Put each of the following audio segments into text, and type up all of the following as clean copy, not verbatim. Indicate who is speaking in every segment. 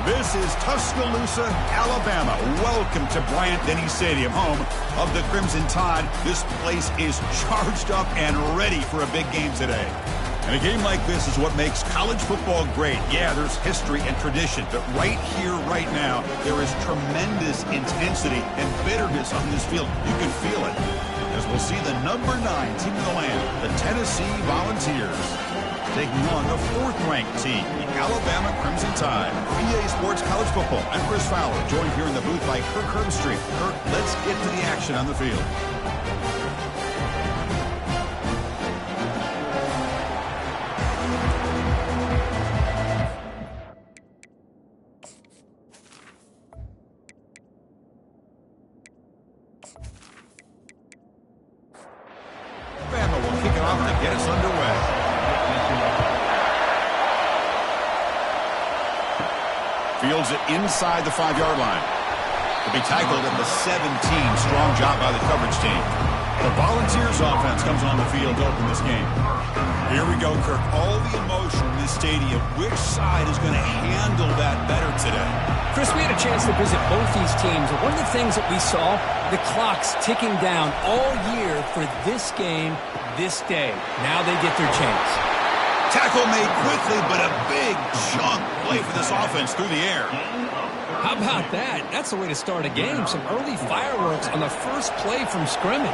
Speaker 1: This is Tuscaloosa, Alabama. Welcome to Bryant-Denny Stadium, home of the Crimson Tide. This place is charged up and ready for a big game today. And a game like this is what makes college football great. Yeah, there's history and tradition, but right here, right now, there is tremendous intensity and bitterness on this field. You can feel it as we'll see the number 9 team in the land, the Tennessee Volunteers, taking on the 4th-ranked team, the Alabama Crimson Tide. EA Sports College Football. I'm Chris Fowler, joined here in the booth by Kirk Herbstreit. Kirk, let's get to the action on the field. Alabama will kick it off to get us underway. Fields it inside the 5-yard line. To be tackled at the 17. Strong job by the coverage team. The Volunteers offense comes on the field to open this game. Here we go, Kirk. All the emotion in this stadium. Which side is going to handle that better today?
Speaker 2: Chris, we had a chance to visit both these teams. And one of the things that we saw, the clock's ticking down all year for this game, this day. Now they get their chance.
Speaker 1: Tackle made quickly, but a big chunk play for this offense through the air.
Speaker 2: How about that? That's the way to start a game. Some early fireworks on the first play from scrimmage.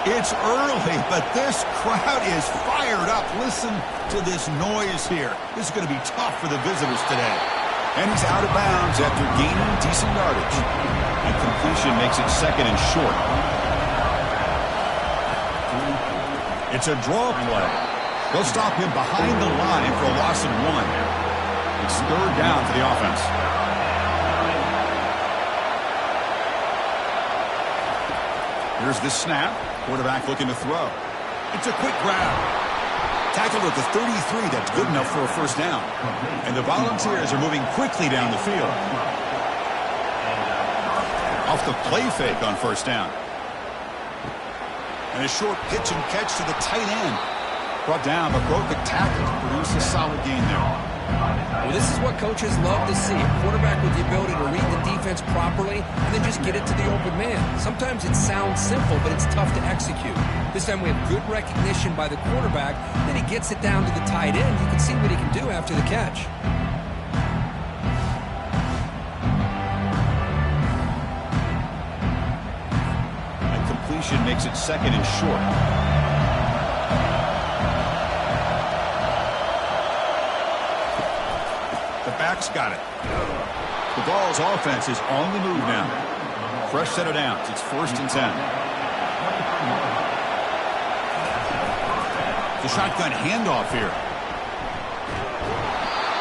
Speaker 1: It's early, but this crowd is fired up. Listen to this noise here. This is going to be tough for the visitors today. And he's out of bounds after gaining decent yardage. And completion makes it 2nd and short. It's a draw play. They'll stop him behind the line for a loss of 1. It's 3rd down for the offense. Here's the snap. Quarterback looking to throw. It's a quick grab. Tackled at the 33. That's good enough for a 1st down. And the Volunteers are moving quickly down the field. Off the play fake on 1st down. And a short pitch and catch to the tight end. Brought down, but broke a tackle to produce a solid gain there.
Speaker 2: Well, this is what coaches love to see. A quarterback with the ability to read the defense properly and then just get it to the open man. Sometimes it sounds simple, but it's tough to execute. This time we have good recognition by the quarterback. Then he gets it down to the tight end. You can see what he can do after the catch.
Speaker 1: And completion makes it 2nd and short. The back's got it. The Vols offense is on the move now. Fresh set of downs. It's 1st and 10. The shotgun handoff here.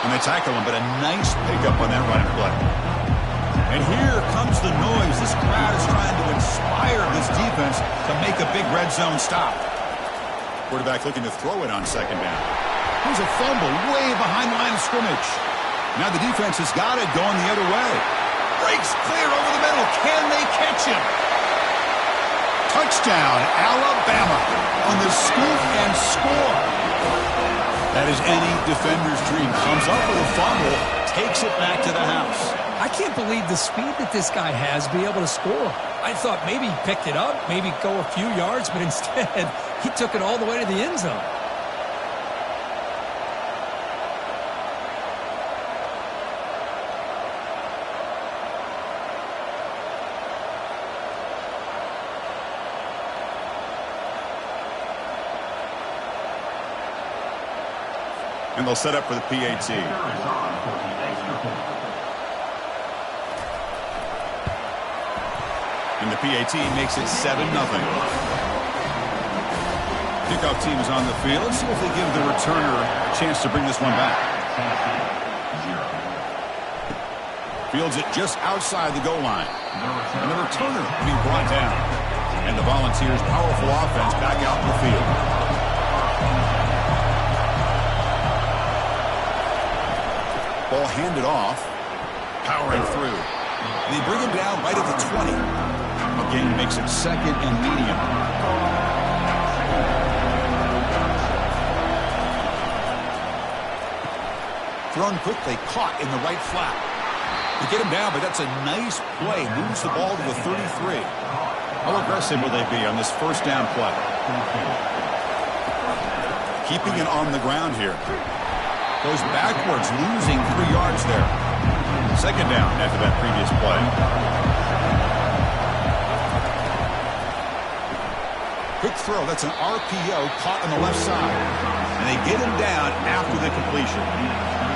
Speaker 1: And they tackle him, but a nice pickup on that running play. And here comes the noise. This crowd is trying to inspire this defense to make a big red zone stop. Quarterback looking to throw it on 2nd down. Here's a fumble way behind the line of scrimmage. Now the defense has got it going the other way. Breaks clear over the middle. Can they catch him? Touchdown, Alabama on the scoop and score. That is any defender's dream. Comes up with a fumble, takes it back to the house.
Speaker 2: I can't believe the speed that this guy has to be able to score. I thought maybe he picked it up, maybe go a few yards, but instead he took it all the way to the end zone.
Speaker 1: And they'll set up for the PAT. And the PAT makes it 7-0. Kickoff team is on the field. Let's see if they give the returner a chance to bring this one back. Fields it just outside the goal line. And the returner being brought down. And the Volunteers' powerful offense back out in the field. Ball handed off, powering through. And they bring him down right at the 20. Again, makes it 2nd and medium. thrown quickly, caught in the right flat. They get him down, but that's a nice play. Moves the ball to the 33. How aggressive will they be on this first down play? Keeping it on the ground here. Goes backwards, losing 3 yards there. Second down after that previous play. Quick throw. That's an RPO caught on the left side. And they get him down after the completion.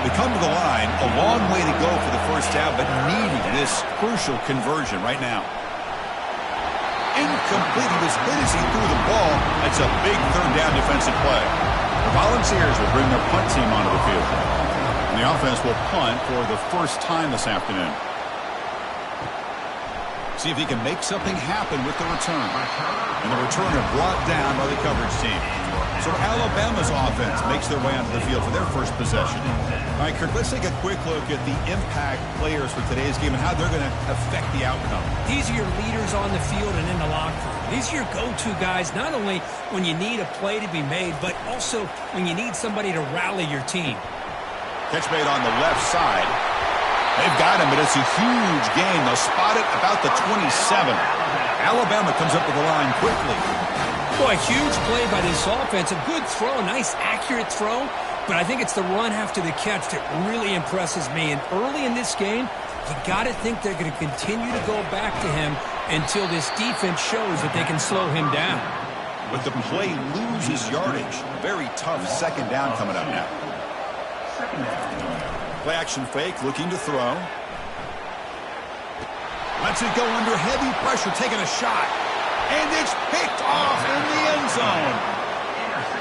Speaker 1: They come to the line. A long way to go for the first down, but needing this crucial conversion right now. Incomplete. He was hit as he threw the ball. That's a big third down defensive play. The Volunteers will bring their punt team onto the field. And the offense will punt for the first time this afternoon. See if he can make something happen with the return. And the returner brought down by the coverage team. So Alabama's offense makes their way onto the field for their first possession. All right, Kirk, let's take a quick look at the impact players for today's game and how they're going to affect the outcome.
Speaker 3: These are your leaders on the field and in the locker room. These are your go-to guys, not only when you need a play to be made, but also when you need somebody to rally your team.
Speaker 1: Catch made on the left side. They've got him, but it's a huge gain. They'll spot it about the 27. Alabama comes up to the line quickly.
Speaker 3: Boy, huge play by this offense. A good throw, a nice accurate throw. But I think it's the run after the catch that really impresses me. And early in this game, you got to think they're going to continue to go back to him until this defense shows that they can slow him down.
Speaker 1: But the play loses yardage. Very tough second down coming up now. Play action fake, looking to throw. Lets it go under heavy pressure, taking a shot. And it's picked off in the end zone.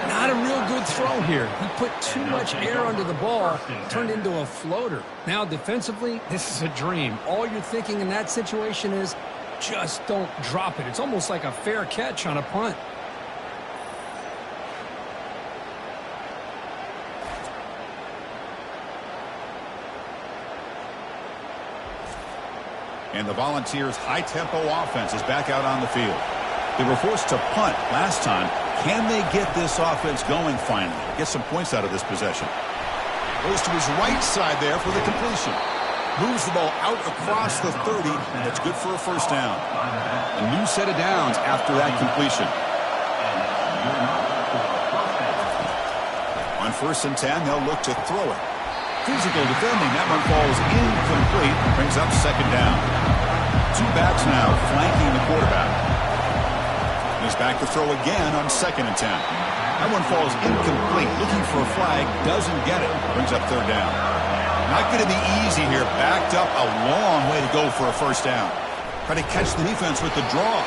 Speaker 3: Not a real good throw here. He put too much air under the ball, turned into a floater. Now, defensively, this is a dream. All you're thinking in that situation is just don't drop it. It's almost like a fair catch on a punt.
Speaker 1: And the Volunteers' high-tempo offense is back out on the field. They were forced to punt last time. Can they get this offense going finally? Get some points out of this possession. Goes to his right side there for the completion. Moves the ball out across the 30. That's good for a first down. A new set of downs after that completion. On 1st and 10, they'll look to throw it. Physical defending. That one falls incomplete. Brings up second down. 2 backs now flanking the quarterback. He's back to throw again on 2nd and 10. That one falls incomplete. Looking for a flag. Doesn't get it. Brings up 3rd down. Not going to be easy here. Backed up a long way to go for a first down. Try to catch the defense with the draw.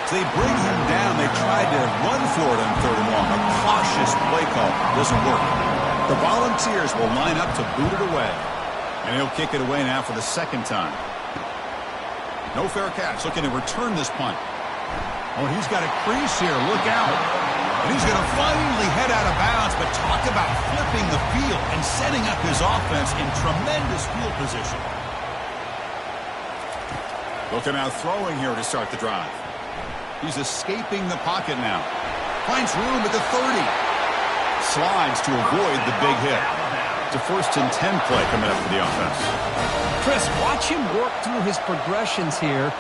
Speaker 1: So they bring him down. They tried to run for it on 3rd and long. A cautious play call. Doesn't work. The Volunteers will line up to boot it away. And he'll kick it away now for the 2nd time. No fair catch. Looking to return this punt. Oh, and he's got a crease here. Look out. And he's going to finally head out of bounds. But talk about flipping the field and setting up his offense in tremendous field position. Looking out throwing here to start the drive. He's escaping the pocket now. Finds room at the 30. Slides to avoid the big hit. It's a 1st and 10 play coming up for the offense.
Speaker 3: Chris, watch him work through his progressions here.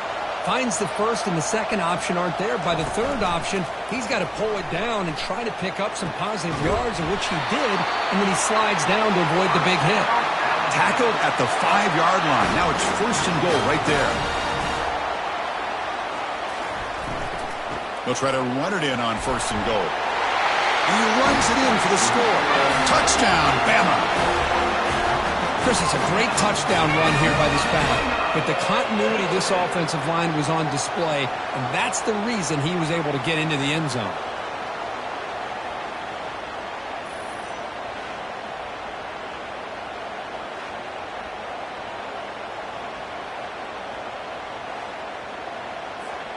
Speaker 3: Finds the 1st and the 2nd option aren't there. By the 3rd option, he's got to pull it down and try to pick up some positive yards, which he did, and then he slides down to avoid the big hit.
Speaker 1: Tackled at the 5-yard line. Now it's 1st and goal right there. They'll try to run it in on 1st and goal. And he runs it in for the score. Touchdown, Bama.
Speaker 3: Chris, it's a great touchdown run here by this back. But the continuity of this offensive line was on display, and that's the reason he was able to get into the end zone.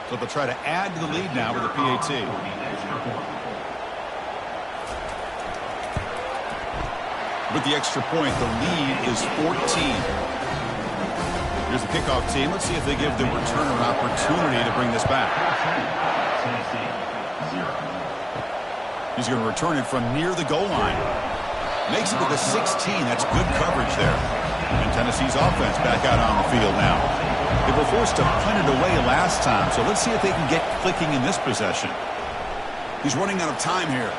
Speaker 1: So they'll try to add to the lead now with a PAT. With the extra point, the lead is 14. Here's the kickoff team. Let's see if they give the returner an opportunity to bring this back. He's going to return it from near the goal line. Makes it to the 16. That's good coverage there. And Tennessee's offense back out on the field now. They were forced to punt it away last time, so let's see if they can get clicking in this possession. He's running out of time here.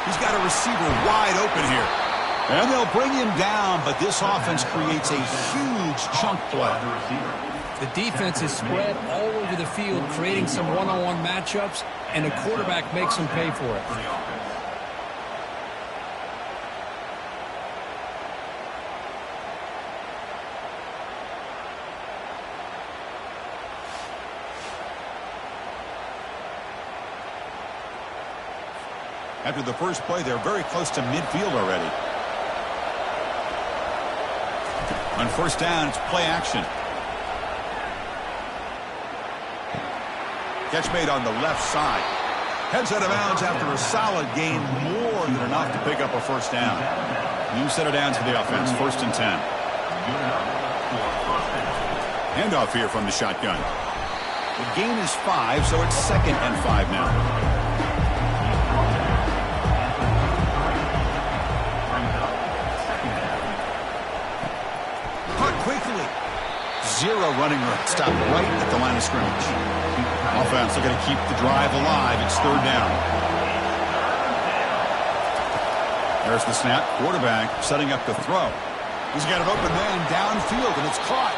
Speaker 1: He's got a receiver wide open here. And they'll bring him down, but this offense creates a huge chunk play.
Speaker 3: The defense is spread all over the field, creating some one-on-one matchups, and the quarterback makes them pay for it.
Speaker 1: After the first play, they're very close to midfield already. On first down, it's play action. Catch made on the left side. Heads out of bounds after a solid gain, more than enough to pick up a first down. New set of downs for the offense, 1st and 10. Handoff here from the shotgun. The gain is 5, so it's 2nd and 5 now. Quickly. 0 running room. Stop right at the line of scrimmage. Offense looking to keep the drive alive. It's 3rd down. There's the snap. Quarterback setting up the throw. He's got an open man downfield, and it's caught.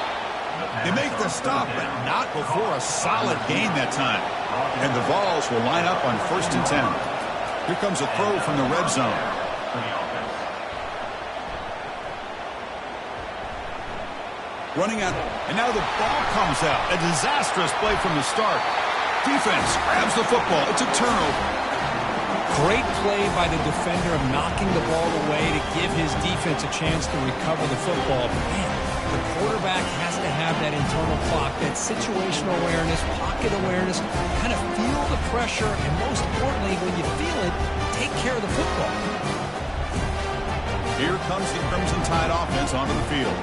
Speaker 1: They make the stop, but not before a solid gain that time. And the Vols will line up on 1st and 10. Here comes a throw from the red zone. Running out, and now the ball comes out. A disastrous play from the start. Defense grabs the football. It's a turnover.
Speaker 3: Great play by the defender of knocking the ball away to give his defense a chance to recover the football. But man, the quarterback has to have that internal clock, that situational awareness, pocket awareness, kind of feel the pressure, and most importantly, when you feel it, take care of the football.
Speaker 1: Here comes the Crimson Tide offense onto the field.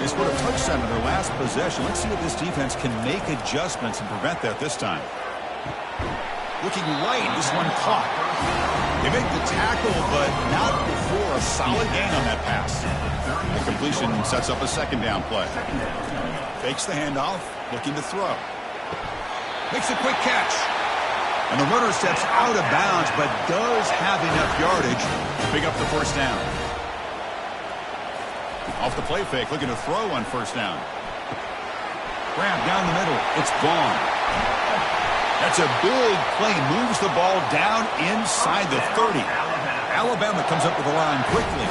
Speaker 1: They scored a touchdown in their last possession. Let's see if this defense can make adjustments and prevent that this time. Looking right, this one caught. They make the tackle, but not before a solid gain on that pass. The completion sets up a 2nd down play. Fakes the handoff, looking to throw. Makes a quick catch. And the runner steps out of bounds, but does have enough yardage to pick up the 1st down. Off the play fake, looking to throw on 1st down. Grab down the middle. It's gone. That's a big play. Moves the ball down inside the 30. Alabama comes up with the line quickly.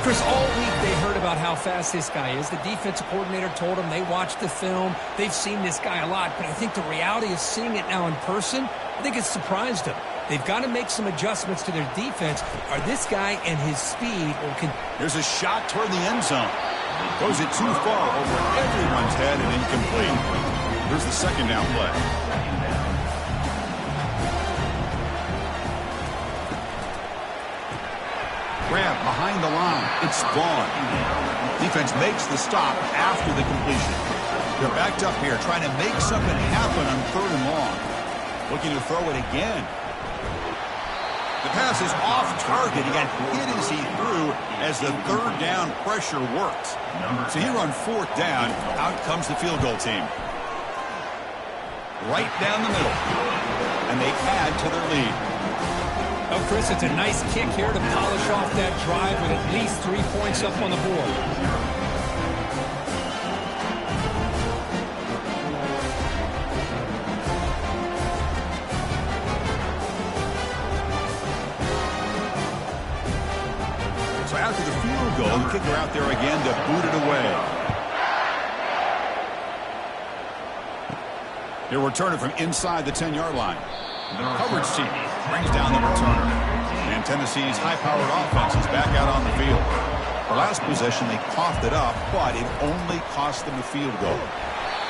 Speaker 3: Chris, all week they heard about how fast this guy is. The defensive coordinator told them they watched the film. They've seen this guy a lot. But I think the reality of seeing it now in person, I think it's surprised them. They've got to make some adjustments to their defense. Are this guy and his speed or can...
Speaker 1: There's a shot toward the end zone. Goes it too far over everyone's head and incomplete. Here's the 2nd down play. Grab behind the line. It's gone. Defense makes the stop after the completion. They're backed up here trying to make something happen on 3rd and long. Looking to throw it again. The pass is off target. He got hit as he threw as the 3rd down pressure worked. So here on 4th down, out comes the field goal team. Right down the middle. And they add to their lead.
Speaker 3: Oh, Chris, it's a nice kick here to polish off that drive with at least 3 points up on the board.
Speaker 1: After the field goal, the kicker out there again to boot it away. He'll return it from inside the 10-yard line. The coverage team brings down the returner. And Tennessee's high-powered offense is back out on the field. The last possession, they coughed it up, but it only cost them a field goal.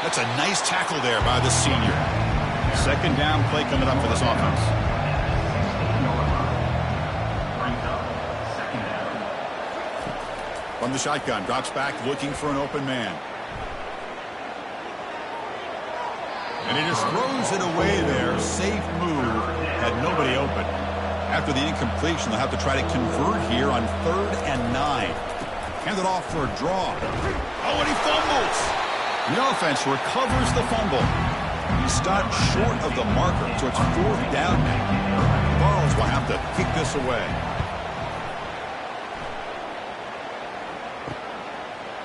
Speaker 1: That's a nice tackle there by the senior. 2nd down play coming up for this offense. From the shotgun, drops back looking for an open man. And he just throws it away there. Safe move. Had nobody open. After the incompletion, they'll have to try to convert here on 3rd and 9. Hand it off for a draw. Oh, and he fumbles. The offense recovers the fumble. He stopped short of the marker, so it's 4th down now. The Vols will have to kick this away.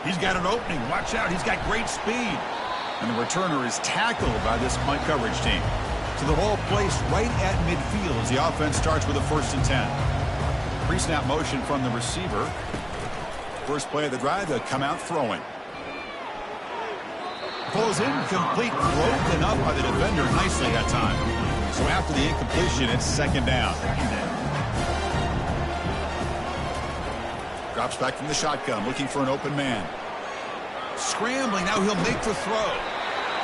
Speaker 1: He's got an opening. Watch out. He's got great speed. And the returner is tackled by this punt coverage team. So the ball placed right at midfield as the offense starts with a 1st and 10. Pre-snap motion from the receiver. First play of the drive, they'll come out throwing. Pulls incomplete, broken up by the defender nicely that time. So after the incompletion, it's 2nd down. Drops back from the shotgun, looking for an open man. Scrambling, now he'll make the throw.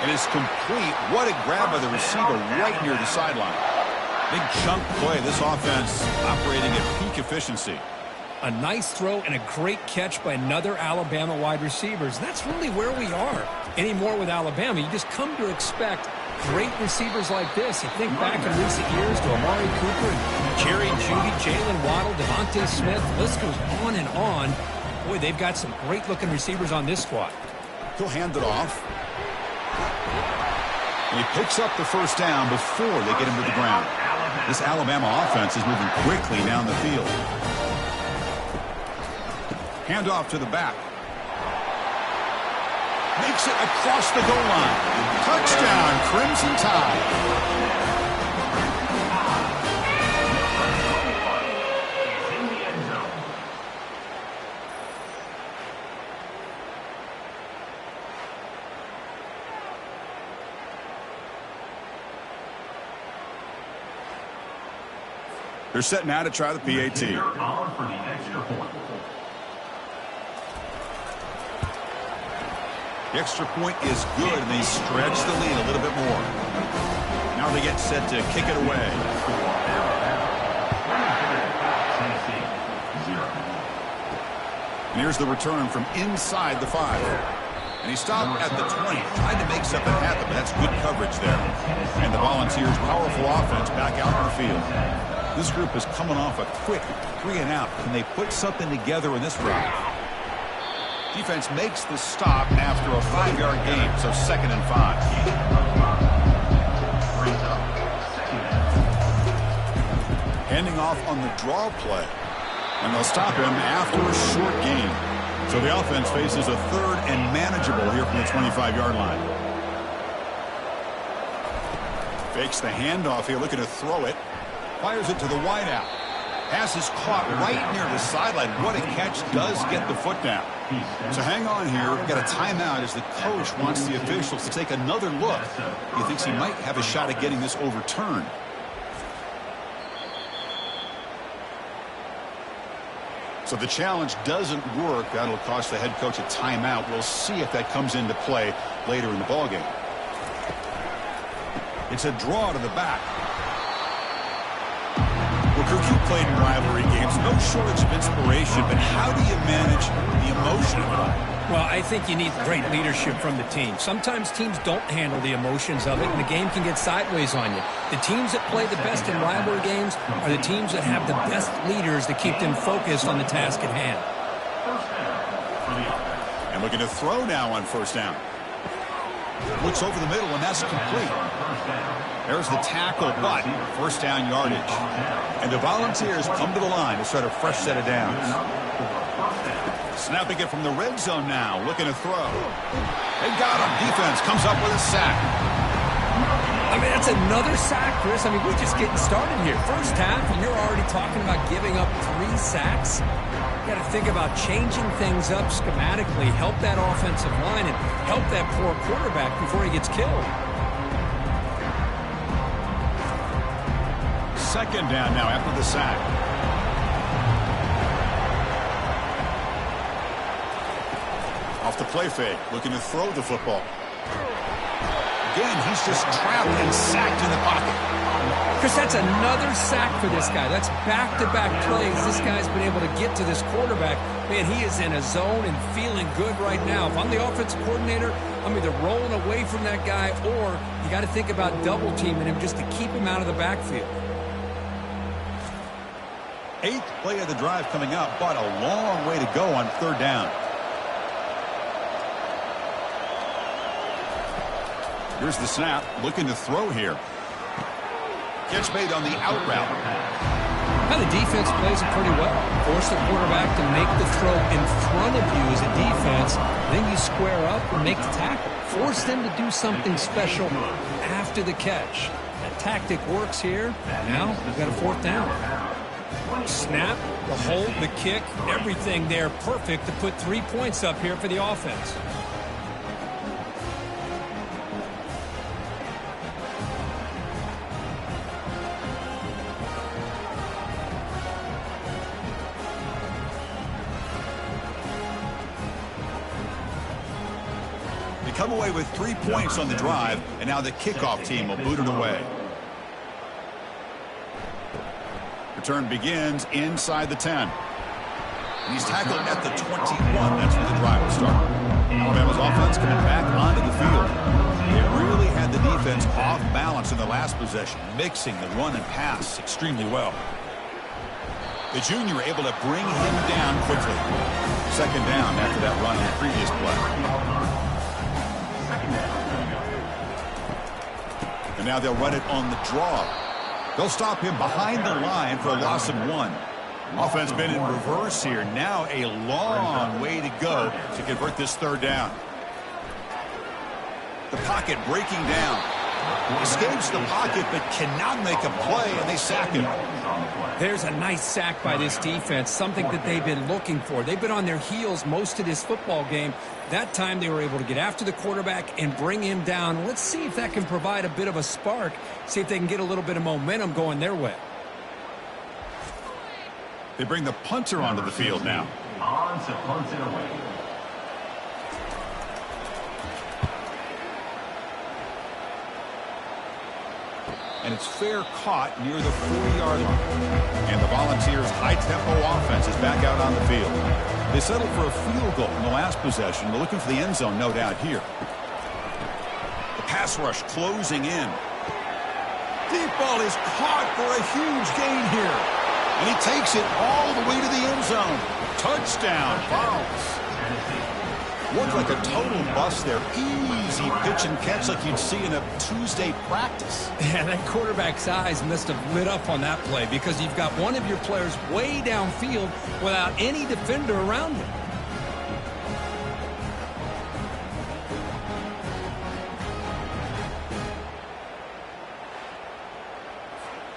Speaker 1: And it's complete. What a grab by the receiver right near the sideline. Big chunk play. This offense operating at peak efficiency.
Speaker 3: A nice throw and a great catch by another Alabama wide receivers. That's really where we are. Anymore with Alabama, you just come to expect great receivers like this. You think back in recent years to Amari Cooper, and Jerry Jeudy, Jalen Waddle, Devontae Smith. The list goes on and on. Boy, they've got some great-looking receivers on this squad.
Speaker 1: He'll hand it off. And he picks up the 1st down before they get him to the ground. This Alabama offense is moving quickly down the field. Hand off to the back. Makes it across the goal line. Touchdown, Crimson Tide. They're set now to try the PAT. The extra point is good, and they stretch the lead a little bit more. Now they get set to kick it away. And here's the return from inside the 5. And he stopped at the 20, tried to make something happen, but that's good coverage there. And the Volunteers' powerful offense back out in the field. This group is coming off a quick 3 and out. Can they put something together in this drive? Defense makes the stop after a 5-yard gain, so 2nd and 5. Handing off on the draw play. And they'll stop him after a short gain. So the offense faces a 3rd and manageable here from the 25-yard line. Fakes the handoff here, looking to throw it. Fires it to the wideout. Pass is caught right near the sideline. What a catch, does get the foot down. So hang on here. We've got a timeout as the coach wants the officials to take another look. He thinks he might have a shot at getting this overturned. So the challenge doesn't work. That'll cost the head coach a timeout. We'll see if that comes into play later in the ballgame. It's a draw to the back. Kirk played in rivalry games, no shortage of inspiration, but how do you manage the emotion of it all?
Speaker 3: Well, I think you need great leadership from the team. Sometimes teams don't handle the emotions of it, and the game can get sideways on you. The teams that play the best in rivalry games are the teams that have the best leaders to keep them focused on the task at hand.
Speaker 1: And looking to throw now on 1st down. Looks over the middle, and that's complete. There's the tackle, but 1st down yardage. And the Volunteers come to the line to start a fresh set of downs. Snapping it from the red zone now, looking to throw. They got him. Defense comes up with a sack.
Speaker 3: I mean, that's another sack, Chris. I mean, we're just getting started here. First half, and you're already talking about giving up 3 sacks. You got to think about changing things up schematically, help that offensive line, and help that poor quarterback before he gets killed.
Speaker 1: 2nd down now after the sack. Off the play fake, looking to throw the football. Again, he's just trapped and sacked in the pocket.
Speaker 3: Chris, that's another sack for this guy. That's back-to-back plays. This guy's been able to get to this quarterback. Man, he is in a zone and feeling good right now. If I'm the offensive coordinator, I'm either rolling away from that guy or you got to think about double-teaming him just to keep him out of the backfield.
Speaker 1: Eighth play of the drive coming up, but a long way to go on third down. Here's the snap, looking to throw here. Catch made on the out route.
Speaker 2: Now the defense plays it pretty well. Force the quarterback to make the throw in front of you as a defense. Then you square up and make the tackle. Force them to do something special after the catch. That tactic works here. Now we've got a fourth down. Snap, the hold, the kick, everything there perfect to put 3 points up here for the offense.
Speaker 1: Come away with 3 points on the drive, and now the kickoff team will boot it away. Return begins inside the 10. He's tackled at the 21. That's where the drive will start. Alabama's offense coming back onto the field. They really had the defense off balance in the last possession, mixing the run and pass extremely well. The junior able to bring him down quickly. Second down after that run on the previous play. And now they'll run it on the draw. They'll stop him behind the line for a loss of 1. Offense been in reverse here. Now a long way to go to convert this third down. The pocket breaking down. Escapes the pocket but cannot make a play, and they sack him.
Speaker 2: There's a nice sack by this defense, something that they've been looking for. They've been on their heels most of this football game. That time they were able to get after the quarterback and bring him down. Let's see if that can provide a bit of a spark, see if they can get a little bit of momentum going their way.
Speaker 1: They bring the punter onto the field now.
Speaker 4: On to punt it away.
Speaker 1: And it's fair caught near the 40-yard line. And the Volunteers' high-tempo offense is back out on the field. They settled for a field goal in the last possession. They're looking for the end zone, no doubt, here. The pass rush closing in. Deep ball is caught for a huge gain here. And he takes it all the way to the end zone. Touchdown, Vols. Looked like a total bust there. Easy pitch and catch like you'd see in a Tuesday practice.
Speaker 2: Yeah, that quarterback's eyes must have lit up on that play because you've got one of your players way downfield without any defender around him.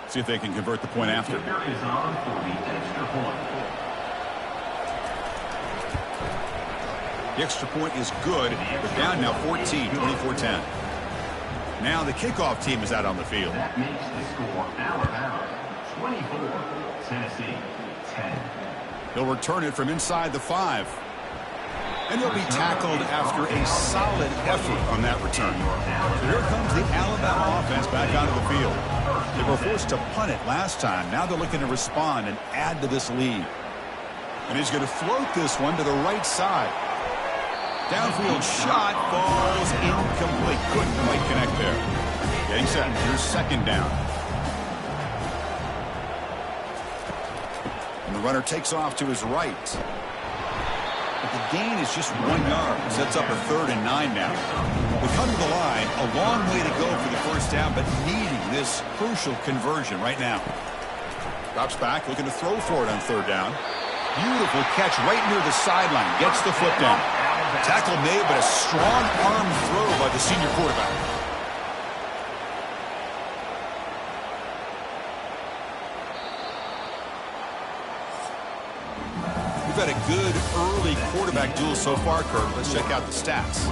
Speaker 1: See if they can convert the point after.
Speaker 4: Kicker is on for the extra point.
Speaker 1: The extra point is good. They're down now 14, 24-10. Now the kickoff team is out on the field.
Speaker 4: That makes the score Alabama 24, Tennessee 10.
Speaker 1: They'll return it from inside the 5. And they'll be tackled after a solid effort on that return. So here comes the Alabama offense back onto the field. They were forced to punt it last time. Now they're looking to respond and add to this lead. And he's going to float this one to the right side. Downfield shot falls incomplete. Couldn't quite connect there. Getting set. Here's second down. And the runner takes off to his right. But the gain is just 1 yard. Sets up a 3rd and 9 now. We come to the line. A long way to go for the first down, but needing this crucial conversion right now. Drops back, looking to throw for it on 3rd down. Beautiful catch right near the sideline. Gets the foot down. Tackle made, but a strong arm throw by the senior quarterback. We've had a good early quarterback duel so far, Kirk. Let's check out the stats.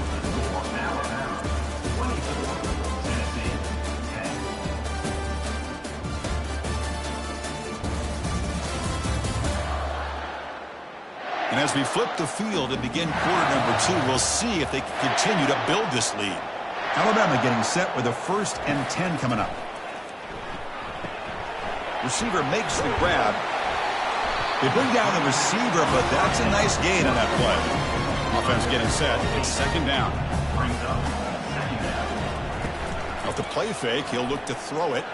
Speaker 1: And as we flip the field and begin quarter number 2, we'll see if they can continue to build this lead. Alabama getting set with a 1st and 10 coming up. Receiver makes the grab. They bring down the receiver, but that's a nice gain on that play. Offense getting set. It's second down. Off the play fake, he'll look to throw it.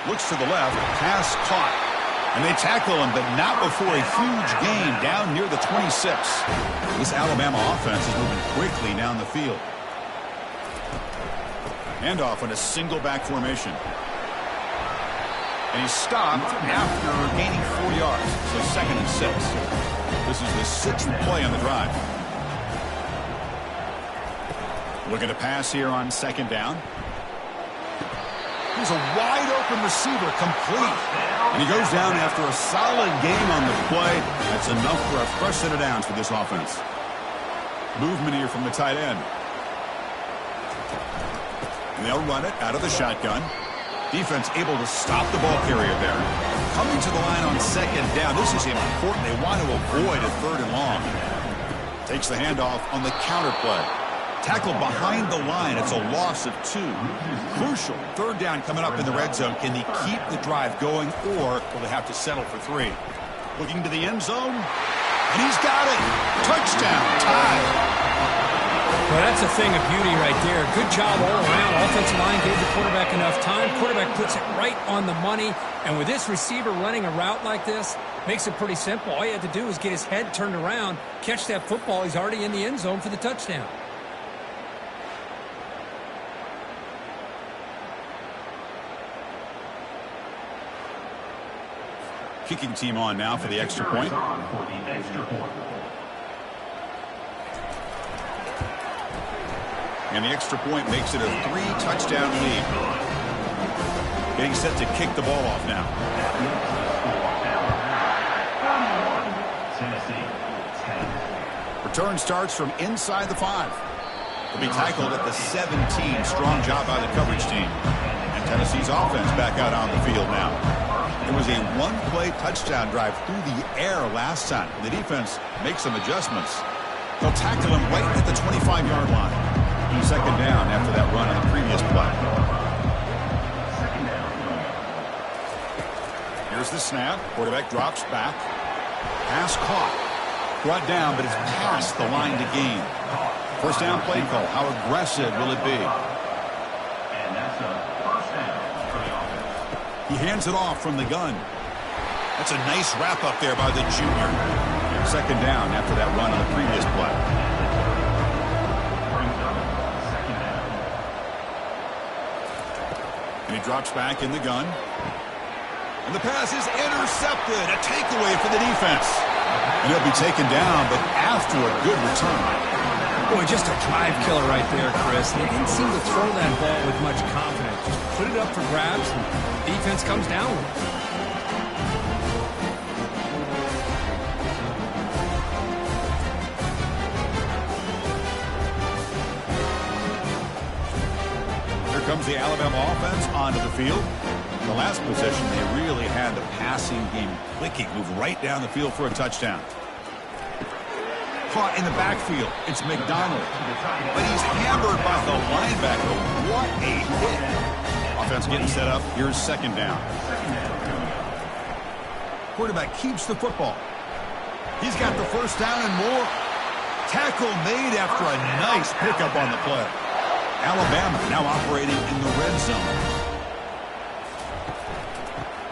Speaker 1: Looks to the left. Pass caught. And they tackle him, but not before a huge gain down near the 26. This Alabama offense is moving quickly down the field. Handoff in a single back formation. And he's stopped after gaining 4 yards. So 2nd and 6. This is the 6th play on the drive. Looking to pass here on 2nd down. He's a wide-open receiver, complete. And he goes down after a solid game on the play. That's enough for a fresh set of downs for this offense. Movement here from the tight end. And they'll run it out of the shotgun. Defense able to stop the ball carrier there. Coming to the line on 2nd down. This is important. They want to avoid a 3rd and long. Takes the handoff on the counter play. Tackle behind the line. It's a loss of 2. Crucial 3rd down coming up in the red zone. Can they keep the drive going, or will they have to settle for 3? Looking to the end zone, and he's got it. Touchdown, tied.
Speaker 3: Well, that's a thing of beauty right there. Good job all around. Offensive line gave the quarterback enough time. Quarterback puts it right on the money. And with this receiver running a route like this, makes it pretty simple. All you have to do is get his head turned around, catch that football. He's already in the end zone for the touchdown.
Speaker 1: Kicking team on now for the extra point. And the extra point makes it a 3-touchdown lead. Getting set to kick the ball off now. Return starts from inside the 5. He'll be tackled at the 17. Strong job by the coverage team. And Tennessee's offense back out on the field now. It was a 1-play touchdown drive through the air last time. The defense makes some adjustments. They'll tackle him right at the 25-yard line. 2nd down after that run on the previous play. Here's the snap. Quarterback drops back. Pass caught. Brought down, but it's past the line to gain. 1st down play call. How aggressive will it be?
Speaker 4: And that's a 1st down for the offense.
Speaker 1: He hands it off from the gun. That's a nice wrap up there by the junior. 2nd down after that run on the previous play. And he drops back in the gun. And the pass is intercepted. A takeaway for the defense. And he'll be taken down, but after a good return.
Speaker 3: Boy, just a drive killer right there, Chris. They didn't seem to throw that ball with much confidence. Just put it up for grabs, and defense comes down with it.
Speaker 1: Here comes the Alabama offense onto the field. In the last possession, they really had the passing game clicking. Move right down the field for a touchdown. Caught in the backfield. It's McDonald. But he's hammered by the linebacker. What a hit. Offense getting set up. Here's 2nd down. Quarterback keeps the football. He's got the 1st down and more. Tackle made after a nice pickup on the play. Alabama now operating in the red zone.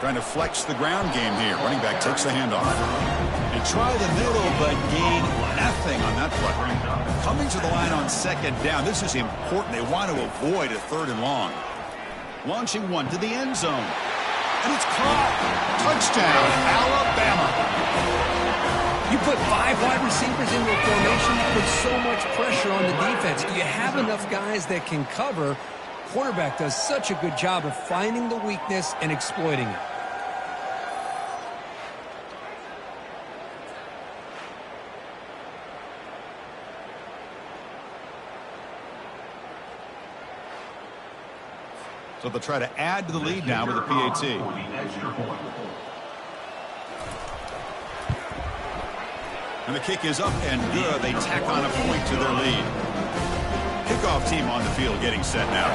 Speaker 1: Trying to flex the ground game here. Running back takes the handoff. They try the middle, but gain nothing on that play. Coming to the line on 2nd down. This is important. They want to avoid a 3rd and long. Launching one to the end zone. And it's caught. Touchdown, Alabama.
Speaker 3: You put 5 wide receivers into a formation, you put so much pressure on the defense. Do you have enough guys that can cover? Quarterback does such a good job of finding the weakness and exploiting it.
Speaker 1: So they'll try to add to the lead now with a PAT. And the kick is up and good. They tack on a point to their lead. Kickoff team on the field getting set now.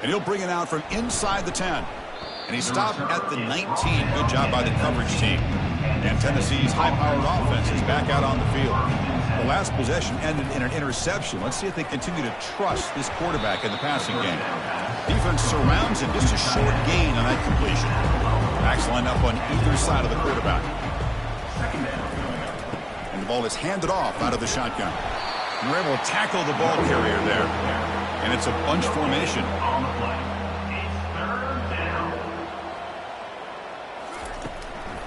Speaker 1: And he'll bring it out from inside the 10. And he stopped at the 19. Good job by the coverage team. And Tennessee's high-powered offense is back out on the field. The last possession ended in an interception. Let's see if they continue to trust this quarterback in the passing game. Defense surrounds him. Just a short gain on that completion. Backs line up on either side of the quarterback. And the ball is handed off out of the shotgun. And we're able to tackle the ball carrier there. And it's a bunch formation.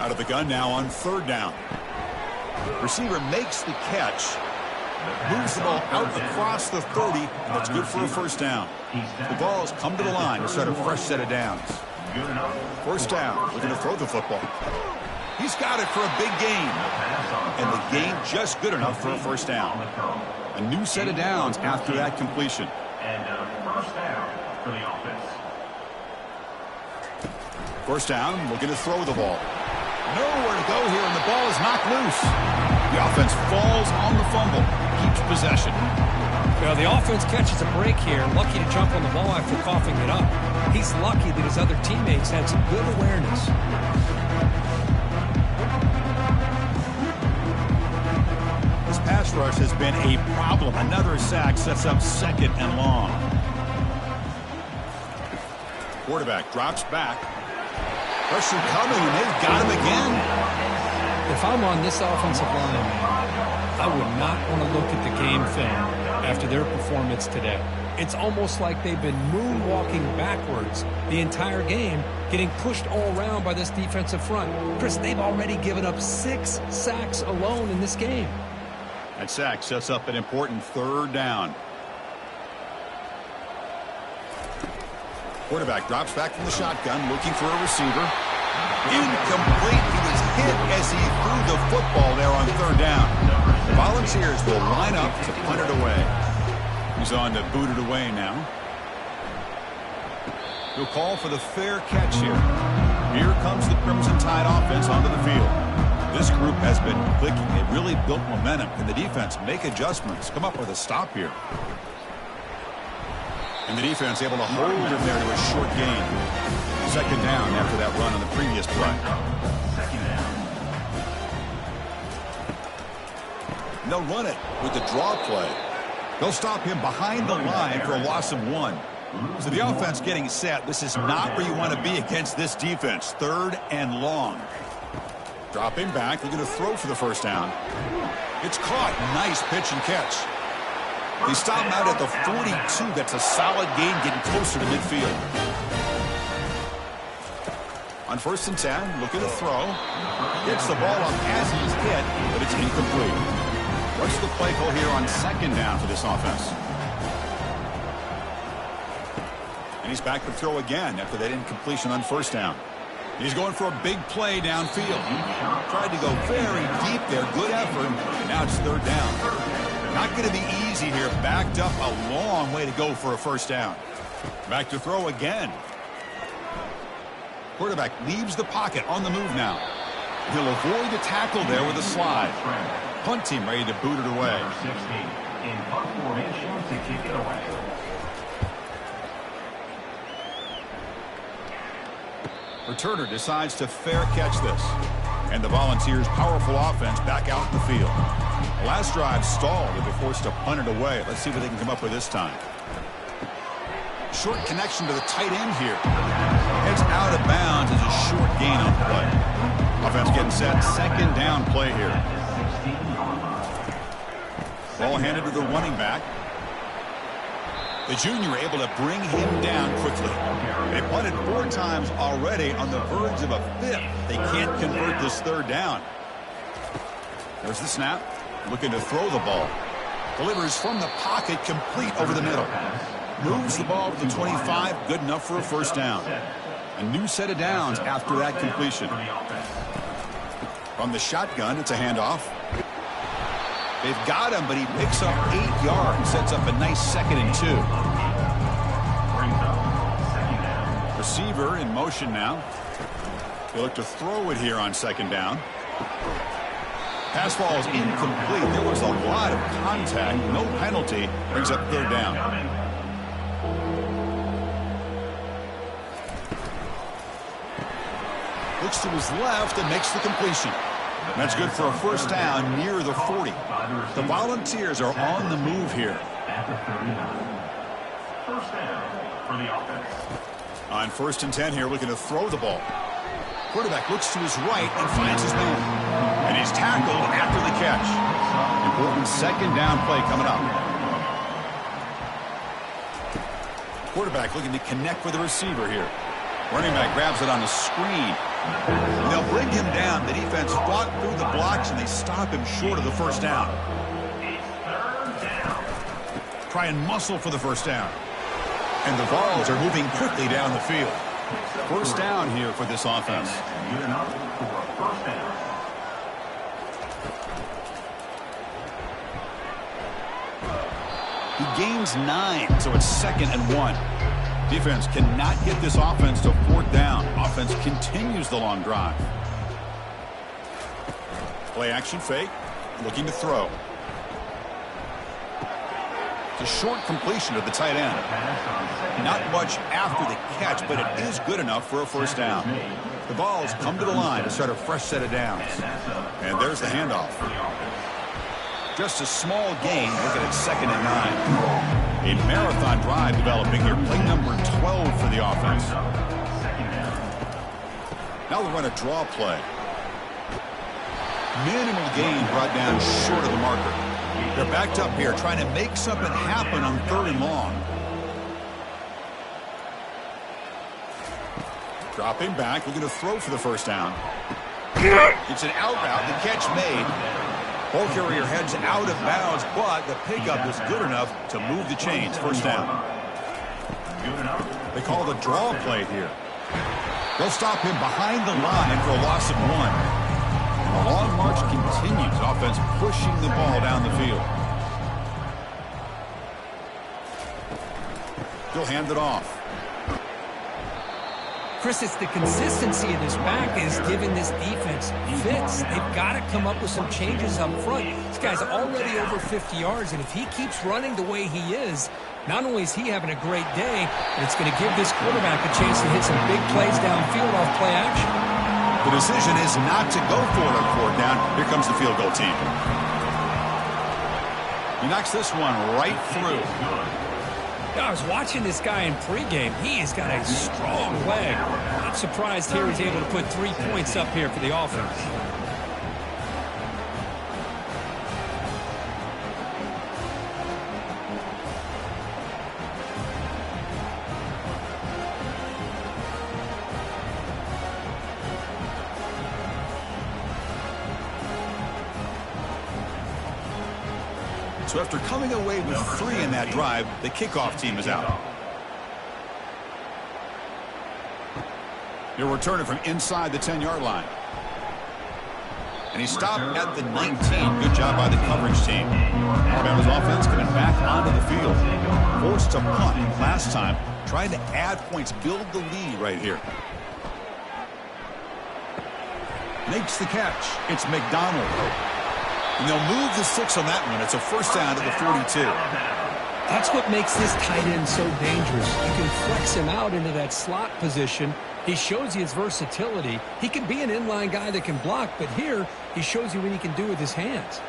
Speaker 1: Out of the gun now on third down. Receiver makes the catch. Moves the ball out across the 30, and that's good for a first down. The ball's come to the line to start a fresh set of downs. First down, we're going to throw the football. He's got it for a big gain. And the gain just good enough for a first down. A new set of downs after that completion.
Speaker 4: And first down for the offense.
Speaker 1: First down, looking to throw the ball. Nowhere to go here, and the ball is knocked loose. The offense falls on the fumble, keeps possession.
Speaker 3: Well, the offense catches a break here, lucky to jump on the ball after coughing it up. He's lucky that his other teammates had some good awareness.
Speaker 1: This pass rush has been a problem. Another sack sets up second and long. Quarterback drops back. Pressure coming, and they've got him again.
Speaker 3: If I'm on this offensive line, I would not want to look at the game film after their performance today. It's almost like they've been moonwalking backwards the entire game, getting pushed all around by this defensive front. Chris, they've already given up 6 sacks alone in this game.
Speaker 1: That sack sets up an important third down. Quarterback drops back from the shotgun, looking for a receiver. Incomplete. He was hit as he threw the football there on third down. The Volunteers will line up to punt it away. He's on to boot it away now. He'll call for the fair catch here. Here comes the Crimson Tide offense onto the field. This group has been clicking. They've really built momentum. Can the defense make adjustments? Come up with a stop here. And the defense able to hold him there to a short gain. Second down after that run on the previous play. And they'll run it with the draw play. They'll stop him behind the line for a loss of 1. So the offense getting set. This is not where you want to be against this defense. Third and long. Dropping back. They're going to throw for the first down. It's caught. Nice pitch and catch. They stop him out at the 42. That's a solid gain, getting closer to midfield. On 1st and 10, looking to throw. Gets the ball up as he's hit, but it's incomplete. What's the play call here on 2nd down for this offense? And he's back to throw again after that incompletion on 1st down. He's going for a big play downfield. Tried to go very deep there. Good effort. Now it's 3rd down. Not going to be easy here. Backed up a long way to go for a first down. Back to throw again. Quarterback leaves the pocket on the move now. He'll avoid the tackle there with a slide. Punt team ready to boot it away.
Speaker 4: Number 16 in punt formation to kick it away.
Speaker 1: Returner decides to fair catch this. And the Volunteers' powerful offense back out in the field. The last drive stalled and they're forced to punt it away. Let's see what they can come up with this time. Short connection to the tight end here. Heads out of bounds as a short gain on the play. Offense getting set. 2nd down play here. Ball handed to the running back. The junior able to bring him down quickly. They punted 4 times already, on the verge of a 5th. They can't convert this 3rd down. There's the snap. Looking to throw the ball. Delivers from the pocket, complete over the middle. Moves the ball to the 25. Good enough for a first down. A new set of downs after that completion. From the shotgun, it's a handoff. They've got him, but he picks up 8 yards. Sets up a nice 2nd and 2. Receiver in motion now. They look to throw it here on 2nd down. Pass ball is incomplete. There was a lot of contact. No penalty. Brings up 3rd down. Looks to his left and makes the completion. That's good for a first down near the 40. The Volunteers are on the move here.
Speaker 4: At the 39. First down for the offense.
Speaker 1: On 1st and 10 here, looking to throw the ball. Quarterback looks to his right and finds his man. And he's tackled after the catch. Important second down play coming up. Quarterback looking to connect with the receiver here. Running back grabs it on the screen. They'll bring him down. The defense fought through the blocks, and they stop him short of the first down. Try and muscle for the first down. And the Vols are moving quickly down the field. First down here for this offense. He gains 9, so it's 2nd and 1. Defense cannot get this offense to 4th down. Offense continues the long drive. Play action fake. Looking to throw. It's a short completion of the tight end. Not much after the catch, but it is good enough for a first down. The Vols come to the line to start a fresh set of downs. And there's the handoff. Just a small gain, looking at 2nd and 9. A marathon drive developing here. Play number 12 for the offense. Now they'll run a draw play. Minimal gain brought down short of the marker. They're backed up here, trying to make something happen on 3rd and long. Dropping back, looking to throw for the first down. It's an out route, the catch made. Ball carrier heads out of bounds, but the pickup is good enough to move the chains. First down. They call the draw play here. They'll stop him behind the line for a loss of 1. The long march continues. Offense pushing the ball down the field. They'll hand it off.
Speaker 3: Chris, it's the consistency of this back is giving this defense fits. They've got to come up with some changes up front. This guy's already over 50 yards, and if he keeps running the way he is, not only is he having a great day, but it's going to give this quarterback a chance to hit some big plays downfield off play action.
Speaker 1: The decision is not to go for it on 4th down. Here comes the field goal team. He knocks this one right through.
Speaker 3: I was watching this guy in pregame. He has got a strong leg. I'm surprised here he's able to put 3 points up here for the offense.
Speaker 1: So after coming away with 3 in that drive, the kickoff team is out. He'll return it from inside the 10-yard line. And he stopped at the 19. Good job by the coverage team. Alabama's offense coming back onto the field. Forced to punt last time. Trying to add points, build the lead right here. Makes the catch. It's McDonald. And they'll move the 6 on that one. It's a first down to the 42.
Speaker 3: That's what makes this tight end so dangerous. You can flex him out into that slot position. He shows you his versatility. He can be an inline guy that can block, but here he shows you what he can do with his hands.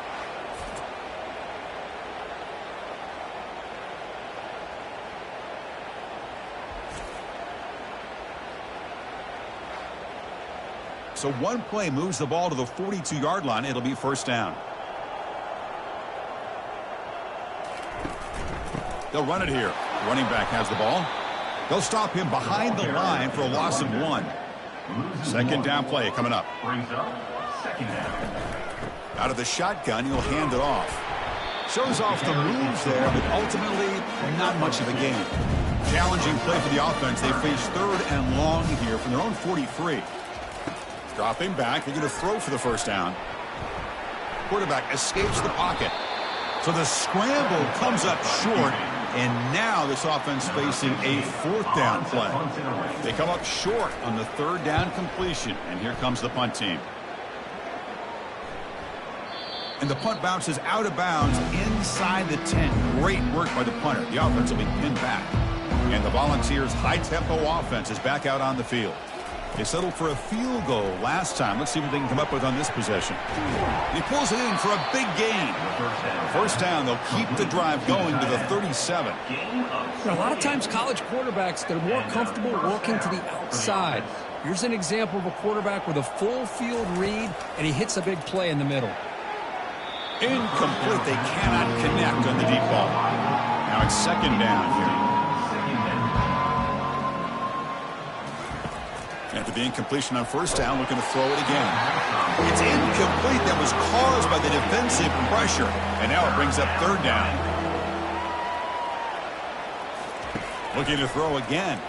Speaker 1: So one play moves the ball to the 42-yard line. It'll be first down. They'll run it here. Running back has the ball. They'll stop him behind the line for a loss of 1. Second down play coming up. Out of the shotgun, he'll hand it off. Shows off the moves there, but ultimately not much of a gain. Challenging play for the offense. They face 3rd and long here from their own 43. Dropping back. They're going to throw for the first down. Quarterback escapes the pocket. So the scramble comes up short. And now this offense facing a 4th down play. They come up short on the 3rd down completion. And here comes the punt team. And the punt bounces out of bounds inside the 10. Great work by the punter. The offense will be pinned back. And the Volunteers' high-tempo offense is back out on the field. They settled for a field goal last time. Let's see what they can come up with on this possession. He pulls it in for a big gain. First down, they'll keep the drive going to the 37.
Speaker 2: A lot of times college quarterbacks, they're more comfortable working to the outside. Here's an example of a quarterback with a full field read, and he hits a big play in the middle.
Speaker 1: Incomplete. They cannot connect on the deep ball. Now it's second down here. After the incompletion on first down, looking to throw it again. It's incomplete. That was caused by the defensive pressure. And now it brings up third down. Looking to throw again.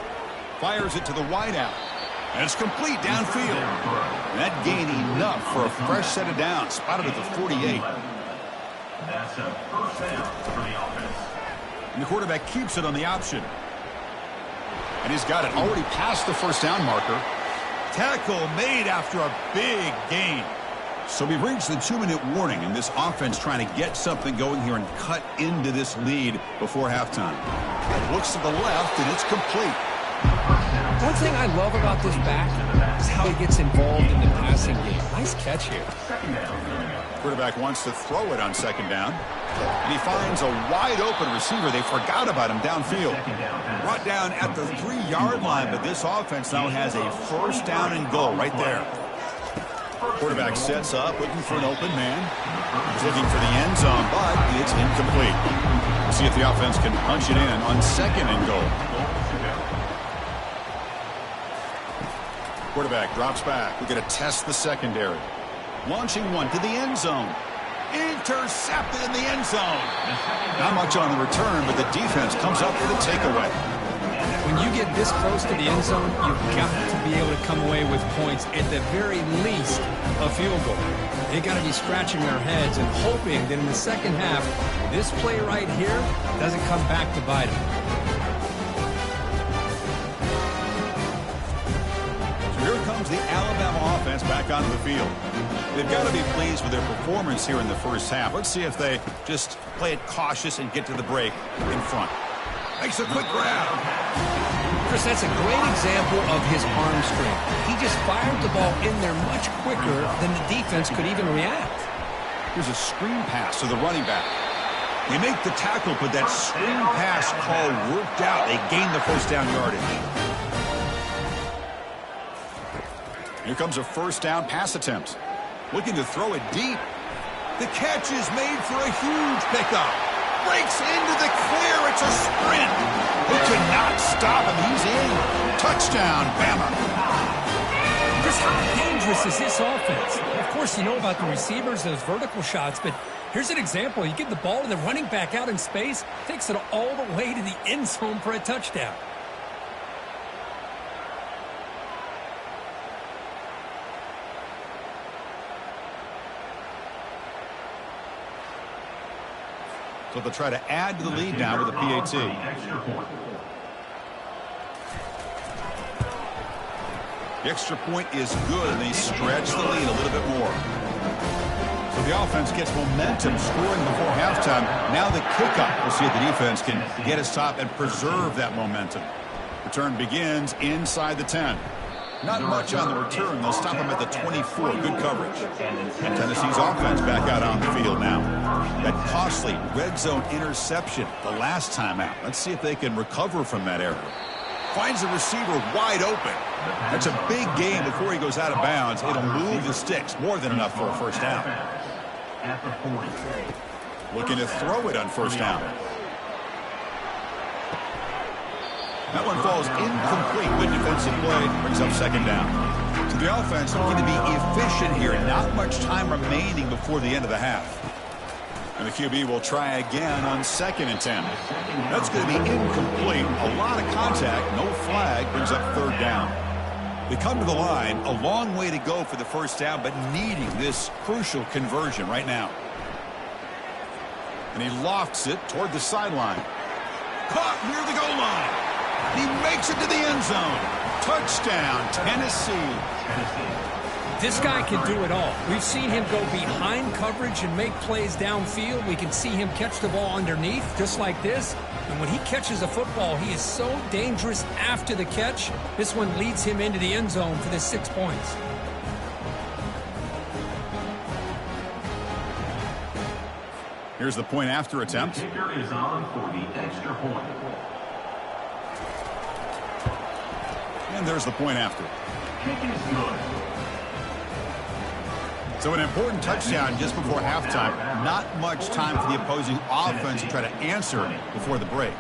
Speaker 1: Fires it to the wideout. And it's complete downfield. And that gained enough for a fresh set of downs. Spotted at the 48.
Speaker 4: That's a first down for the offense.
Speaker 1: And the quarterback keeps it on the option. And he's got it already past the first down marker. Tackle made after a big gain. So we've reached the 2-minute warning, and this offense trying to get something going here and cut into this lead before halftime. Looks to the left, and it's complete.
Speaker 2: One thing I love about this back is how he gets involved in the passing game. Nice catch here.
Speaker 1: Quarterback wants to throw it on second down. And he finds a wide-open receiver. They forgot about him downfield. Brought down at the 3-yard line, but this offense now has a first down and goal right there. Quarterback sets up, looking for an open man. He's looking for the end zone, but it's incomplete. We'll see if the offense can punch it in on second and goal. Quarterback drops back. We're going to test the secondary. Launching one to the end zone. Intercepted in the end zone. Not much on the return, but the defense comes up with a takeaway.
Speaker 2: When you get this close to the end zone, you've got to be able to come away with points, at the very least, a field goal. They got to be scratching their heads and hoping that in the second half, this play right here doesn't come back to bite them.
Speaker 1: Here comes the Alabama offense back onto the field. They've got to be pleased with their performance here in the first half. Let's see if they just play it cautious and get to the break in front. Makes a quick grab.
Speaker 2: Chris, that's a great example of his arm strength. He just fired the ball in there much quicker than the defense could even react.
Speaker 1: Here's a screen pass to the running back. They make the tackle, but that screen pass call worked out. They gained the first down yardage. Here comes a first down pass attempt. Looking to throw it deep. The catch is made for a huge pickup. Breaks into the clear. It's a sprint. Who could not stop him? He's in. Touchdown, Bama.
Speaker 2: Chris, how dangerous is this offense? Of course, you know about the receivers, those vertical shots, but here's an example. You give the ball to the running back out in space, takes it all the way to the end zone for a touchdown.
Speaker 1: So they'll try to add to the lead now with a PAT. The extra point is good, and they stretch the lead a little bit more. So the offense gets momentum scoring before halftime. Now the kickoff. We'll see if the defense can get a stop and preserve that momentum. Return begins inside the 10. Not much on the return. They'll stop him at the 24. Good coverage. And Tennessee's offense back out on the field now. That costly red zone interception the last time out. Let's see if they can recover from that error. Finds the receiver wide open. That's a big gain before he goes out of bounds. It'll move the sticks. More than enough for a first down. Looking to throw it on first down. That one falls incomplete. Good defensive play. Brings up second down. So the offense looking to be efficient here. Not much time remaining before the end of the half. And the QB will try again on second and 10. That's going to be incomplete. A lot of contact. No flag. Brings up third down. They come to the line. A long way to go for the first down, but needing this crucial conversion right now. And he lofts it toward the sideline. Caught near the goal line. He makes it to the end zone. Touchdown, Tennessee.
Speaker 3: This guy can do it all. We've seen him go behind coverage and make plays downfield. We can see him catch the ball underneath, just like this. And when he catches a football, he is so dangerous after the catch. This one leads him into the end zone for the 6 points.
Speaker 1: Here's the point after attempt.
Speaker 4: The kicker is on for the extra point.
Speaker 1: And there's the point after.
Speaker 4: Kick is good.
Speaker 1: So an important touchdown just before halftime. Not much time for the opposing offense to try to answer before the break.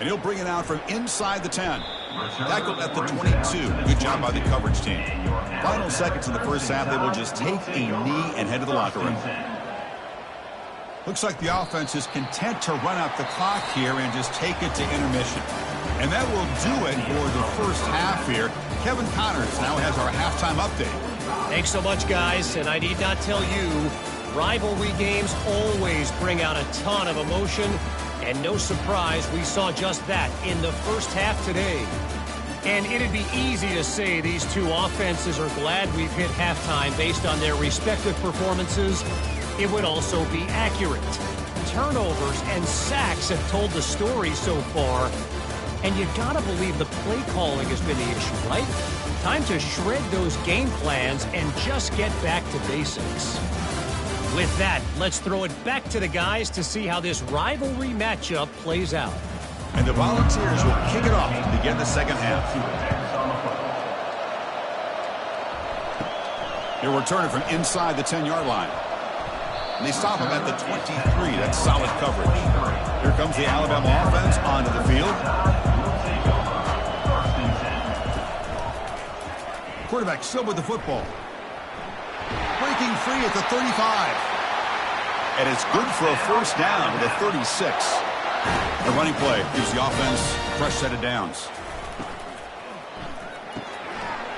Speaker 1: And he'll bring it out from inside the 10. Tackled at the 22. Good job by the coverage team. Final seconds in the first half, they will just take a knee and head to the locker room. Looks like the offense is content to run out the clock here and just take it to intermission. And that will do it for the first half here. Kevin Connors now has our halftime update.
Speaker 5: Thanks so much, guys. And I need not tell you, rivalry games always bring out a ton of emotion. And no surprise, we saw just that in the first half today. And it'd be easy to say these two offenses are glad we've hit halftime based on their respective performances. It would also be accurate. Turnovers and sacks have told the story so far. And you gotta believe the play calling has been the issue, right? Time to shred those game plans and just get back to basics. With that, let's throw it back to the guys to see how this rivalry matchup plays out.
Speaker 1: And the Volunteers will kick it off to begin the second half. He'll return it from inside the 10-yard line. And they stop him at the 23. That's solid coverage. Here comes the Alabama offense onto the field. Quarterback still with the football. Breaking free at the 35. And it's good for a first down to the 36. The running play gives the offense a fresh set of downs.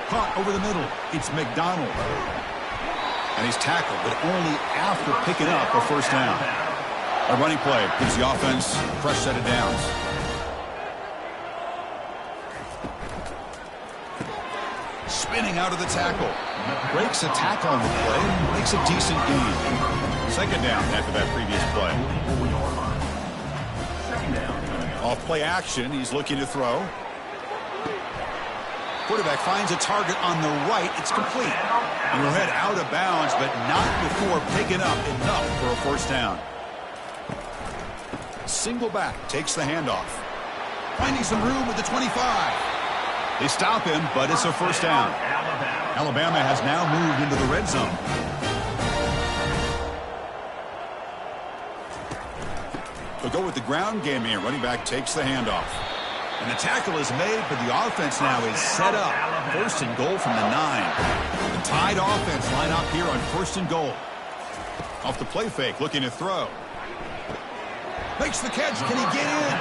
Speaker 1: Caught over the middle. It's McDonald. And he's tackled, but only after picking up a first down. A running play gives the offense a fresh set of downs. Spinning out of the tackle. Breaks a tackle on the play. Makes a decent gain. Second down after that previous play. Off play action. He's looking to throw. Quarterback finds a target on the right. It's complete. And he'll head out of bounds, but not before picking up enough for a first down. Single back takes the handoff. Finding some room with the 25. They stop him, but it's a first down. Alabama has now moved into the red zone. They'll go with the ground game here. Running back takes the handoff. And the tackle is made, but the offense now is set up. First and goal from the 9. The Tide offense line up here on first and goal. Off the play fake, looking to throw. Makes the catch. Can he get in?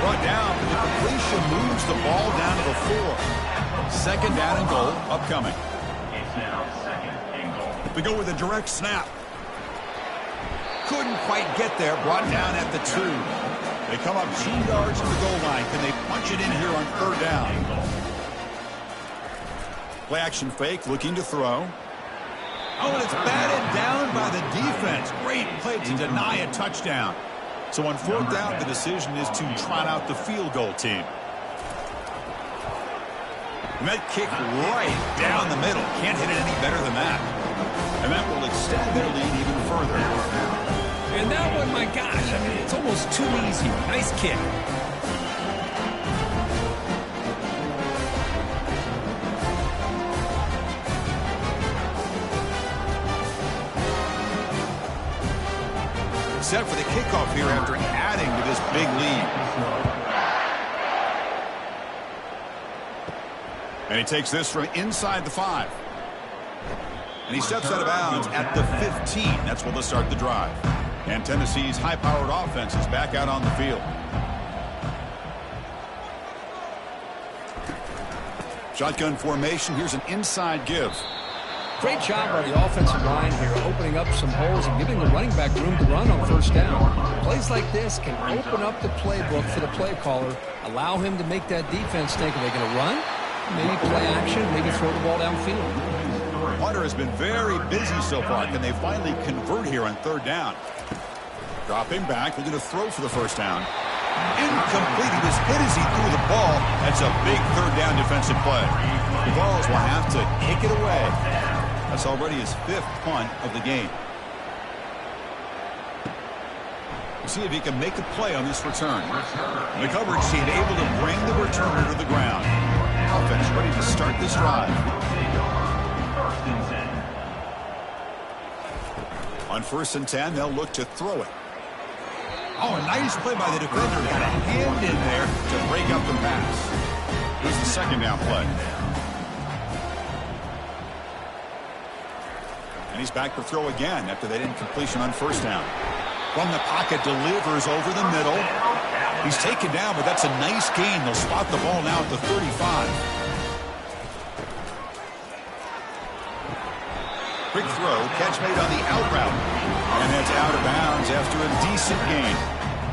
Speaker 1: Brought down, but the completion moves the ball down to the 4. Second down and goal upcoming.
Speaker 4: It's now second and goal.
Speaker 1: We go with a direct snap. Couldn't quite get there. Brought down at the 2. They come up 2 yards from the goal line. Can they punch it in here on third down? Play action fake, looking to throw. Oh, and it's batted down by the defense. Great play to deny a touchdown. So on fourth down, the decision is to trot out the field goal team. And that kick right down the middle. Can't hit it any better than that. And that will extend their lead even further.
Speaker 3: And that one, my gosh, I mean, it's almost too easy. Nice kick.
Speaker 1: Set for the kickoff here after adding to this big lead. And he takes this from inside the 5. And he steps out of bounds at the 15. That's where they'll start the drive. And Tennessee's high-powered offense is back out on the field. Shotgun formation. Here's an inside give.
Speaker 2: Great job by the offensive line here, opening up some holes and giving the running back room to run on first down. Plays like this can open up the playbook for the play caller, allow him to make that defense think, are they going to run? Maybe play action, maybe throw the ball downfield.
Speaker 1: Hunter has been very busy so far. Can they finally convert here on third down? Dropping back, looking to throw for the first down. Incomplete. He was hit as he threw the ball. That's a big third down defensive play. The Vols will have to kick it away. That's already his 5th punt of the game. We'll see if he can make a play on this return. The coverage team able to bring the returner to the ground. Offense ready to start this drive. On 1st and 10, they'll look to throw it. Oh, a nice play by the defender. Got a hand in there to break up the pass. Here's the 2nd down play. And he's back to throw again after that incompletion on 1st down. From the pocket, delivers over the middle. He's taken down, but that's a nice gain. They'll spot the ball now at the 35. Quick throw, catch made on the out route. And that's out of bounds after a decent gain.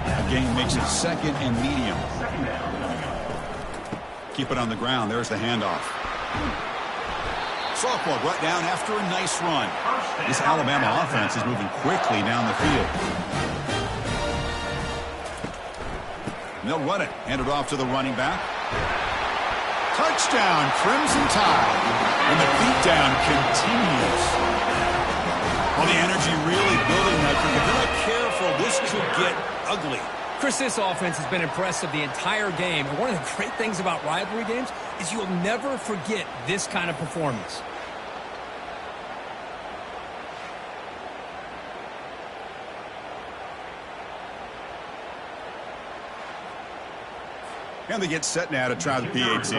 Speaker 1: A gain makes it 2nd and medium. Keep it on the ground. There's the handoff. Sophomore brought down after a nice run. This Alabama offense is moving quickly down the field. And they'll run it. Hand it off to the running back. Touchdown, Crimson Tide. And the beatdown continues. Well, the energy really building that. If they're not careful, this could get ugly.
Speaker 2: Chris, this offense has been impressive the entire game. And one of the great things about rivalry games is you'll never forget this kind of performance.
Speaker 1: And they get set now to try the PAT.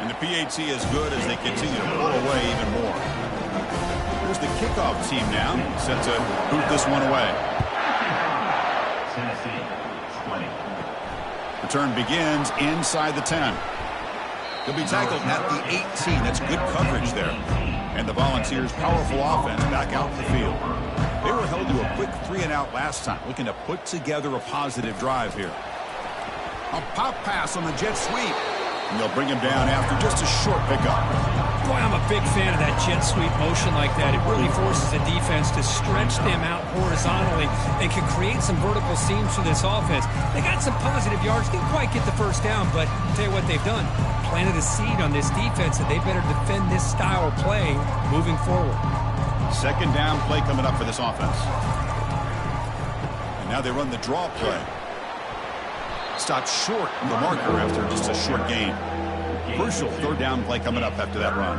Speaker 1: And the PAT is good as they continue to pull away even more. Here's the kickoff team now, set to boot this one away.
Speaker 4: Tennessee, 20.
Speaker 1: Return begins inside the 10. He'll be tackled at the 18. That's good coverage there. And the Volunteers' powerful offense back out the field. They were held to a quick 3-and-out last time, looking to put together a positive drive here. A pop pass on the jet sweep. And they'll bring him down after just a short pickup.
Speaker 3: Boy, I'm a big fan of that jet sweep motion like that. It really forces the defense to stretch them out horizontally and can create some vertical seams for this offense. They got some positive yards, didn't quite get the first down, but I'll tell you what they've done. Planted a seed on this defense that they better defend this style of play moving forward.
Speaker 1: 2nd down play coming up for this offense. And now they run the draw play. Stopped short of the marker after just a short gain. Crucial 3rd down play coming up after that run.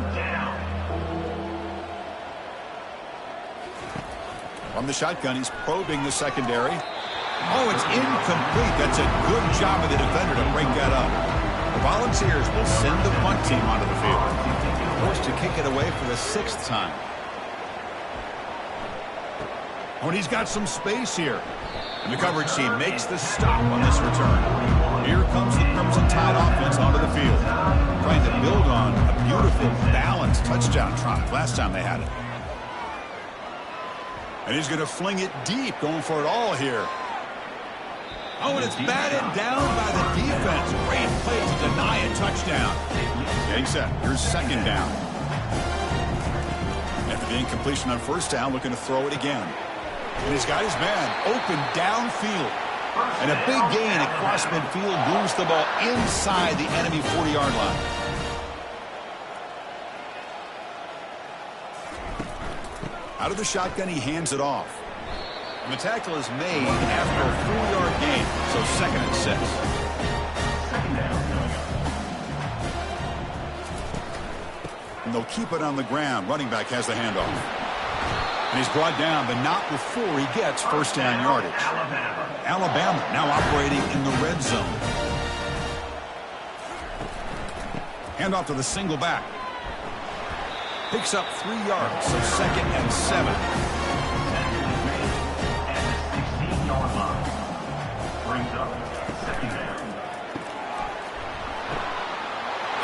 Speaker 1: From the shotgun, he's probing the secondary. Oh, it's incomplete. That's a good job of the defender to break that up. The Volunteers will send the punt team onto the field. Forced to kick it away for the 6th time. Oh, and he's got some space here. And the coverage team makes the stop on this return. Here comes the Crimson Tide offense onto the field. Trying to build on a beautiful, balanced touchdown drive last time they had it. And he's going to fling it deep, going for it all here. Oh, and it's batted down by the defense. Great play to deny a touchdown. Getting set. Here's 2nd down. After the incompletion on 1st down, looking to throw it again. And he's got his man open downfield. And a big gain across midfield moves the ball inside the enemy 40-yard line. Out of the shotgun, he hands it off. And the tackle is made after a 4-yard gain, so 2nd and 6. And they'll keep it on the ground. Running back has the handoff. And he's brought down, but not before he gets 1st down yardage. Alabama now operating in the red zone. Handoff to the single back. Picks up 3 yards, so 2nd and 7.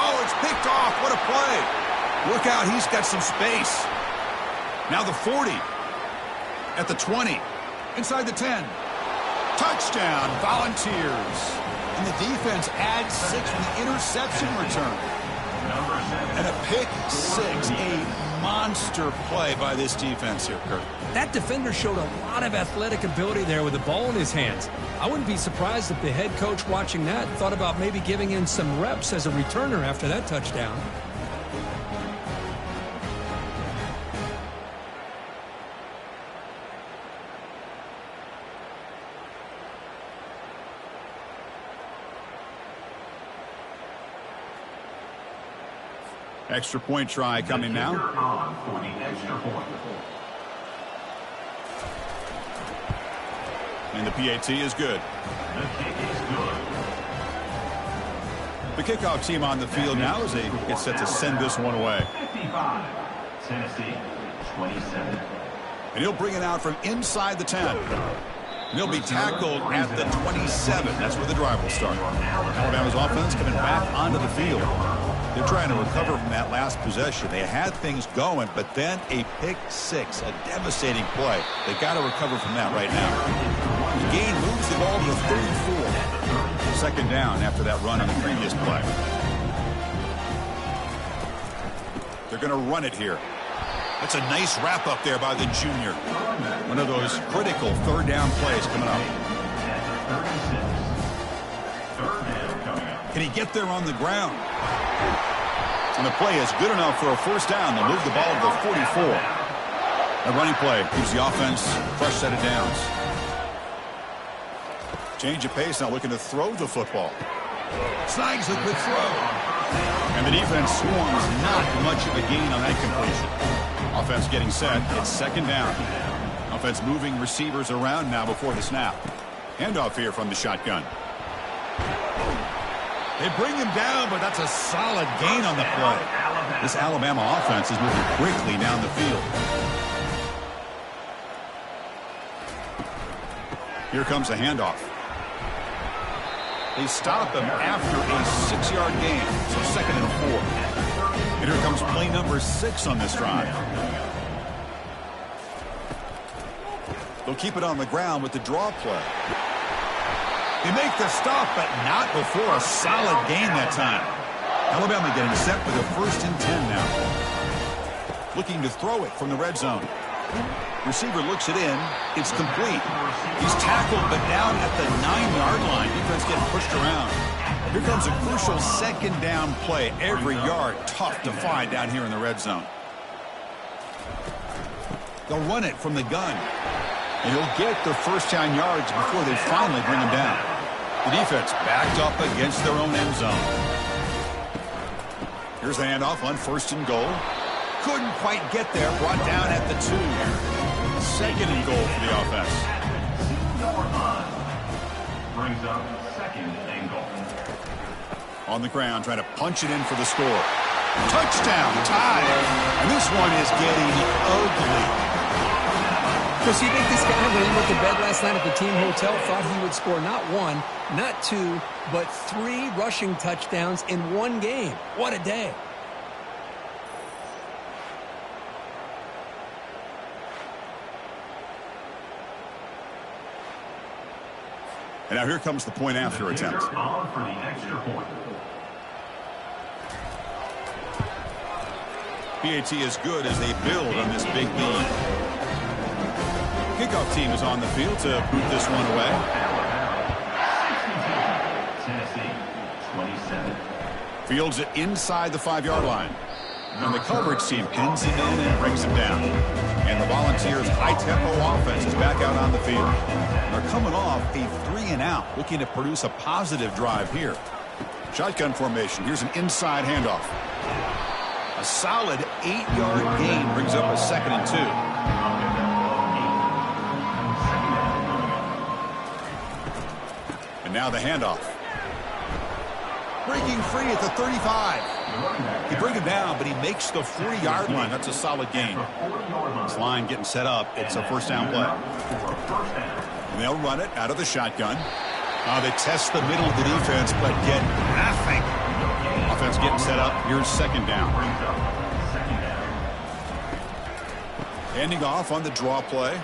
Speaker 1: Oh, it's picked off. What a play. Look out, he's got some space. Now the 40. At the 20. Inside the 10. Touchdown, Volunteers. And the defense adds 6 with the interception return. And a pick 6, a monster play by this defense here, Kurt.
Speaker 3: That defender showed a lot of athletic ability there with the ball in his hands. I wouldn't be surprised if the head coach watching that thought about maybe giving him some reps as a returner after that touchdown.
Speaker 1: Extra point try coming now.
Speaker 4: For the extra point.
Speaker 1: And the PAT is good.
Speaker 4: The kick is good.
Speaker 1: The kickoff team on the field now as they get set to send this one away.
Speaker 4: 55. Tennessee, 27.
Speaker 1: And he'll bring it out from inside the 10. And he'll be tackled at the 27. That's where the drive will start. Alabama's offense coming back onto the field. They're trying to recover from that last possession. They had things going, but then a pick 6, a devastating play. They've got to recover from that right now. The gain moves the ball to 34. Second down after that run on the previous play. They're going to run it here. That's a nice wrap up there by the junior. One of those critical third down plays coming up. Can he get there on the ground? And the play is good enough for a first down. They'll move the ball to the 44. A running play gives the offense a fresh set of downs. Change of pace, now looking to throw the football. Snags a good throw. And the defense swarms, not much of a gain on that completion. Offense getting set. It's second down. Offense moving receivers around now before the snap. Handoff here from the shotgun. They bring him down, but that's a solid gain on the play. This Alabama offense is moving quickly down the field. Here comes a handoff. They stop him after a 6-yard gain, so second and 4. And here comes play number 6 on this drive. They'll keep it on the ground with the draw play. They make the stop, but not before a solid gain that time. Alabama getting set with a 1st and 10 now. Looking to throw it from the red zone. Receiver looks it in. It's complete. He's tackled, but down at the 9-yard line. Defense getting pushed around. Here comes a crucial second down play. Every yard tough to find down here in the red zone. They'll run it from the gun. And he'll get the first down yards before they finally bring him down. The defense backed up against their own end zone. Here's the handoff on 1st and goal. Couldn't quite get there. Brought down at the 2. Second and goal for the offense.
Speaker 4: Brings up second and goal.
Speaker 1: On the ground, trying to punch it in for the score. Touchdown, tied. And this one is getting ugly.
Speaker 3: Because you think this guy, when he went to bed last night at the team hotel, thought he would score not 1, not 2, but 3 rushing touchdowns in one game. What a day.
Speaker 1: And now here comes the point after attempt.
Speaker 4: On for the extra point.
Speaker 1: PAT is good as they build on this big lead. Kickoff team is on the field to boot this one away.
Speaker 4: Tennessee, 27.
Speaker 1: Fields it inside the 5-yard line. And the coverage team pins him in and brings him down. And the Volunteers' high-tempo offense is back out on the field. They're coming off a 3-and-out, looking to produce a positive drive here. Shotgun formation. Here's an inside handoff. A solid 8-yard gain brings up a 2nd and 2. And now the handoff. Breaking free at the 35. He brings him down, but he makes the 40-yard line. That's a solid gain. This line getting set up. It's a first down play. And they'll run it out of the shotgun. They test the middle of the defense, but get nothing. Offense getting set up. Here's second down. Handing off on the draw play.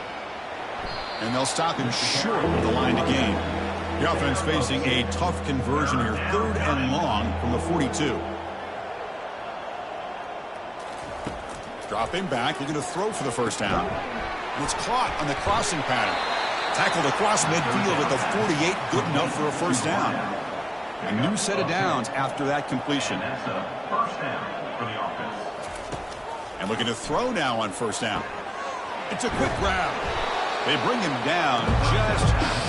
Speaker 1: And they'll stop him short of the line to gain. The offense facing a tough conversion here. 3rd and long from the 42. Dropping back, looking to throw for the first down. And it's caught on the crossing pattern. Tackled across midfield at the 48, good enough for a first down. A new set of downs after that completion.
Speaker 4: That's a first down for the offense.
Speaker 1: And looking to throw now on first down. It's a quick grab. They bring him down just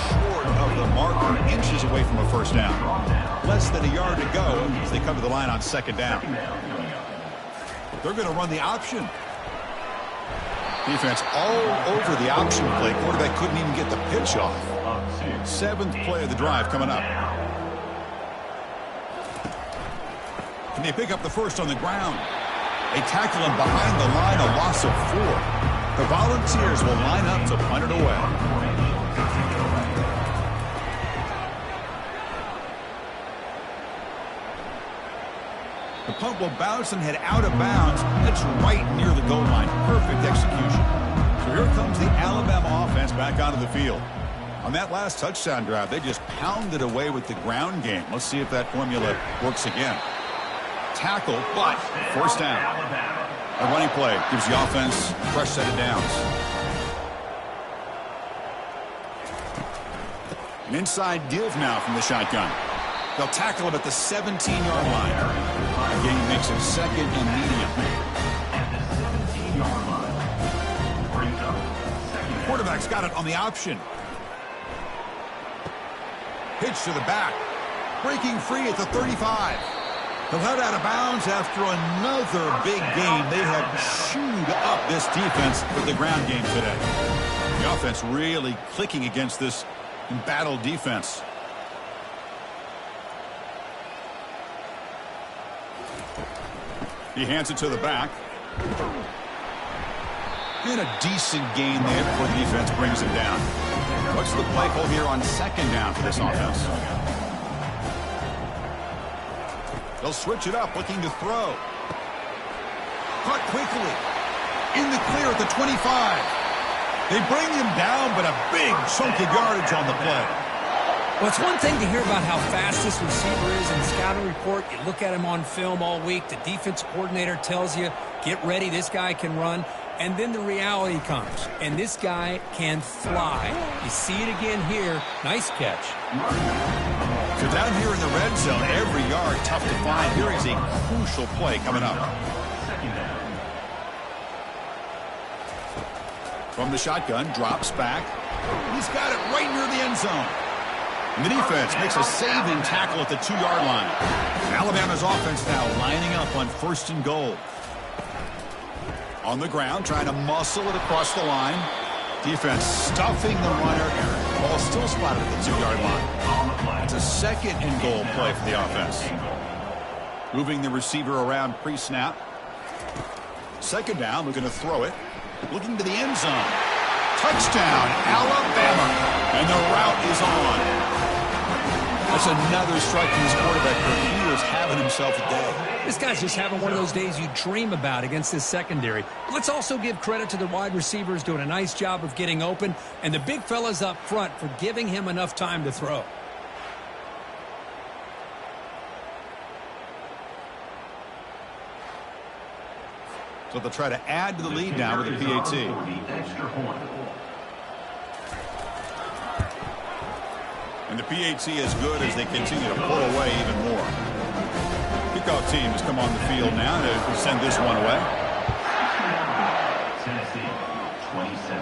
Speaker 1: short of the marker, inches away from a first down. Less than a yard to go as they come to the line on second down. They're going to run the option. Defense all over the option play. Quarterback couldn't even get the pitch off. 7th play of the drive coming up. Can they pick up the first on the ground? They tackle him behind the line, a loss of 4. The Volunteers will line up to punt it away. The punt will bounce and head out of bounds. That's right near the goal line. Perfect execution. So here comes the Alabama offense back onto the field. On that last touchdown drive, they just pounded away with the ground game. Let's see if that formula works again. Tackle, but first down. A running play gives the offense a fresh set of downs. An inside give now from the shotgun. They'll tackle him at the 17-yard line. The game makes it 2nd and medium. The quarterback's got it on the option. Pitch to the back. Breaking free at the 35. They'll head out of bounds after another big game. They have chewed up this defense for the ground game today. The offense really clicking against this embattled defense. He hands it to the back. And a decent gain there before the defense brings him down. What's the play call here on second down for this offense? They'll switch it up, looking to throw. Caught quickly. In the clear at the 25. They bring him down, but a big chunk of yardage on the play.
Speaker 3: Well, it's one thing to hear about how fast this receiver is in the scouting report. You look at him on film all week. The defense coordinator tells you, get ready, this guy can run. And then the reality comes, and this guy can fly. You see it again here. Nice catch.
Speaker 1: So down here in the red zone, every yard tough to find. Here is a crucial play coming up. From the shotgun, drops back. He's got it right near the end zone. And the defense makes a saving tackle at the 2-yard line. Alabama's offense now lining up on 1st and goal. On the ground, trying to muscle it across the line. Defense stuffing the runner. Ball still spotted at the 2-yard line. It's a 2nd and goal play for the offense. Moving the receiver around pre-snap. 2nd down, looking to throw it. Looking to the end zone. Touchdown, Alabama. And the route is on. That's another strike from his quarterback. He is having himself a day.
Speaker 3: This guy's just having one of those days you dream about against this secondary. Let's also give credit to the wide receivers doing a nice job of getting open, and the big fellas up front for giving him enough time to throw.
Speaker 1: So they'll try to add to the lead now with a PAT. And the PAT is good as they continue to pull away even more. Kickoff team has come on the field now to send this one away.
Speaker 4: Tennessee, 27.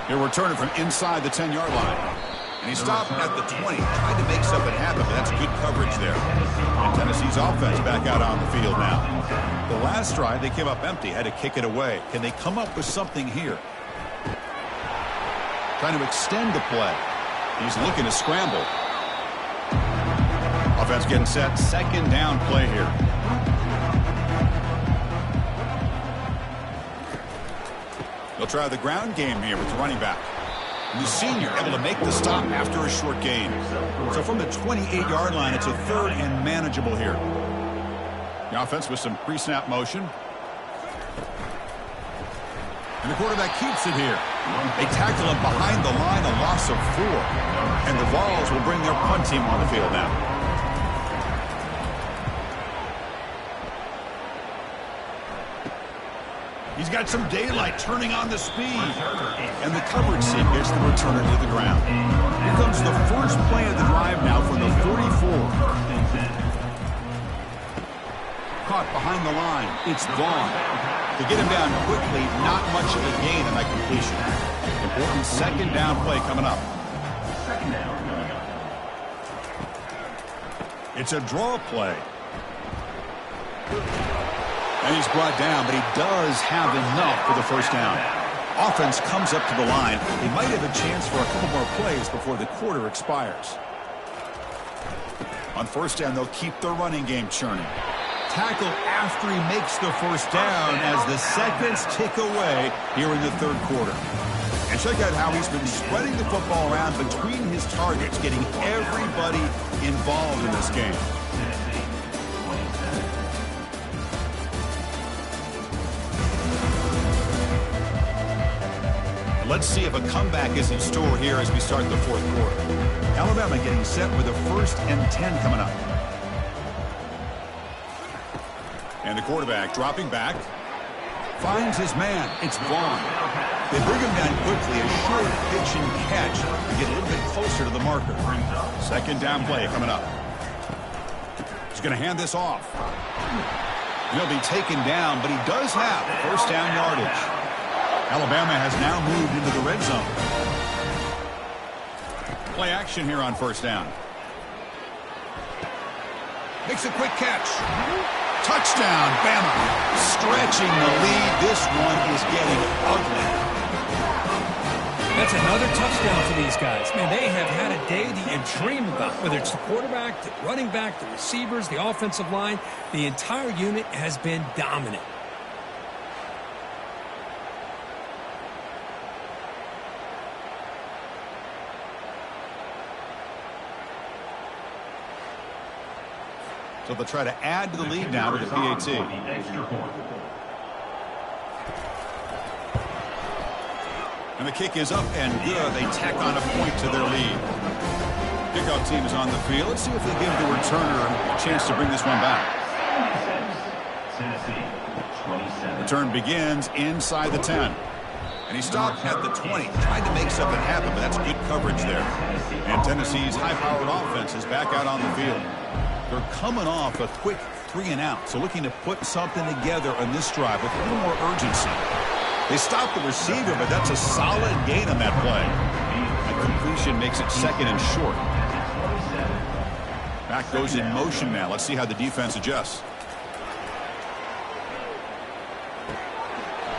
Speaker 1: He'll return it from inside the 10-yard line. And he stopped at the 20, tried to make something happen, but that's good coverage there. And Tennessee's offense back out on the field now. The last drive, they came up empty, had to kick it away. Can they come up with something here? Trying to extend the play. He's looking to scramble. Offense getting set. 2nd down play here. They'll try the ground game here with the running back. And the senior able to make the stop after a short gain. So from the 28-yard line, it's a 3rd and manageable here. The offense with some pre-snap motion. And the quarterback keeps it here. They tackle him behind the line, a loss of 4. And the Vols will bring their punt team on the field now. He's got some daylight turning on the speed. And the coverage seam gets the returner to the ground. Here comes the first play of the drive now from the 44. Caught behind the line. It's Vaughn. To get him down quickly, not much of a gain on that completion. Important second down play coming up. It's a draw play. And he's brought down, but he does have enough for the first down. Offense comes up to the line. They might have a chance for a couple more plays before the quarter expires. On first down, they'll keep their running game churning. Tackle after he makes the first down as the seconds tick away here in the third quarter. And check out how he's been spreading the football around between his targets, getting everybody involved in this game. Let's see if a comeback is in store here as we start the fourth quarter. Alabama getting set with a 1st and 10 coming up. And the quarterback dropping back. Finds his man. It's Vaughn. They bring him down quickly. A short pitch and catch to get a little bit closer to the marker. Second down play coming up. He's going to hand this off. He'll be taken down, but he does have first down yardage. Alabama has now moved into the red zone. Play action here on first down. Makes a quick catch. Touchdown, Bama. Stretching the lead. This one is getting ugly.
Speaker 3: That's another touchdown for these guys. Man, they have had a day that you dream about. Whether it's the quarterback, the running back, the receivers, the offensive line, the entire unit has been dominant.
Speaker 1: So they'll try to add to the lead now with the PAT. And the kick is up and good. They tack on a point to their lead. Kickoff team is on the field. Let's see if they give the returner a chance to bring this one back. Return begins inside the 10. And he stopped at the 20. Tried to make something happen, but that's good coverage there. And Tennessee's high-powered offense is back out on the field. They're coming off a quick 3-and-out, so looking to put something together on this drive with a little more urgency. They stopped the receiver, but that's a solid gain on that play. That completion makes it second and short. Back goes in motion now. Let's see how the defense adjusts.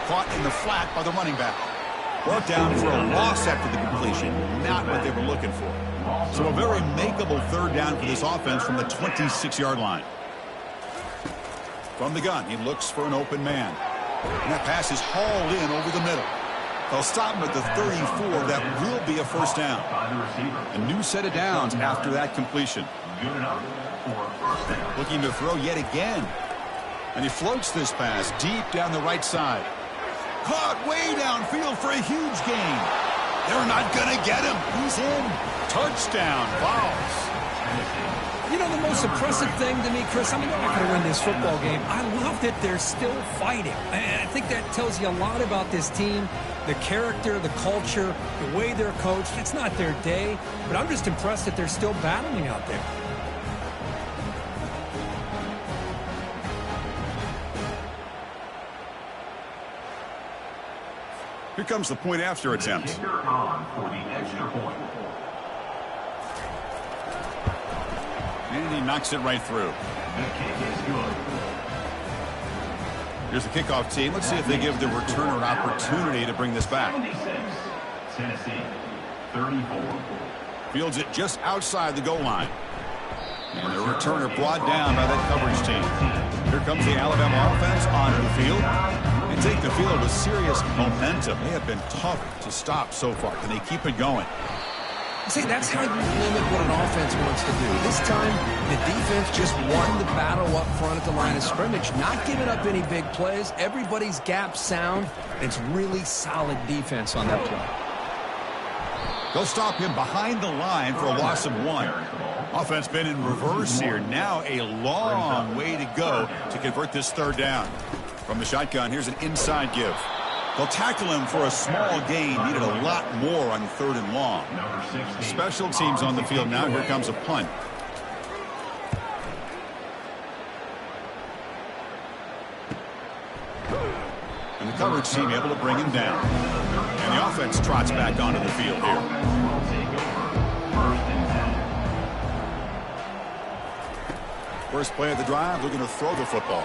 Speaker 1: Caught in the flat by the running back. Brought down for a loss after the completion. Not what they were looking for. So a very makeable third down for this offense from the 26-yard line. From the gun, he looks for an open man. And that pass is hauled in over the middle. They'll stop him at the 34. That will be a first down. A new set of downs after that completion. Looking to throw yet again. And he floats this pass deep down the right side. Caught way downfield for a huge gain. They're not going to get him. He's in. Touchdown, Vols.
Speaker 3: You know, the most impressive thing to me, Chris, I mean, they're not going to win this football game. I love that they're still fighting. I think that tells you a lot about this team, the character, the culture, the way they're coached. It's not their day, but I'm just impressed that they're still battling out there.
Speaker 1: Here comes the point after attempt.
Speaker 4: Kicker on for the extra point.
Speaker 1: And he knocks it right through.
Speaker 4: The kick is good.
Speaker 1: Here's the kickoff team. Let's see if they give the returner an opportunity to bring this back.
Speaker 4: 26, Tennessee, 34.
Speaker 1: Fields it just outside the goal line. And the returner brought down by that coverage team. Here comes the Alabama offense onto the field. They take the field with serious momentum. They have been tough to stop so far. Can they keep it going?
Speaker 2: See, that's how you limit what an offense wants to do. This time, the defense just won the battle up front at the line of scrimmage, not giving up any big plays. Everybody's gap sound. It's really solid defense on that play.
Speaker 1: They'll stop him behind the line for a loss of 1. Offense been in reverse here. Now a long way to go to convert this third down. From the shotgun, here's an inside give. They'll tackle him for a small gain. Needed a lot more on 3rd and long. Special teams on the field now. Here comes a punt. And the coverage team able to bring him down. And the offense trots back onto the field here. First play of the drive, looking to throw the football.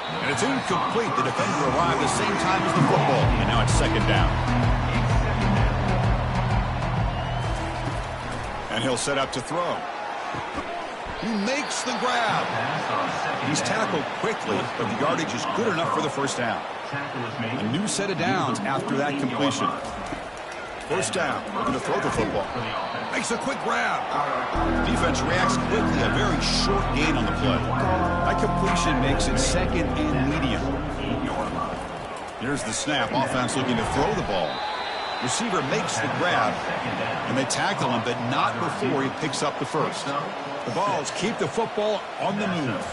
Speaker 1: And it's incomplete. The defender arrived the same time as the football. And now it's 2nd down. And he'll set up to throw. He makes the grab. He's tackled quickly, but the yardage is good enough for the first down. A new set of downs after that completion. First down. Looking to throw the football. Makes a quick grab. Defense reacts quickly. A very short gain on the play. That completion makes it 2nd and medium. Here's the snap. Offense looking to throw the ball. Receiver makes the grab, and they tackle him, but not before he picks up the first. The Vols keep the football on the move.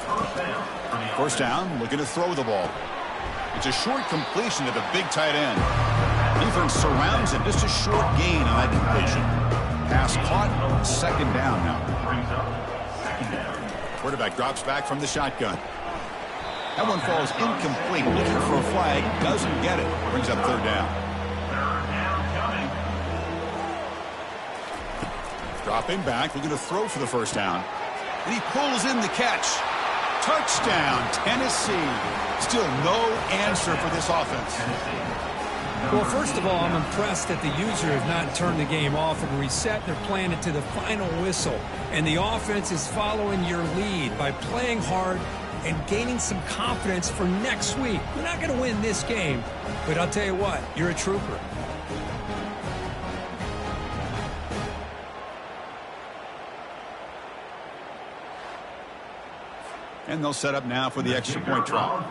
Speaker 1: First down, looking to throw the ball. It's a short completion to the big tight end. Defense surrounds him. Just a short gain on that completion. Pass caught. 2nd down now. Quarterback drops back from the shotgun. That one falls incomplete. Looking for a flag. Doesn't get it. Brings up 3rd down. Dropping back. Looking to throw for the first down. And he pulls in the catch. Touchdown, Tennessee. Still no answer for this offense.
Speaker 3: Well, first of all, I'm impressed that the user has not turned the game off and reset. They're playing it to the final whistle. And the offense is following your lead by playing hard and gaining some confidence for next week. You're not going to win this game, but I'll tell you what, you're a trooper.
Speaker 1: And they'll set up now for the extra point try.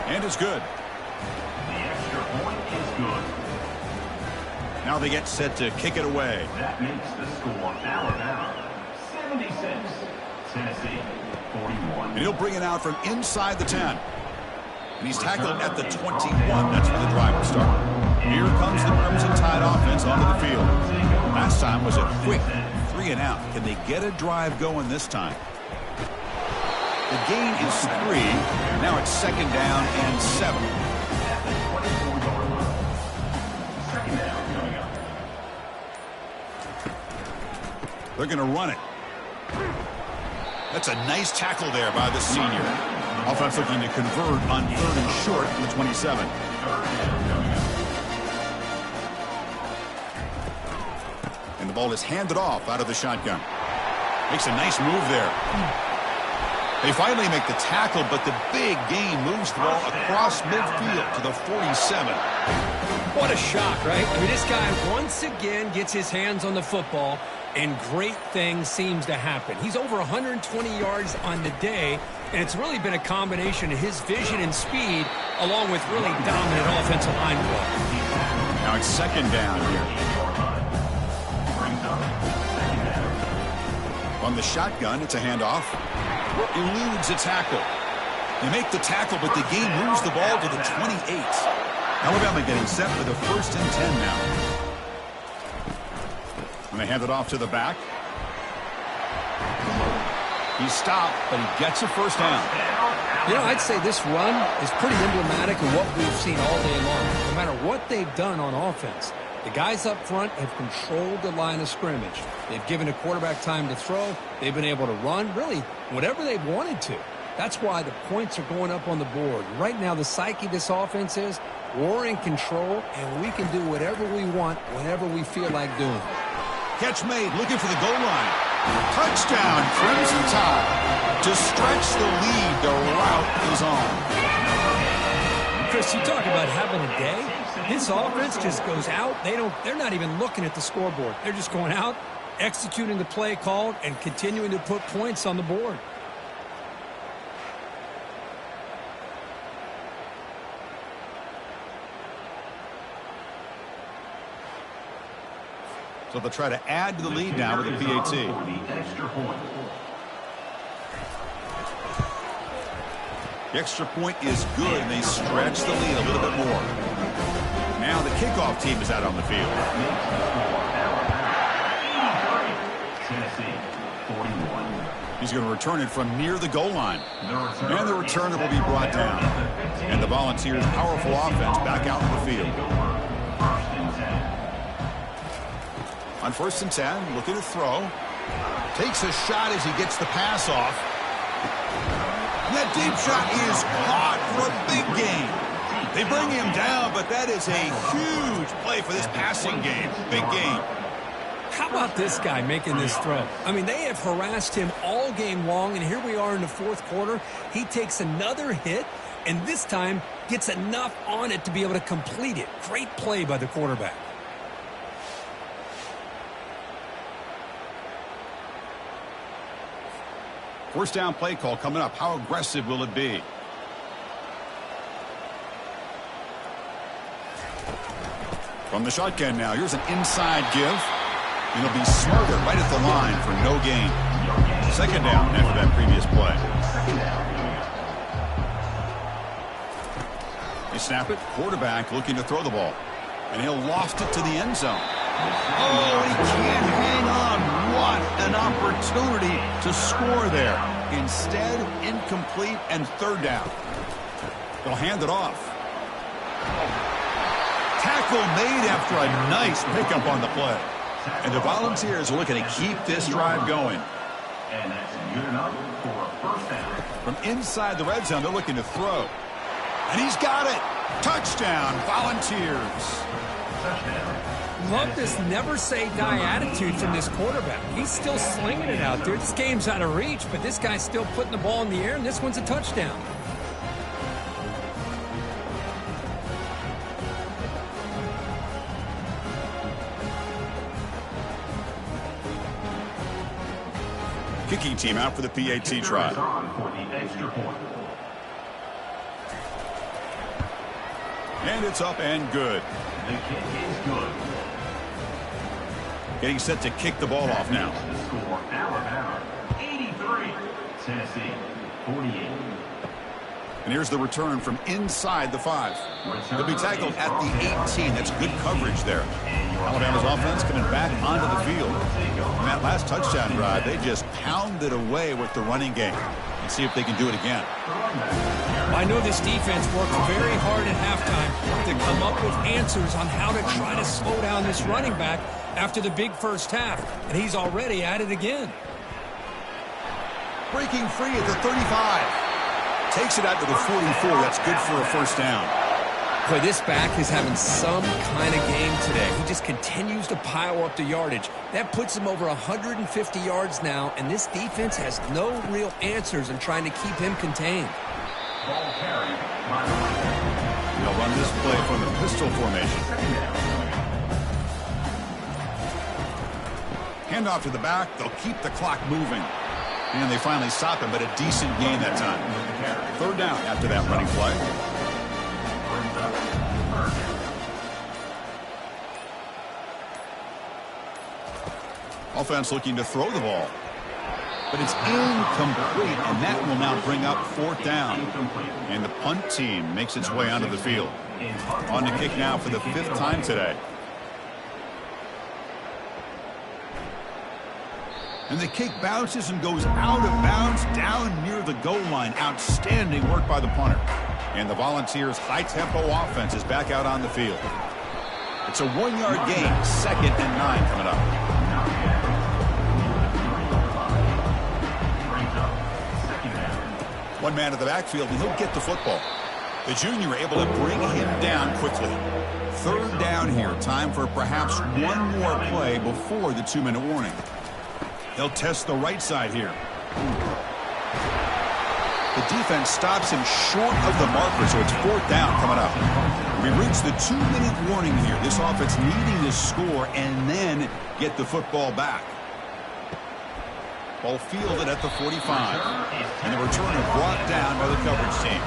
Speaker 1: And it's good.
Speaker 4: The extra point is good.
Speaker 1: Now they get set to kick it away.
Speaker 4: That makes the score Alabama 76, Tennessee 41.
Speaker 1: And he'll bring it out from inside the 10. And he's tackled at the 21. That's where the drive will start. Here comes the Crimson Tide offense onto the field. Last time was a quick 3 and out. Can they get a drive going this time? The gain is 3. Now it's 2nd down and 7. They're going to run it. That's a nice tackle there by the senior. Offense looking to convert on 3rd and short from the 27. And the ball is handed off out of the shotgun. Makes a nice move there. They finally make the tackle, but the big gain moves the ball across midfield to the 47.
Speaker 3: What a shock, right? I mean, this guy once again gets his hands on the football, and great things seems to happen. He's over 120 yards on the day, and it's really been a combination of his vision and speed, along with really dominant offensive line play.
Speaker 1: Now it's 2nd down here. On the shotgun, it's a handoff. Eludes a tackle. They make the tackle, but the gain moves the ball to the 28. Alabama getting set for the 1st and 10 now. And they hand it off to the back. He's stopped, but he gets a first down.
Speaker 2: You know, I'd say this run is pretty emblematic of what we've seen all day long. No matter what they've done on offense, the guys up front have controlled the line of scrimmage. They've given the quarterback time to throw. They've been able to run, really, whatever they've wanted to. That's why the points are going up on the board. Right now, the psyche of this offense is we're in control, and we can do whatever we want whenever we feel like doing it.
Speaker 1: Catch made, looking for the goal line. Touchdown, Crimson Tide. To stretch the lead, the route is on.
Speaker 3: Chris, you talk about having a day. This offense just goes out. They're not even looking at the scoreboard. They're just going out, executing the play called, and continuing to put points on the board.
Speaker 1: So they'll try to add to the lead now with a PAT. The extra point is good, and they stretch the lead a little bit more. Now the kickoff team is out on the field. He's going to return it from near the goal line. And the returner will be brought down. And the Volunteers' powerful offense back out in the field. On 1st and 10, looking to throw. Takes a shot as he gets the pass off. And that deep shot is caught for a big gain. They bring him down, but that is a huge play for this passing game. Big gain.
Speaker 3: How about this guy making this throw? I mean, they have harassed him all game long, and here we are in the 4th quarter. He takes another hit, and this time gets enough on it to be able to complete it. Great play by the quarterback.
Speaker 1: First down play call coming up. How aggressive will it be? From the shotgun now. Here's an inside give. And he'll be smothered right at the line for no gain. 2nd down after that previous play. They snap it. Quarterback looking to throw the ball. And he'll loft it to the end zone. Oh, he can't hang on. What an opportunity to score there. Instead, incomplete and 3rd down. They'll hand it off. Tackle made after a nice pickup on the play. And the Volunteers are looking to keep this drive going.
Speaker 4: And that's good enough for a 1st down.
Speaker 1: From inside the red zone, they're looking to throw. And he's got it. Touchdown, Volunteers.
Speaker 4: Touchdown.
Speaker 3: Love this never-say-die attitude from this quarterback. He's still slinging it out there. This game's out of reach, but this guy's still putting the ball in the air, and this one's a touchdown.
Speaker 1: Kicking team out for the PAT try.
Speaker 4: For the extra point.
Speaker 1: And it's up and good.
Speaker 4: The kick is good.
Speaker 1: Getting set to kick the ball off now.
Speaker 4: The score, Alabama 83, Tennessee 48.
Speaker 1: And here's the return from inside the 5. He'll be tackled at the 18. That's good coverage there. Alabama's offense coming back onto the field. In that last touchdown drive, they just pounded away with the running game. And see if they can do it again.
Speaker 3: I know this defense worked very hard at halftime to come up with answers on how to try to slow down this running back after the big first half. And he's already at it again.
Speaker 1: Breaking free at the 35. Takes it out to the 44. That's good for a 1st down.
Speaker 2: Boy, this back is having some kind of game today. He just continues to pile up the yardage. That puts him over 150 yards now, and this defense has no real answers in trying to keep him contained.
Speaker 4: Ball carried.
Speaker 1: They'll run this play from the pistol formation. Hand off to the back. They'll keep the clock moving. And they finally stop him, but a decent gain that time. 3rd down after that running play. Offense looking to throw the ball. But it's incomplete, and that will now bring up 4th down. And the punt team makes its way onto the field. On to kick now for the 5th time today. And the kick bounces and goes out of bounds down near the goal line. Outstanding work by the punter. And the Volunteers' high-tempo offense is back out on the field. It's a 1-yard gain, 2nd and 9 coming up. One man in the backfield, and he'll get the football. The junior able to bring him down quickly. 3rd down here. Time for perhaps one more play before the 2-minute warning. They'll test the right side here. The defense stops him short of the marker, so it's 4th down coming up. We reach the 2-minute warning here. This offense needing to score and then get the football back. Ball fielded at the 45. And the returner brought down by the coverage team.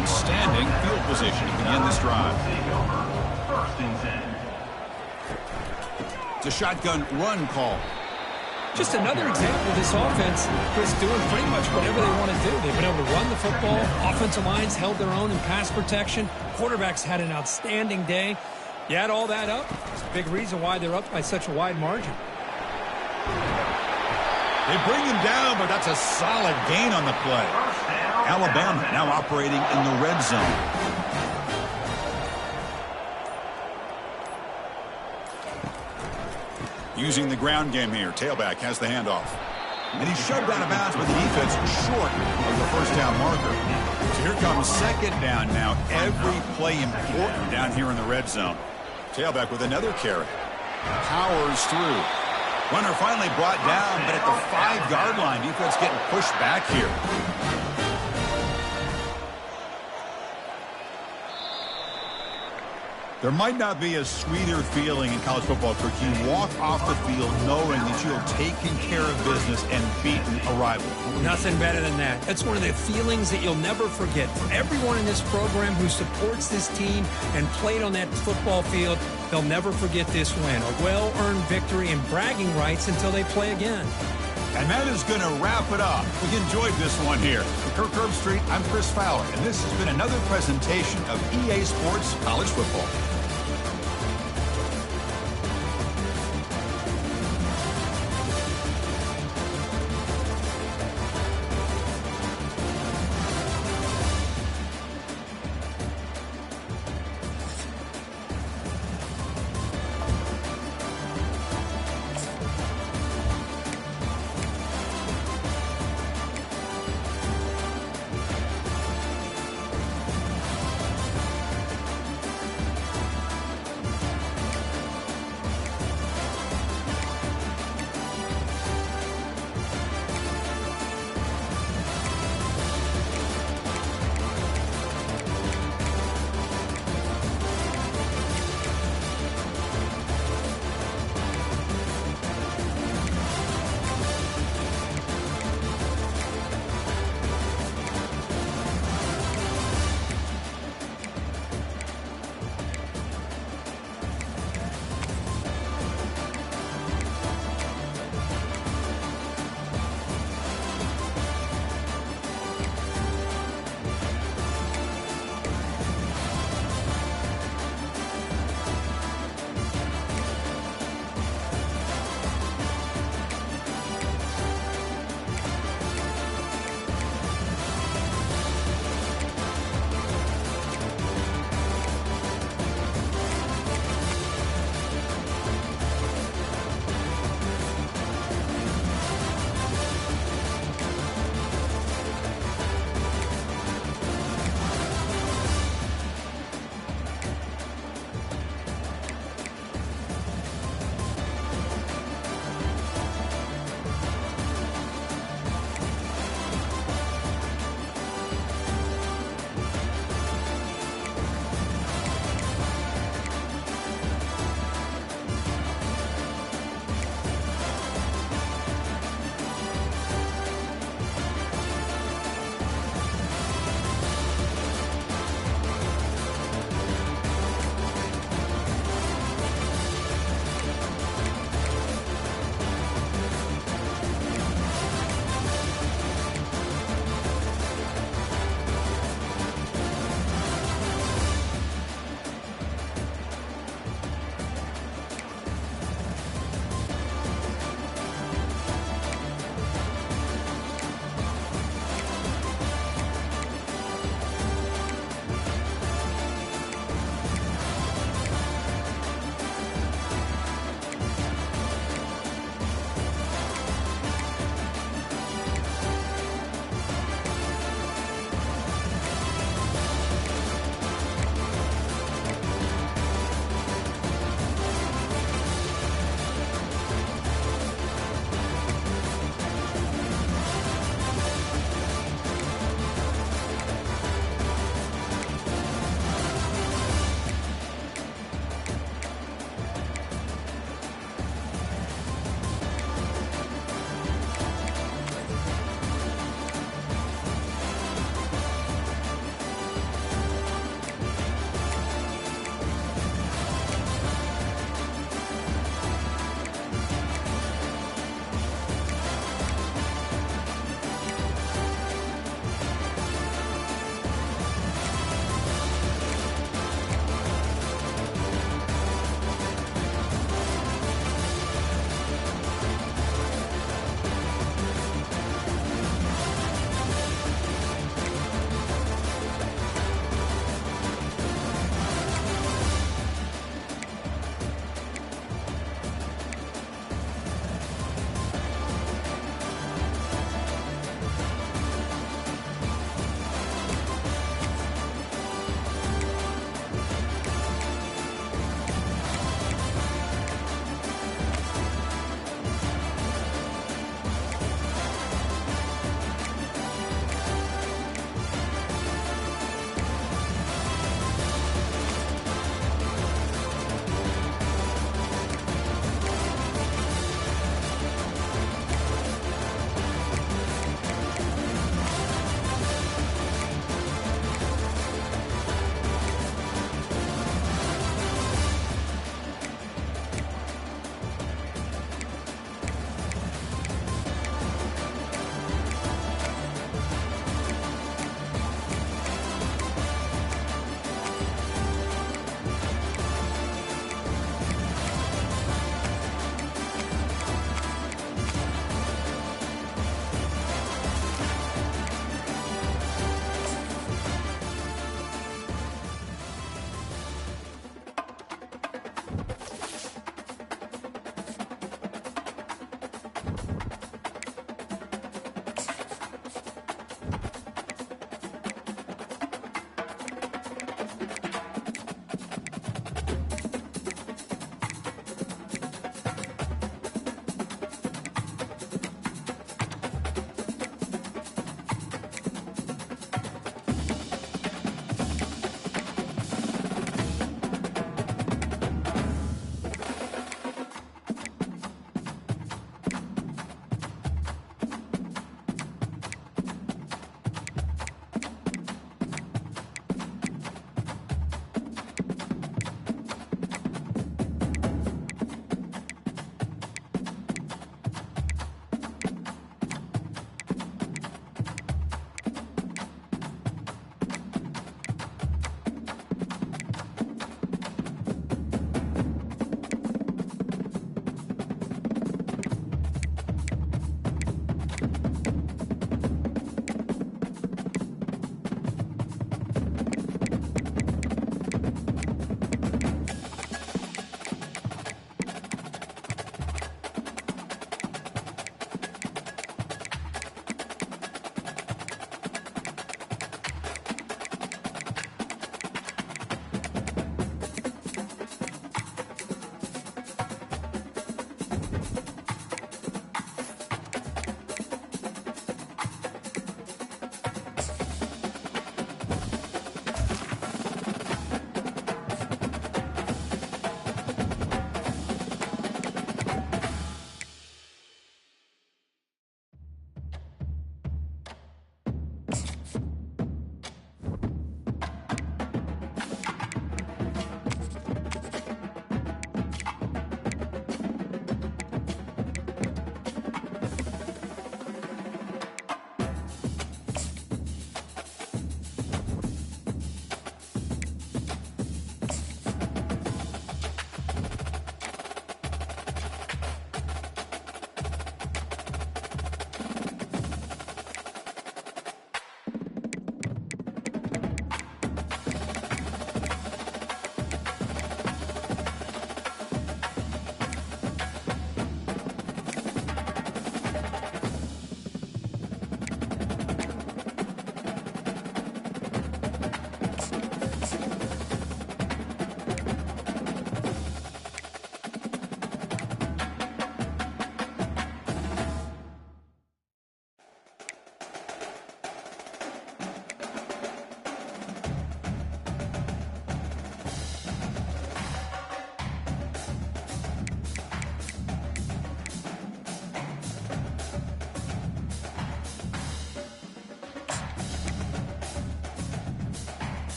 Speaker 1: Outstanding field position to begin this drive.
Speaker 4: First and 10.
Speaker 1: It's a shotgun run call.
Speaker 3: Just another example of this offense, Chris, doing pretty much whatever they want to do. They've been able to run the football. Offensive lines held their own in pass protection. Quarterbacks had an outstanding day. You add all that up, it's a big reason why they're up by such a wide margin.
Speaker 1: They bring him down, but that's a solid gain on the play. Alabama now operating in the red zone. Using the ground game here. Tailback has the handoff. And he's shoved out of bounds with the defense short of the first down marker. So here comes 2nd down now. Every play important down here in the red zone. Tailback with another carry. Powers through. Runner finally brought down, but at the 5-yard line, defense getting pushed back here. There might not be a sweeter feeling in college football, Kirk. You walk off the field knowing that you have taken care of business and beaten a rival.
Speaker 3: Nothing better than that. That's one of the feelings that you'll never forget. For everyone in this program who supports this team and played on that football field, they'll never forget this win. A well-earned victory and bragging rights until they play again.
Speaker 1: And that is going to wrap it up. We enjoyed this one here. For Kirk Herbstreit, I'm Chris Fowler, and this has been another presentation of EA Sports College Football.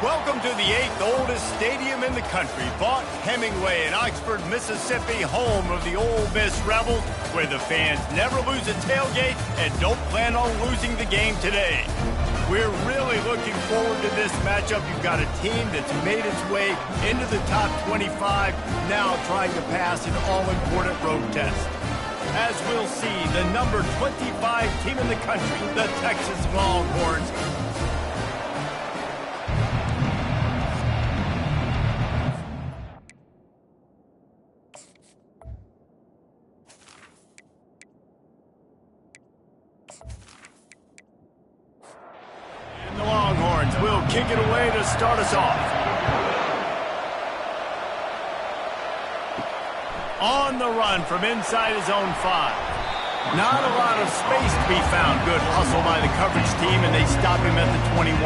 Speaker 6: Welcome to the 8th oldest stadium in the country, Vaught Hemingway in Oxford, Mississippi, home of the Ole Miss Rebels, where the fans never lose a tailgate and don't plan on losing the game today. We're really looking forward to this matchup. You've got a team that's made its way into the top 25, now trying to pass an all-important road test. As we'll see, the number 25 team in the country, the Texas Longhorns, will kick it away to start us off. On the run from inside his own 5. Not a lot of space to be found. Good hustle by the coverage team, and they stop him at the 21.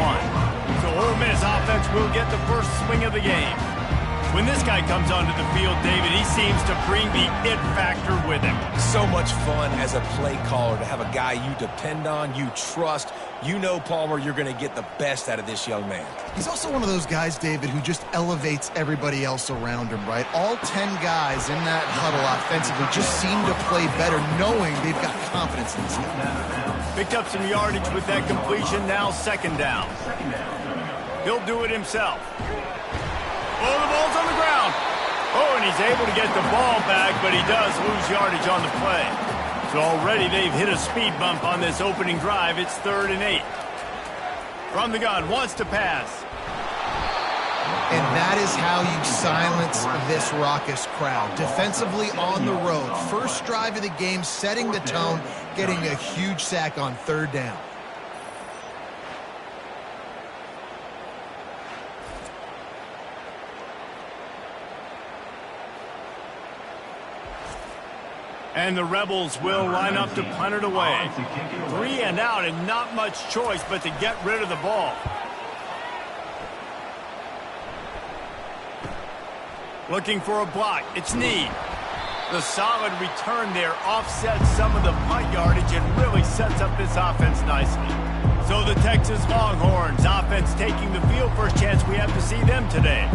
Speaker 6: So Ole Miss offense will get the first swing of the game. When this guy comes onto the field, David, he seems to bring the it factor with him.
Speaker 2: So much fun as a play caller to have a guy you depend on, you trust. You know, Palmer, you're going to get the best out of this young man.
Speaker 7: He's also one of those guys, David, who just elevates everybody else around him, right? All 10 guys in that huddle offensively just seem to play better knowing they've got confidence in this guy.
Speaker 6: Picked up some yardage with that completion, now second down. He'll do it himself. Oh, the ball's on the ground. Oh, and he's able to get the ball back, but he does lose yardage on the play. So already they've hit a speed bump on this opening drive. It's 3rd and 8. From the gun, wants to pass.
Speaker 7: And that is how you silence this raucous crowd. Defensively on the road. First drive of the game, setting the tone, getting a huge sack on 3rd down.
Speaker 6: And the Rebels will line up to punt it away. 3 and out, and not much choice but to get rid of the ball. Looking for a block. It's Need. The solid return there offsets some of the punt yardage and really sets up this offense nicely. So the Texas Longhorns offense taking the field. First chance we have to see them today.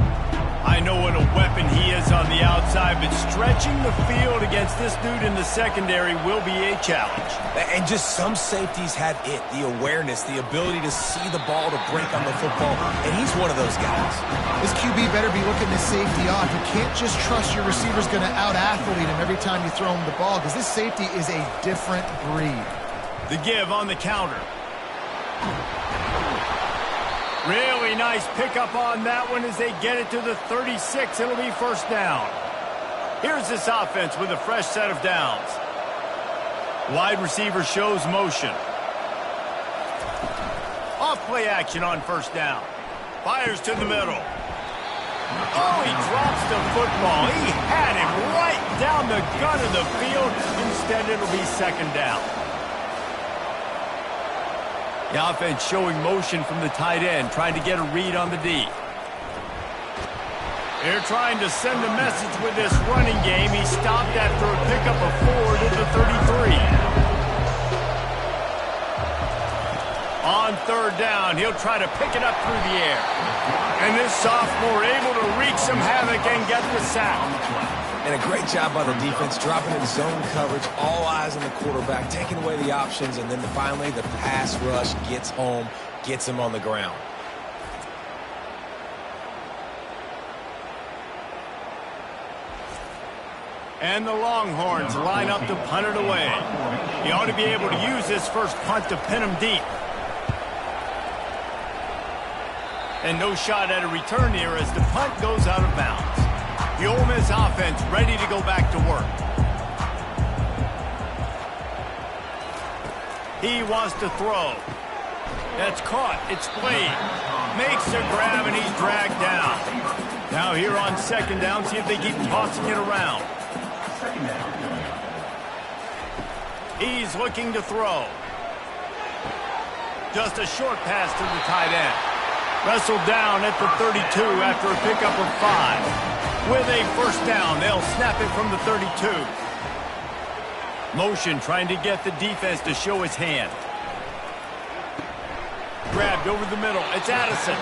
Speaker 6: I know what a weapon he is on the outside, but stretching the field against this dude in the secondary will be a challenge.
Speaker 2: And just some safeties have it, the awareness, the ability to see the ball to break on the football, and he's one of those guys.
Speaker 7: This QB better be looking this safety off. You can't just trust your receiver's going to out-athlete him every time you throw him the ball, because this safety is a different breed.
Speaker 6: The give on the counter. Really nice pickup on that one as they get it to the 36. It'll be first down. Here's this offense with a fresh set of downs. Wide receiver shows motion. Off play action on first down. Fires to the middle. Oh, he drops the football. He had him right down the gun of the field. Instead, it'll be second down. The offense showing motion from the tight end, trying to get a read on the D. They're trying to send a message with this running game. He stopped after a pickup of 4 to the 33. On third down, he'll try to pick it up through the air. And this sophomore able to wreak some havoc and get the sack.
Speaker 2: And a great job by the defense, dropping in zone coverage, all eyes on the quarterback, taking away the options, and then finally the pass rush gets home, gets him on the ground.
Speaker 6: And the Longhorns line up to punt it away. He ought to be able to use this first punt to pin him deep. And no shot at a return here as the punt goes out of bounds. The Ole Miss offense ready to go back to work. He wants to throw. That's caught. It's played. Makes the grab, and he's dragged down. Now here on second down, see if they keep tossing it around. He's looking to throw. Just a short pass to the tight end. Wrestled down at the 32 after a pickup of 5. With a first down, they'll snap it from the 32. Motion trying to get the defense to show his hand. grabbed over the middle. It's Addison.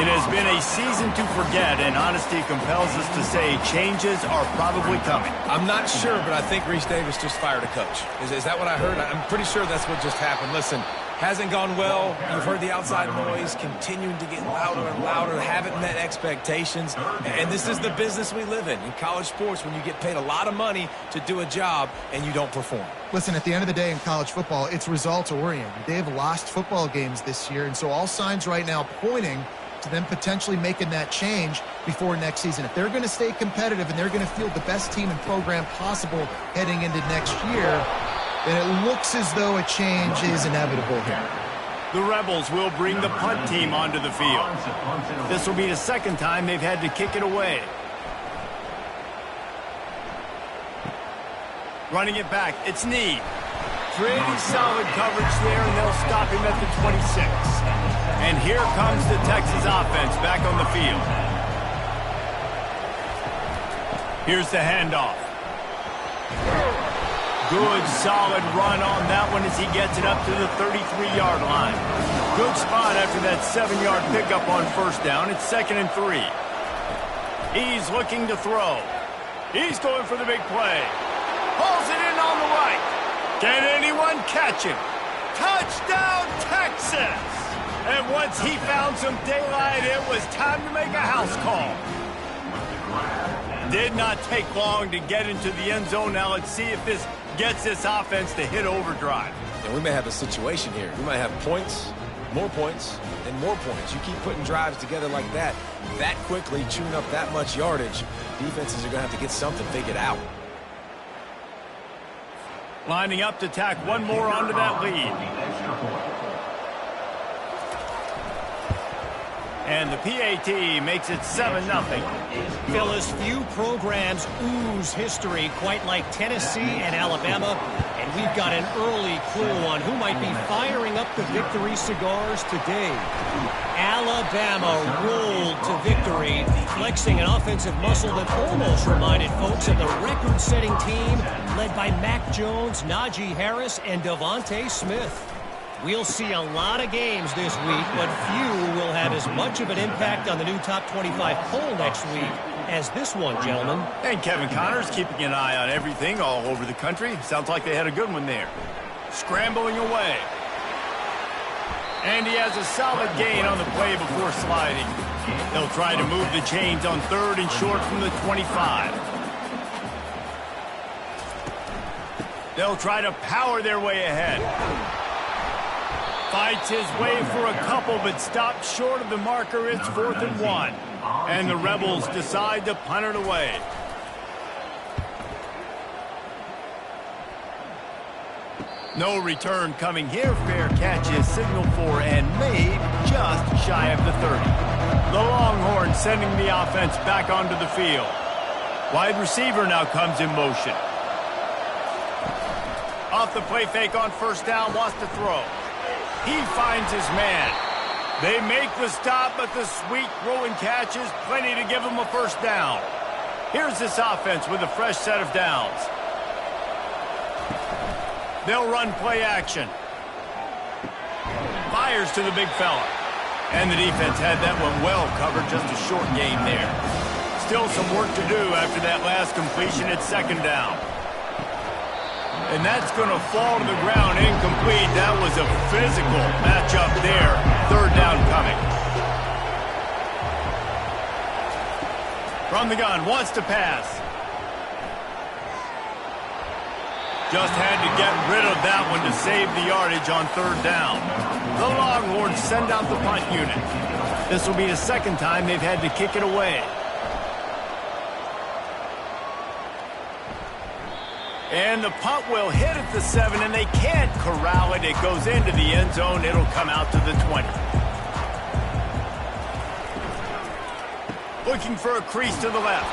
Speaker 6: It has been a season to forget, and honesty compels us to say changes are probably coming.
Speaker 8: I'm not sure, but I think Reese Davis just fired a coach. Is that what I heard? I'm pretty sure that's what just happened. Listen, hasn't gone well. You've heard the outside noise, continuing to get louder and louder, haven't met expectations. And this is the business we live in college sports, when you get paid a lot of money to do a job and you don't perform.
Speaker 7: Listen, at the end of the day in college football, it's results-oriented. They've lost football games this year, and so all signs right now pointing to them potentially making that change before next season. If they're going to stay competitive and they're going to field the best team and program possible heading into next year, then it looks as though a change is inevitable here.
Speaker 6: The Rebels will bring the punt team onto the field. This will be the second time they've had to kick it away. Running it back, it's Need. Pretty solid coverage there, and they'll stop him at the 26. And here comes the Texas offense back on the field. Here's the handoff. Good, solid run on that one as he gets it up to the 33-yard line. Good spot after that 7-yard pickup on first down. It's 2nd and 3. He's looking to throw. He's going for the big play. Pulls it in on the right. Can anyone catch him? Touchdown, Texas! And once he found some daylight, it was time to make a house call. Did not take long to get into the end zone. Now let's see if this gets this offense to hit overdrive.
Speaker 8: And we may have a situation here. We might have points, and more points. You keep putting drives together like that quickly, chewing up that much yardage, defenses are going to have to get something figured out.
Speaker 6: Lining up to tack one more onto that lead. And the PAT makes it 7-0.
Speaker 5: Phyllis, few programs ooze history quite like Tennessee and Alabama, and we've got an early clue on who might be firing up the victory cigars today. Alabama rolled to victory, flexing an offensive muscle that almost reminded folks of the record-setting team led by Mac Jones, Najee Harris, and Devontae Smith. We'll see a lot of games this week, but few will have as much of an impact on the new top 25 poll next week as this one, gentlemen.
Speaker 6: And Kevin Connors keeping an eye on everything all over the country. Sounds like they had a good one there. Scrambling away. And he has a solid gain on the play before sliding. They'll try to move the chains on 3rd and short from the 25. They'll try to power their way ahead. Fights his way for a couple, but stopped short of the marker. It's 4th and 1. And the Rebels decide to punt it away. No return coming here. Fair catch is signaled for and made just shy of the 30. The Longhorns sending the offense back onto the field. Wide receiver now comes in motion. Off the play fake on first down, wants to throw. He finds his man. They make the stop, but the sweet throw and catch is plenty to give him a first down. Here's this offense with a fresh set of downs. They'll run play action. Fires to the big fella. And the defense had that one well covered, just a short gain there. Still some work to do after that last completion at 2nd down. And that's going to fall to the ground incomplete. That was a physical matchup there. 3rd down coming. From the gun, wants to pass. Just had to get rid of that one to save the yardage on 3rd down. The Longhorns send out the punt unit. This will be the 2nd time they've had to kick it away. And the punt will hit at the 7, and they can't corral it. It goes into the end zone. It'll come out to the 20. Looking for a crease to the left.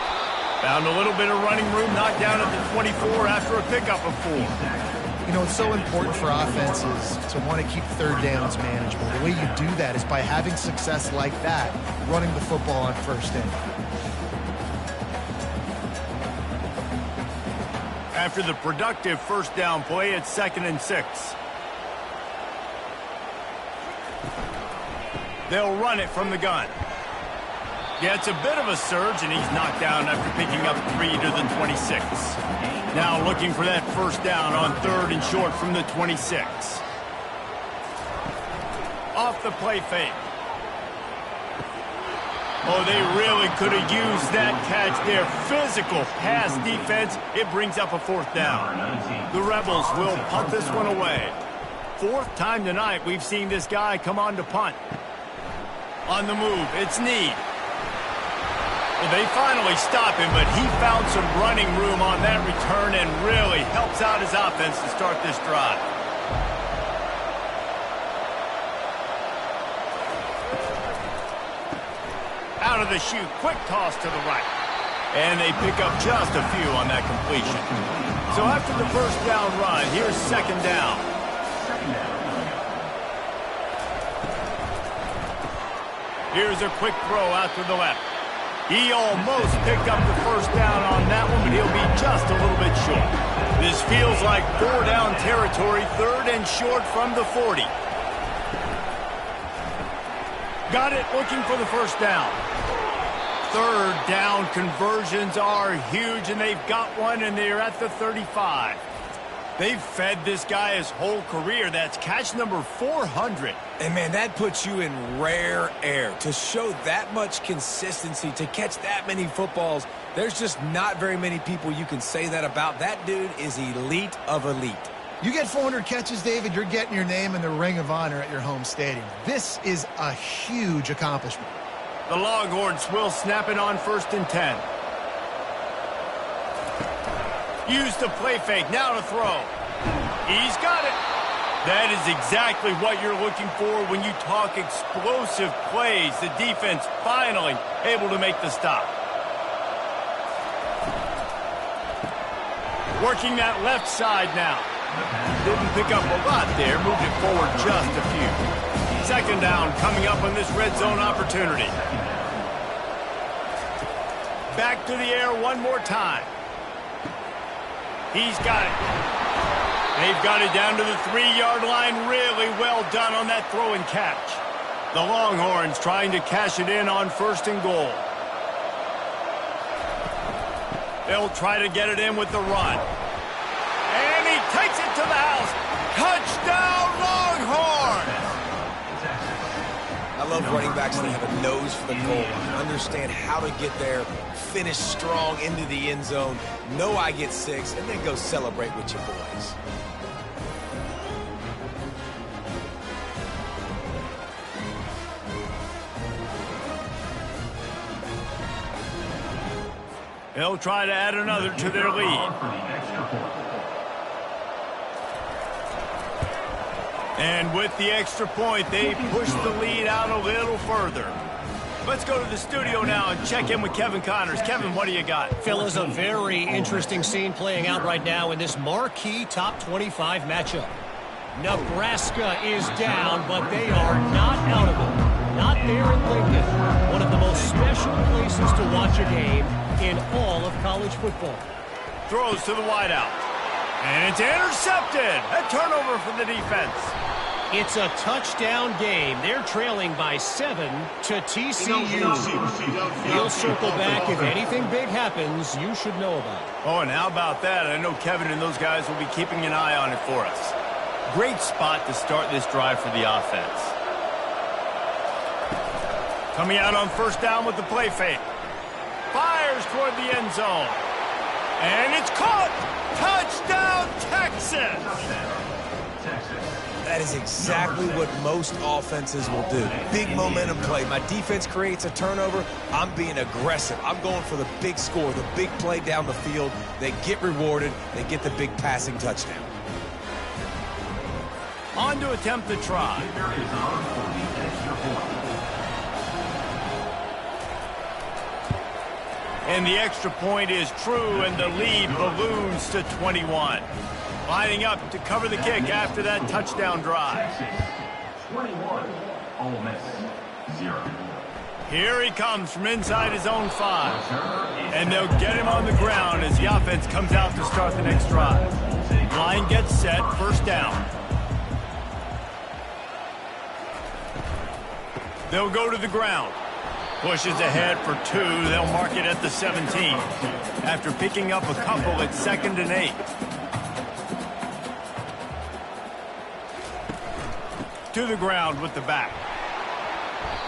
Speaker 6: Found a little bit of running room, knocked down at the 24 after a pickup of 4.
Speaker 7: You know, it's so important for offenses to want to keep 3rd downs manageable. The way you do that is by having success like that, running the football on 1st down.
Speaker 6: After the productive first down play, it's 2nd and 6. They'll run it from the gun. Yeah, it's a bit of a surge, and he's knocked down after picking up 3 to the 26. Now looking for that first down on 3rd and short from the 26. Off the play fake. Oh, they really could have used that catch there. Physical pass defense. It brings up a 4th down. The Rebels will punt this one away. 4th time tonight we've seen this guy come on to punt. On the move, it's Need. Well, they finally stop him, but he found some running room on that return and really helps out his offense to start this drive. Out of the chute, quick toss to the right. And they pick up just a few on that completion. So after the first down run, here's 2nd down. Here's a quick throw out to the left. He almost picked up the first down on that one, but he'll be just a little bit short. This feels like 4-down territory, 3rd and short from the 40. Got it, looking for the first down. 3rd down conversions are huge, and they've got one, and they're at the 35. They've fed this guy his whole career. That's catch number 400.
Speaker 8: And, man, that puts you in rare air. To show that much consistency, to catch that many footballs, there's just not very many people you can say that about. That dude is elite of elite.
Speaker 7: You get 400 catches, David, you're getting your name in the Ring of Honor at your home stadium. This is a huge accomplishment.
Speaker 6: The Longhorns will snap it on 1st and 10. Use the play fake, now to throw. He's got it. That is exactly what you're looking for when you talk explosive plays. The defense finally able to make the stop. Working that left side now. Didn't pick up a lot there, moved it forward just a few. 2nd down coming up on this red zone opportunity. Back to the air one more time. He's got it. They've got it down to the 3-yard line. Really well done on that throw and catch. The Longhorns trying to cash it in on 1st and goal. They'll try to get it in with the run. And he takes it to the house. Touchdown, Longhorns!
Speaker 8: I love running backs that have a nose for the goal. Understand how to get there, finish strong into the end zone, know I get 6, and then go celebrate with your boys.
Speaker 6: They'll try to add another to their lead. And with the extra point, they push the lead out a little further. Let's go to the studio now and check in with Kevin Connors. Kevin, what do you got?
Speaker 5: Fellas, a very interesting scene playing out right now in this marquee top 25 matchup. Nebraska is down, but they are not out of it. Not there in Lincoln. One of the most special places to watch a game in all of college football.
Speaker 6: Throws to the wideout. And it's intercepted. A turnover for the defense.
Speaker 5: It's a touchdown game. They're trailing by 7 to TCU. He'll circle back. If anything big happens, you should know about it.
Speaker 6: Oh, and how about that? I know Kevin and those guys will be keeping an eye on it for us. Great spot to start this drive for the offense. Coming out on 1st down with the play fake. Fires toward the end zone. And it's caught! Touchdown, Texas!
Speaker 8: That is exactly what most offenses will do. Big momentum play. My defense creates a turnover. I'm being aggressive. I'm going for the big score, the big play down the field. They get rewarded. They get the big passing touchdown.
Speaker 6: On to attempt the try. And the extra point is true, and the lead balloons to 21. Lining up to cover the kick after that touchdown drive.
Speaker 4: 21, Ole Miss, 0.
Speaker 6: Here he comes from inside his own 5. And they'll get him on the ground as the offense comes out to start the next drive. Line gets set, 1st down. They'll go to the ground. Pushes ahead for 2. They'll mark it at the 17. After picking up a couple at 2nd and 8. To the ground with the back.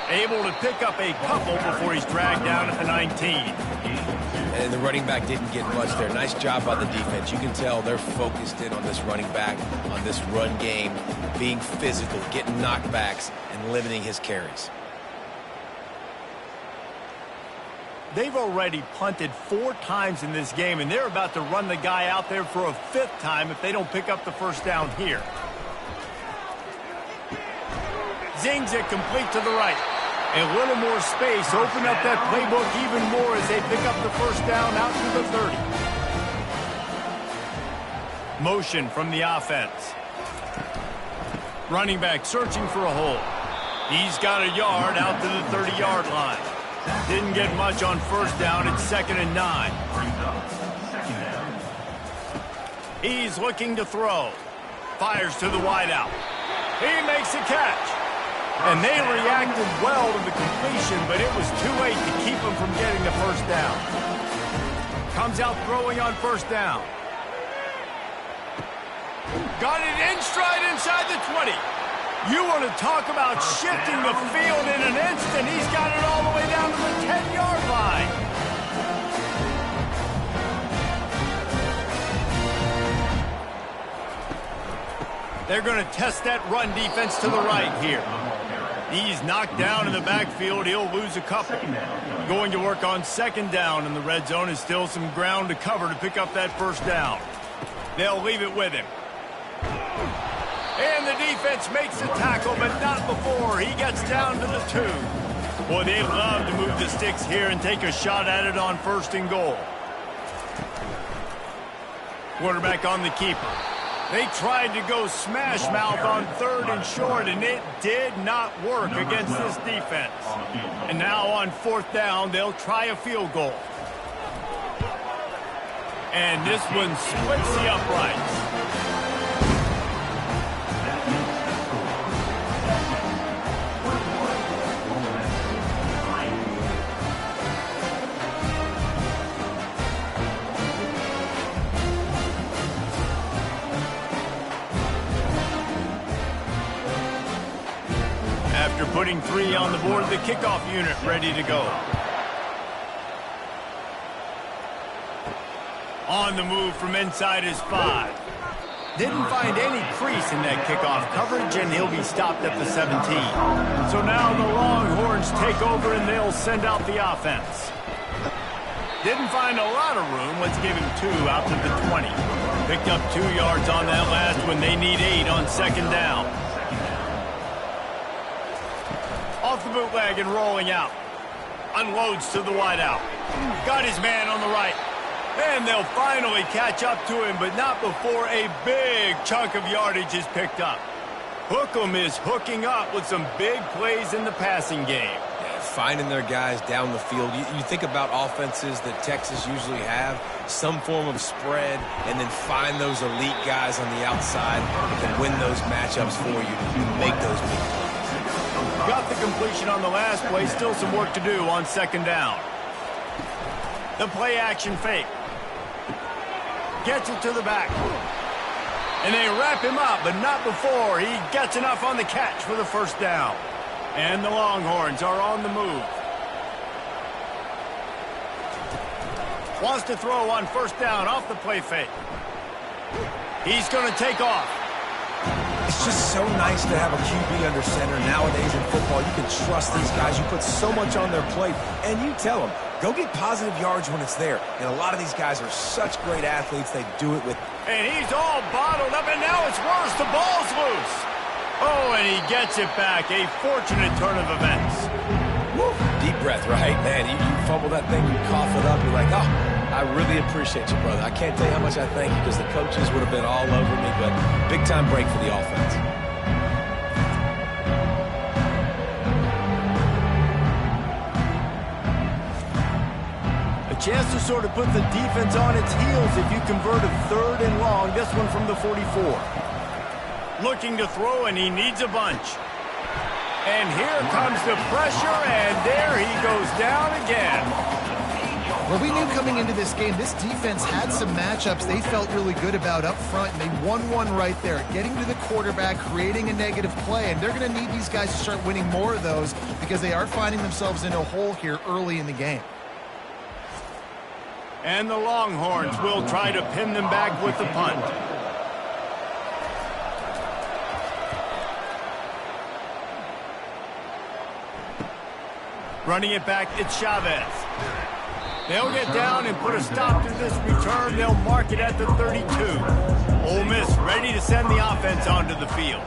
Speaker 6: Able to pick up a couple before he's dragged down at the 19.
Speaker 8: And the running back didn't get much there. Nice job by the defense. You can tell they're focused in on this running back, on this run game, being physical, getting knockbacks, and limiting his carries.
Speaker 6: They've already punted 4 times in this game, and they're about to run the guy out there for a 5th time if they don't pick up the first down here. Zings it complete to the right. A little more space. Open up that playbook even more as they pick up the first down out to the 30. Motion from the offense. Running back searching for a hole. He's got a yard out to the 30-yard line. Didn't get much on first down. It's 2nd and 9. He's looking to throw. Fires to the wideout. He makes a catch. And they reacted well to the completion, but it was too late to keep him from getting the first down. Comes out throwing on first down. Got it in stride inside the 20. You want to talk about shifting the field in an instant. He's got it all the way down to the 10-yard line. They're going to test that run defense to the right here. He's knocked down in the backfield. He'll lose a couple. Going to work on 2nd down, and the red zone is still some ground to cover to pick up that first down. They'll leave it with him. And the defense makes the tackle, but not before. He gets down to the 2. Boy, they love to move the sticks here and take a shot at it on 1st and goal. Quarterback on the keeper. They tried to go smash mouth on 3rd and short, and it did not work against this defense. And now on 4th down, they'll try a field goal. And this one splits the uprights. After putting 3 on the board, the kickoff unit ready to go. On the move from inside his 5. Didn't find any crease in that kickoff coverage, and he'll be stopped at the 17. So now the Longhorns take over, and they'll send out the offense. Didn't find a lot of room. Let's give him 2 out to the 20. Picked up 2 yards on that last one. They need 8 on 2nd down. Off the bootleg and rolling out. Unloads to the wideout. Got his man on the right. And they'll finally catch up to him, but not before a big chunk of yardage is picked up. Hookem is hooking up with some big plays in the passing game.
Speaker 8: Yeah, finding their guys down the field. You think about offenses that Texas usually have, some form of spread, and then find those elite guys on the outside that can win those matchups for you and make those big plays.
Speaker 6: Got the completion on the last play. Still some work to do on 2nd down. The play action fake. Gets it to the back. And they wrap him up, but not before he gets enough on the catch for the first down. And the Longhorns are on the move. Wants to throw on 1st down off the play fake. He's going to take off.
Speaker 8: It's just so nice to have a QB under center nowadays in football. You can trust these guys. You put so much on their plate, and you tell them, go get positive yards when it's there. And a lot of these guys are such great athletes. They do it with...
Speaker 6: And he's all bottled up, and now it's worse. The ball's loose. Oh, and he gets it back. A fortunate turn of events.
Speaker 8: Woo. Deep breath, right? Man, you fumble that thing, you cough it up, you're like, oh, I really appreciate you, brother. I can't tell you how much I thank you because the coaches would have been all over me, but big-time break for the offense.
Speaker 6: A chance to sort of put the defense on its heels if you convert a 3rd and long. This one from the 44. Looking to throw, and he needs a bunch. And here comes the pressure, and there he goes down again.
Speaker 7: Well, we knew coming into this game, this defense had some matchups they felt really good about up front, and they won one right there, getting to the quarterback, creating a negative play, and they're going to need these guys to start winning more of those because they are finding themselves in a hole here early in the game.
Speaker 6: And the Longhorns will try to pin them back with the punt. Running it back, it's Chavez. They'll get down and put a stop to this return. They'll mark it at the 32. Ole Miss ready to send the offense onto the field.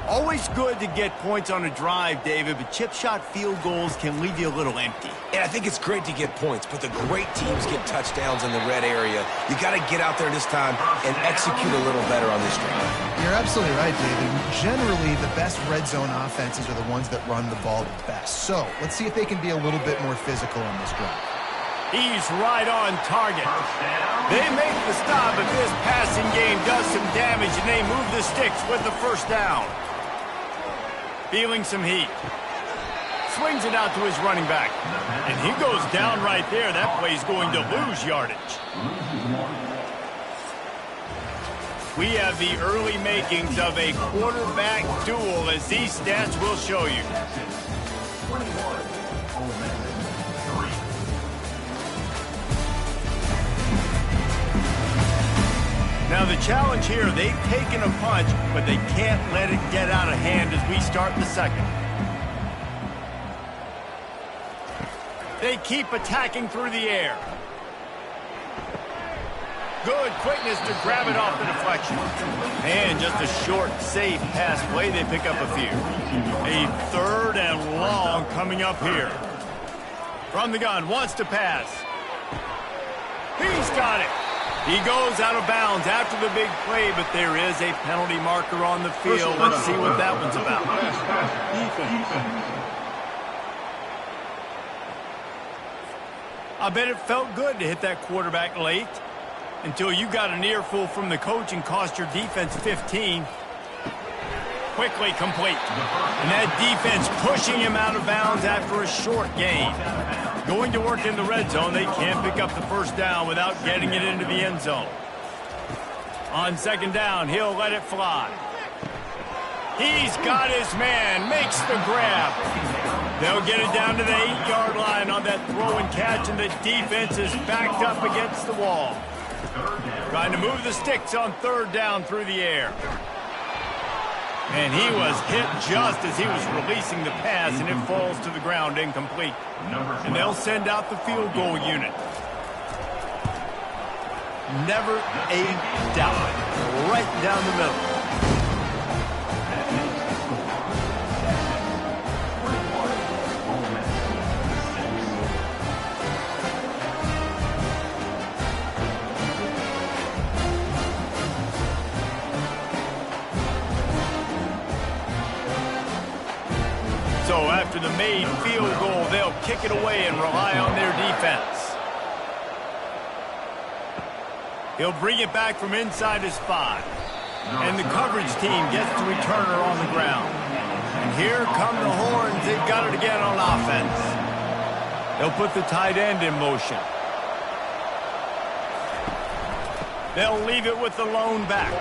Speaker 6: Always good to get points on a drive, David, but chip shot field goals can leave you a little empty.
Speaker 8: And I think it's great to get points, but the great teams get touchdowns in the red area. You got to get out there this time and execute a little better on this drive.
Speaker 7: You're absolutely right, David. Generally, the best red zone offenses are the ones that run the ball the best. So let's see if they can be a little bit more physical on this drive.
Speaker 6: He's right on target. They make the stop, but this passing game does some damage, and they move the sticks with the first down. Feeling some heat. Swings it out to his running back. And he goes down right there. That play's going to lose yardage. We have the early makings of a quarterback duel, as these stats will show you. Now the challenge here, they've taken a punch, but they can't let it get out of hand as we start the second. They keep attacking through the air. Good quickness to grab it off the deflection. And just a short, safe pass play, they pick up a few. A third and long coming up here. From the gun, wants to pass. He's got it. He goes out of bounds after the big play, but there is a penalty marker on the field. Let's see what that one's about. I bet it felt good to hit that quarterback late until you got an earful from the coach and cost your defense 15. Quickly complete. And that defense pushing him out of bounds after a short gain. Going to work in the red zone, they can't pick up the first down without getting it into the end zone. On second down, he'll let it fly. He's got his man, makes the grab. They'll get it down to the 8-yard line on that throw and catch, and the defense is backed up against the wall. Trying to move the sticks on third down through the air. And he was hit just as he was releasing the pass, and it falls to the ground incomplete. And they'll send out the field goal unit. Never a doubt. Right down the middle. So after the made field goal, they'll kick it away and rely on their defense. He'll bring it back from inside his 5. And the coverage team gets the returner on the ground. And here come the Horns. They've got it again on offense. They'll put the tight end in motion. They'll leave it with the lone back.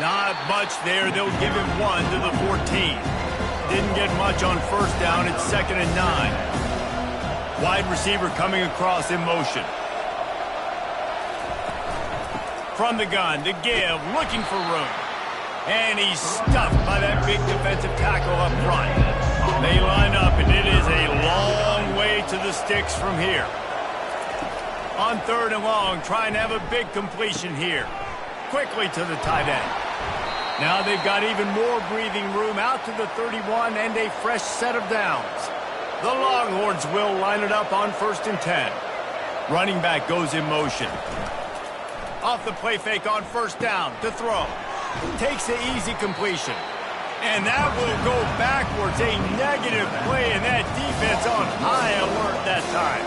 Speaker 6: Not much there. They'll give him 1 to the 14. Didn't get much on first down. It's 2nd and 9. Wide receiver coming across in motion. From the gun to give, looking for room. And he's stuffed by that big defensive tackle up front. They line up, and it is a long way to the sticks from here. On third and long, trying to have a big completion here. Quickly to the tight end. Now they've got even more breathing room out to the 31 and a fresh set of downs. The Longhorns will line it up on 1st and 10. Running back goes in motion. Off the play fake on first down to throw. Takes the easy completion. And that will go backwards. A negative play, and that defense on high alert that time.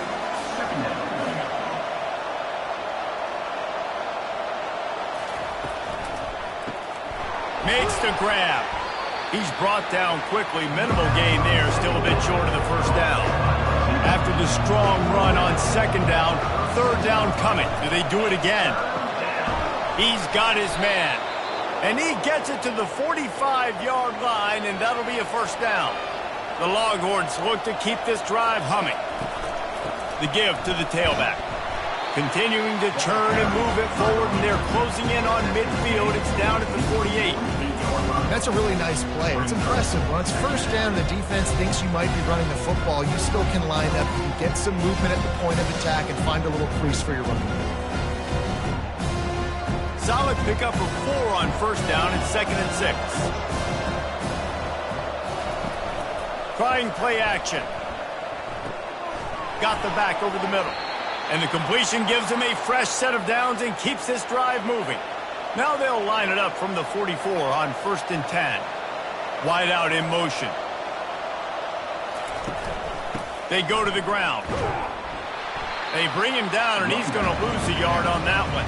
Speaker 6: Makes the grab. He's brought down quickly. Minimal gain there, still a bit short of the first down. After the strong run on second down, third down coming. Do they do it again? He's got his man. And he gets it to the 45-yard line, and that'll be a first down. The Longhorns look to keep this drive humming. The give to the tailback. Continuing to turn and move it forward, and they're closing in on midfield. It's down at the 48.
Speaker 7: That's a really nice play. It's impressive. When it's first down, the defense thinks you might be running the football. You still can line up. You can get some movement at the point of attack and find a little crease for your running back.
Speaker 6: Solid pickup of 4 on first down and 2nd and 6. Trying play action. Got the back over the middle. And the completion gives him a fresh set of downs and keeps this drive moving. Now they'll line it up from the 44 on 1st and 10. Wide out in motion. They go to the ground. They bring him down, and he's going to lose a yard on that one.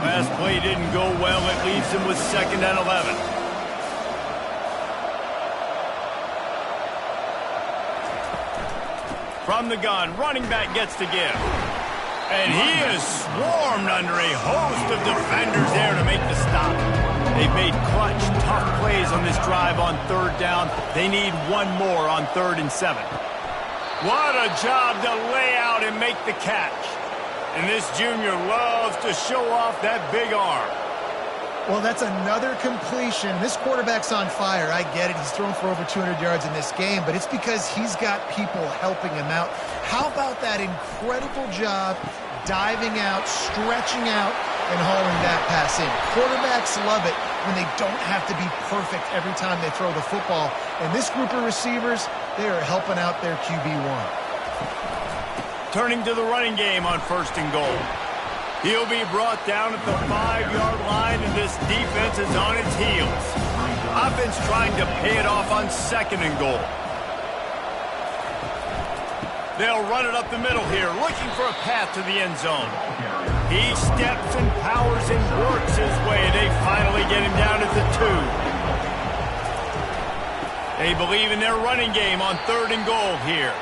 Speaker 6: Last play didn't go well. It leaves him with 2nd and 11. From the gun, running back gets to give. And he is swarmed under a host of defenders there to make the stop. They've made clutch, tough plays on this drive on third down. They need one more on 3rd and 7. What a job to lay out and make the catch. And this junior loves to show off that big arm.
Speaker 7: Well, that's another completion. This quarterback's on fire. I get it. He's thrown for over 200 yards in this game, but it's because he's got people helping him out. How about that incredible job diving out, stretching out, and hauling that pass in? Quarterbacks love it when they don't have to be perfect every time they throw the football. And this group of receivers, they are helping out their QB1.
Speaker 6: Turning to the running game on 1st and goal. He'll be brought down at the 5-yard line, and this defense is on its heels. Offense trying to pay it off on 2nd and goal. They'll run it up the middle here, looking for a path to the end zone. He steps and powers and works his way. They finally get him down at the 2. They believe in their running game on 3rd and goal here.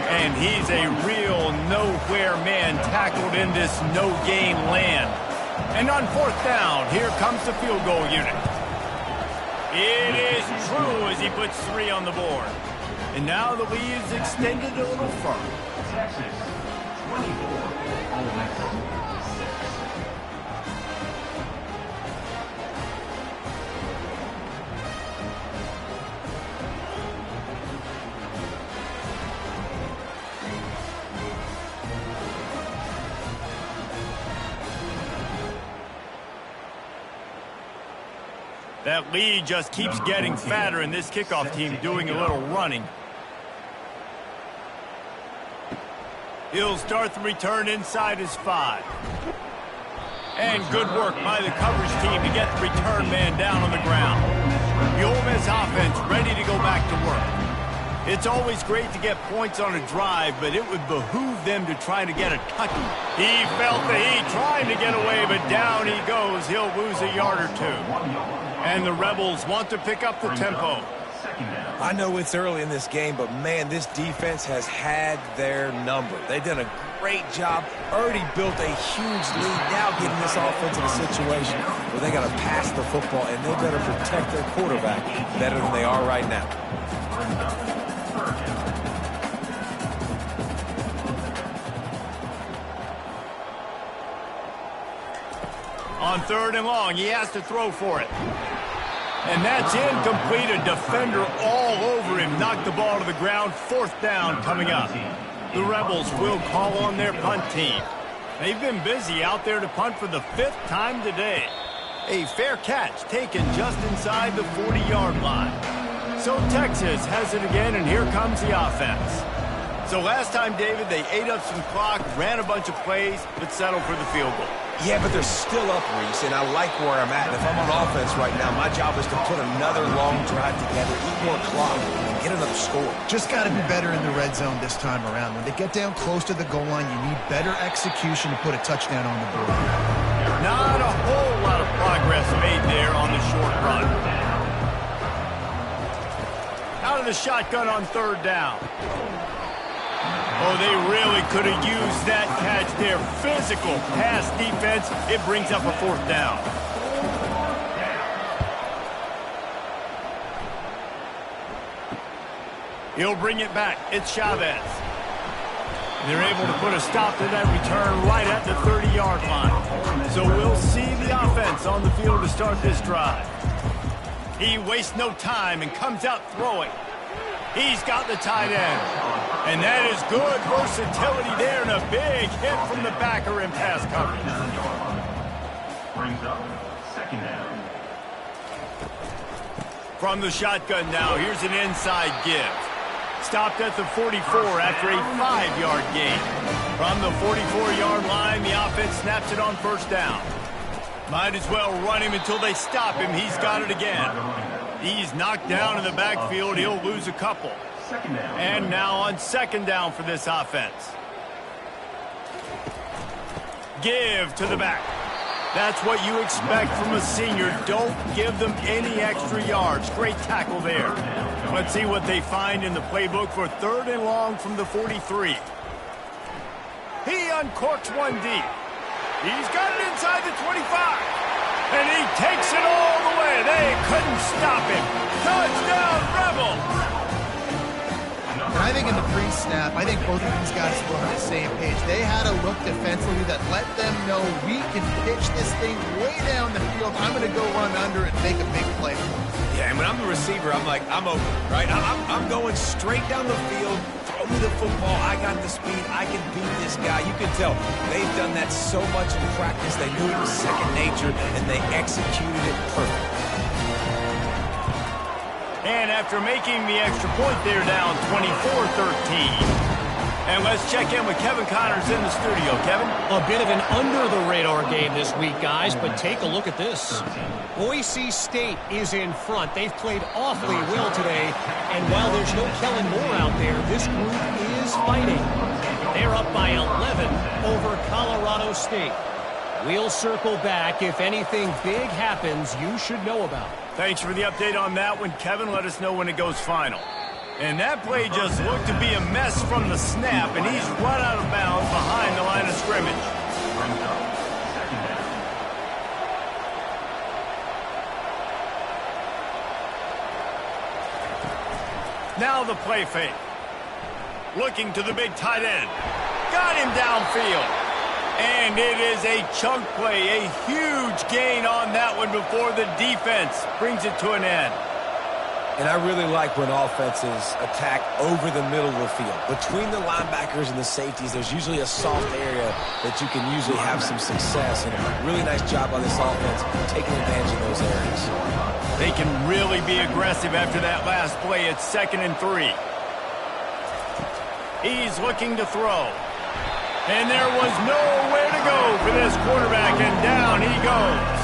Speaker 6: And he's a real nowhere man tackled in this no-gain land. And on 4th down, here comes the field goal unit. It is true as he puts 3 on the board. And now the lead is extended a little further.
Speaker 4: Texas, 24, Ole Miss, 6.
Speaker 6: That lead just keeps getting fatter, and this kickoff team doing a little running. He'll start the return inside his 5. And good work by the coverage team to get the return man down on the ground. The Ole Miss offense ready to go back to work. It's always great to get points on a drive, but it would behoove them to try to get a touchdown. He felt the heat trying to get away, but down he goes. He'll lose a yard or 2. And the Rebels want to pick up the tempo.
Speaker 8: I know it's early in this game, but, man, this defense has had their number. They've done a great job, already built a huge lead, now getting this offense in a situation where they got to pass the football, and they better protect their quarterback better than they are right now.
Speaker 6: On 3rd and long, he has to throw for it. And that's incomplete. A defender all over him. Knocked the ball to the ground. 4th down coming up. The Rebels will call on their punt team. They've been busy out there to punt for the 5th time today. A fair catch taken just inside the 40-yard line. So Texas has it again, and here comes the offense. So last time, David, they ate up some clock, ran a bunch of plays, but settled for the field goal.
Speaker 8: Yeah, but they're still up, Reese, and I like where I'm at. And if I'm on offense right now, my job is to put another long drive together, eat more clock, and get another score.
Speaker 7: Just got to be better in the red zone this time around. When they get down close to the goal line, you need better execution to put a touchdown on the board.
Speaker 6: Not a whole lot of progress made there on the short run. out of the shotgun on third down. Oh, they really could have used that catch there. Physical pass defense. It brings up a fourth down. He'll bring it back. It's Chavez. They're able to put a stop to that return right at the 30-yard line. So we'll see the offense on the field to start this drive. He wastes no time and comes out throwing. He's got the tight end. And that is good versatility there and a big hit from the backer in pass coverage.
Speaker 4: Brings up second down.
Speaker 6: From the shotgun now, here's an inside give. Stopped at the 44 after a 5-yard gain. From the 44-yard line, the offense snaps it on first down. Might as well run him until they stop him. He's got it again. He's knocked down in the backfield. He'll lose a couple. And now on second down for this offense. Give to the back. That's what you expect from a senior. Don't give them any extra yards. Great tackle there. Let's see what they find in the playbook for third and long from the 43. He uncorks one deep. He's got it inside the 25. And he takes it all the way. They couldn't stop him. Touchdown, Rebels.
Speaker 7: And I think in the pre-snap, I think both of these guys were on the same page. They had a look defensively that let them know we can pitch this thing way down the field. I'm going to go run under it and make a big play for them.
Speaker 8: Yeah, and when I'm the receiver, I'm like, I'm open, right? I'm going straight down the field. Throw me the football. I got the speed. I can beat this guy. You can tell they've done that so much in practice. They knew it was second nature, and they executed it perfectly.
Speaker 6: And after making the extra point, they're down 24-13. And let's check in with Kevin Connors in the studio. Kevin?
Speaker 5: A bit of an under-the-radar game this week, guys, but take a look at this. Boise State is in front. They've played awfully well today, and while there's no Kellen Moore out there, this group is fighting. They're up by 11 over Colorado State. We'll circle back. If anything big happens, you should know about.
Speaker 6: Thanks for the update on that one, Kevin. Let us know when it goes final. And that play just looked to be a mess from the snap, and he's run out of bounds behind the line of scrimmage. Now the play fake. Looking to the big tight end. Got him downfield. And it is a chunk play, a huge gain on that one before the defense brings it to an end.
Speaker 8: And I really like when offenses attack over the middle of the field. Between the linebackers and the safeties, there's usually a soft area that you can usually have some success. And a really nice job on this offense taking advantage of those areas.
Speaker 6: They can really be aggressive after that last play. It's 2nd and 3. He's looking to throw. And there was nowhere to go for this quarterback, and down he goes.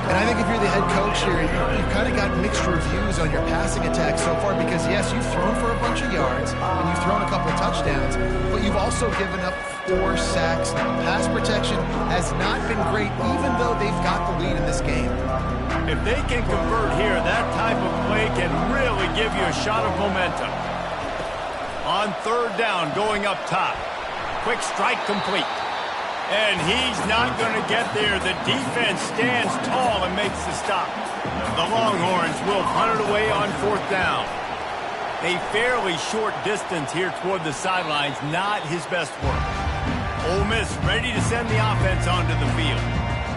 Speaker 7: And I think if you're the head coach here, you've kind of got mixed reviews on your passing attack so far because, yes, you've thrown for a bunch of yards and you've thrown a couple of touchdowns, but you've also given up 4 sacks now. Pass protection has not been great, even though they've got the lead in this game.
Speaker 6: If they can convert here, that type of play can really give you a shot of momentum. On third down, going up top. Quick strike complete. And he's not going to get there. The defense stands tall and makes the stop. The Longhorns will punt it away on 4th down. A fairly short distance here toward the sidelines. Not his best work. Ole Miss ready to send the offense onto the field.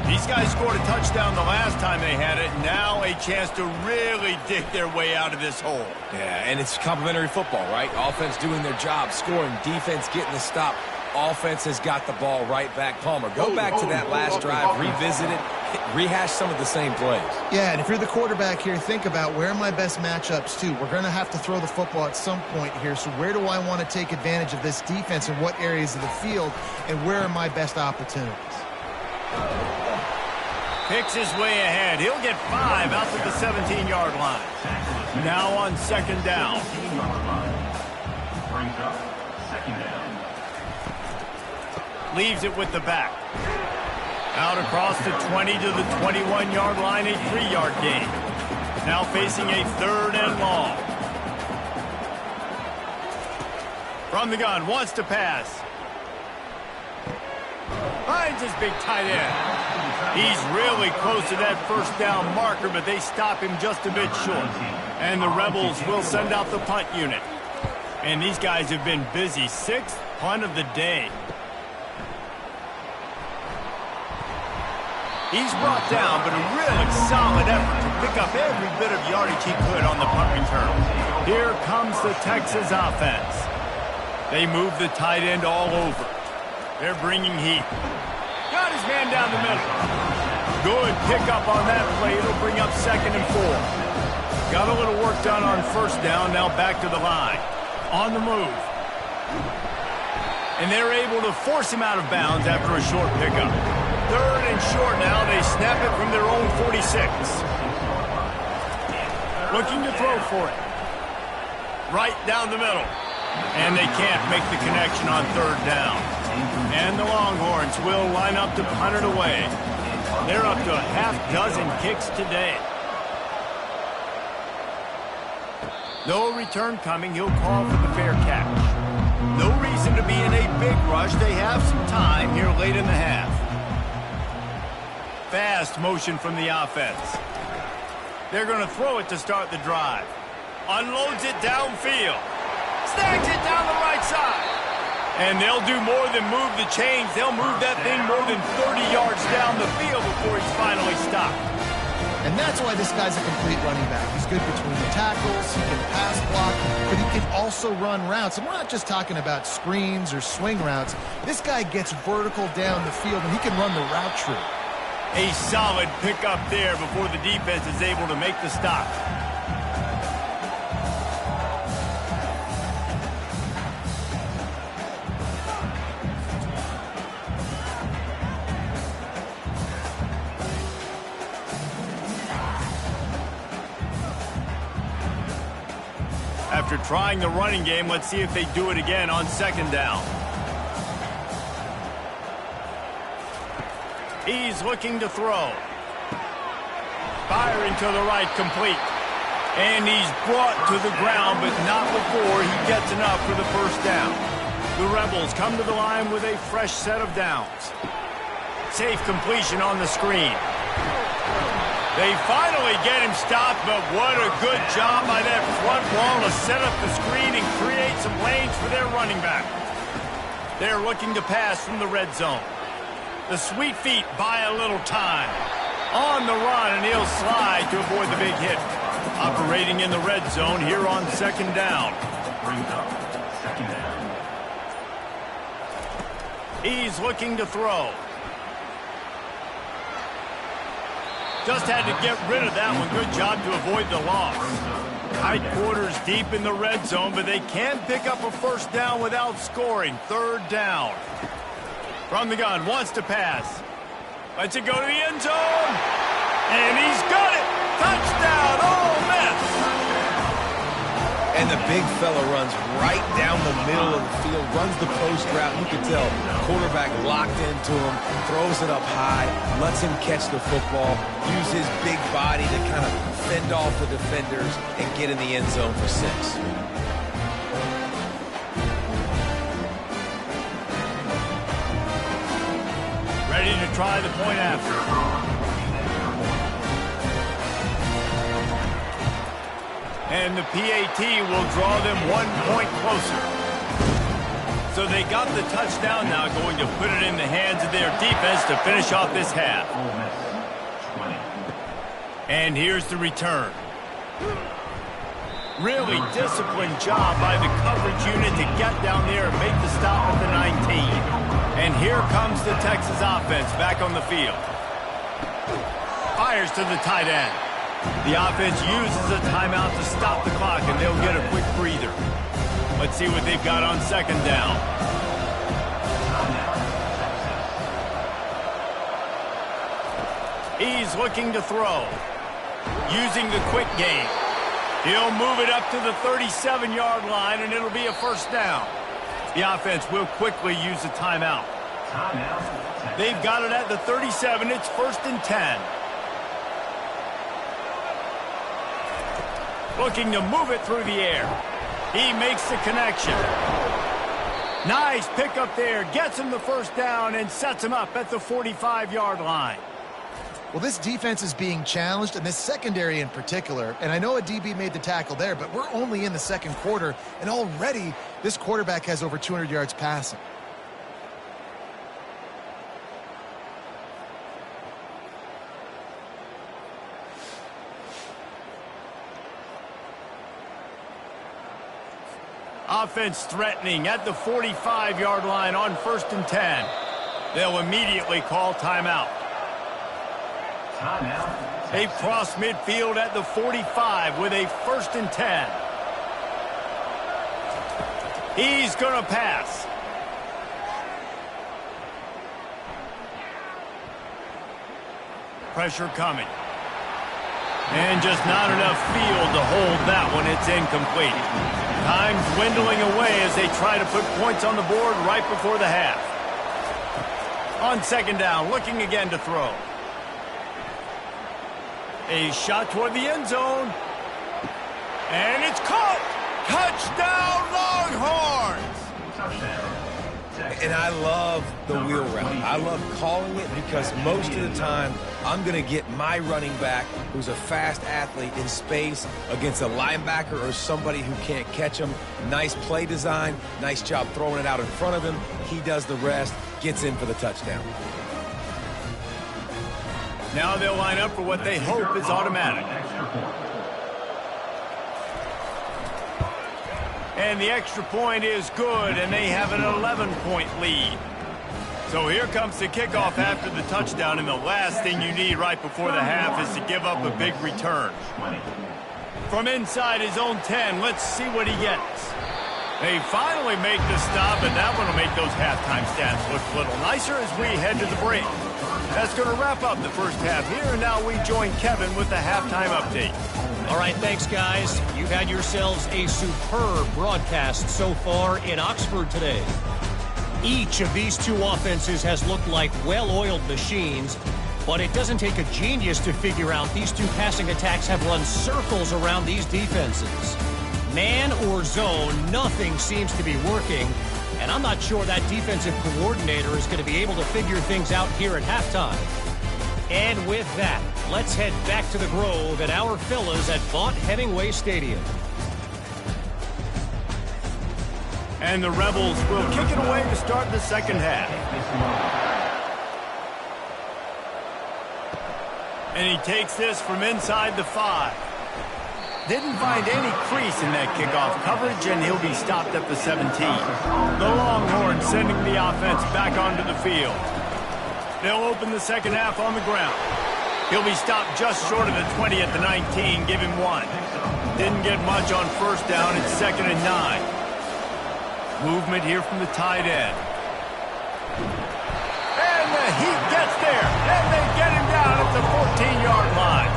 Speaker 6: These guys scored a touchdown the last time they had it. Now a chance to really dig their way out of this hole.
Speaker 8: Yeah, and it's complimentary football, right? Offense doing their job, scoring, defense getting the stop. Offense has got the ball right back. Palmer, go back to that last drive, revisit it, rehash some of the same plays.
Speaker 7: Yeah, and if you're the quarterback here, think about where are my best matchups too. We're going to have to throw the football at some point here, so where do I want to take advantage of this defense and what areas of the field, and where are my best opportunities?
Speaker 6: Picks his way ahead. He'll get 5 out to the 17-yard line. Now on 2nd down.
Speaker 4: Brings up 2nd down.
Speaker 6: Leaves it with the back. Out across the 20 to the 21-yard line, a 3-yard gain. Now facing a 3rd and long. From the gun, wants to pass. Finds his big tight end. He's really close to that first down marker, but they stop him just a bit short. And the Rebels will send out the punt unit. And these guys have been busy. 6th punt of the day. He's brought down, but a really solid effort to pick up every bit of yardage he could on the punt return. Here comes the Texas offense. They move the tight end all over. They're bringing heat. Got his man down the middle. Good pickup on that play. It'll bring up 2nd and 4. Got a little work done on first down. Now back to the line. On the move. And they're able to force him out of bounds after a short pickup. 3rd and short now. They snap it from their own 46. Looking to throw for it. Right down the middle. And they can't make the connection on 3rd down. And the Longhorns will line up to punt it away. They're up to a half-dozen kicks today. No return coming. He'll call for the fair catch. No reason to be in a big rush. They have some time here late in the half. Fast motion from the offense. They're going to throw it to start the drive. Unloads it downfield. Snags it down the right side. And they'll do more than move the chains. They'll move that thing more than 30 yards down the field before he's finally stopped.
Speaker 7: And that's why this guy's a complete running back. He's good between the tackles, he can pass block, but he can also run routes. And we're not just talking about screens or swing routes. This guy gets vertical down the field, and he can run the route tree.
Speaker 6: A solid pickup there before the defense is able to make the stop. After trying the running game, let's see if they do it again on 2nd down. He's looking to throw. Firing to the right, complete. And he's brought to the ground, but not before he gets enough for the first down. The Rebels come to the line with a fresh set of downs. Safe completion on the screen. They finally get him stopped, but what a good job by that front wall to set up the screen and create some lanes for their running back. They're looking to pass from the red zone. The sweet feet buy a little time. On the run, and he'll slide to avoid the big hit. Operating in the red zone here on 2nd down.
Speaker 4: Brings up 2nd down.
Speaker 6: He's looking to throw. Just had to get rid of that one. Good job to avoid the loss. Tight quarters deep in the red zone, but they can pick up a first down without scoring. 3rd down. From the gun, wants to pass. Lets it go to the end zone. And he's got it. Touchdown, Ole Miss.
Speaker 8: And the big fella runs right down the middle of the field, runs the post route. You can tell quarterback locked into him, throws it up high, lets him catch the football, use his big body to kind of fend off the defenders and get in the end zone for 6.
Speaker 6: Ready to try the point after. And the PAT will draw them 1 point closer. So they got the touchdown now, going to put it in the hands of their defense to finish off this half. And here's the return. Really disciplined job by the coverage unit to get down there and make the stop at the 19. And here comes the Texas offense back on the field. Fires to the tight end. The offense uses a timeout to stop the clock, and they'll get a quick breather. Let's see what they've got on 2nd down. He's looking to throw. Using the quick game. He'll move it up to the 37-yard line, and it'll be a first down. The offense will quickly use a timeout. They've got it at the 37. It's 1st and 10. Looking to move it through the air. He makes the connection. Nice pickup there. Gets him the first down and sets him up at the 45-yard line.
Speaker 7: Well, this defense is being challenged, and this secondary in particular. And I know a DB made the tackle there, but we're only in the second quarter, and already this quarterback has over 200 yards passing.
Speaker 6: Offense threatening at the 45-yard line on 1st and 10. They'll immediately call timeout.
Speaker 4: Timeout.
Speaker 6: They cross midfield at the 45 with a 1st and 10. He's going to pass. Pressure coming. And just not enough field to hold that one. It's incomplete. Time's dwindling away as they try to put points on the board right before the half. On 2nd down, looking again to throw. A shot toward the end zone. And it's caught! Touchdown, Longhorns!
Speaker 4: Touchdown.
Speaker 8: And I love the wheel route. I love calling it because most of the time I'm going to get my running back, who's a fast athlete, in space against a linebacker or somebody who can't catch him. Nice play design. Nice job throwing it out in front of him. He does the rest, gets in for the touchdown.
Speaker 6: Now they'll line up for what they hope is automatic. And the extra point is good, and they have an 11-point lead. So here comes the kickoff after the touchdown, and the last thing you need right before the half is to give up a big return. From inside his own 10, let's see what he gets. They finally make the stop, and that one will make those halftime stats look a little nicer as we head to the break. That's going to wrap up the first half here, and now we join Kevin with the halftime update.
Speaker 5: All right, thanks, guys. You've had yourselves a superb broadcast so far in Oxford today. Each of these two offenses has looked like well-oiled machines, but it doesn't take a genius to figure out these two passing attacks have run circles around these defenses. Man or zone, nothing seems to be working, and I'm not sure that defensive coordinator is going to be able to figure things out here at halftime. And with that, let's head back to the Grove at our fellas at Vaught-Hemingway Stadium.
Speaker 6: And the Rebels will kick it away to start the second half. And he takes this from inside the 5. Didn't find any crease in that kickoff coverage, and he'll be stopped at the 17. The Longhorns sending the offense back onto the field. They'll open the second half on the ground. He'll be stopped just short of the 20 at the 19, give him 1. Didn't get much on first down, it's 2nd and 9. Movement here from the tight end. And the Heat gets there, and they get him down at the 14-yard line.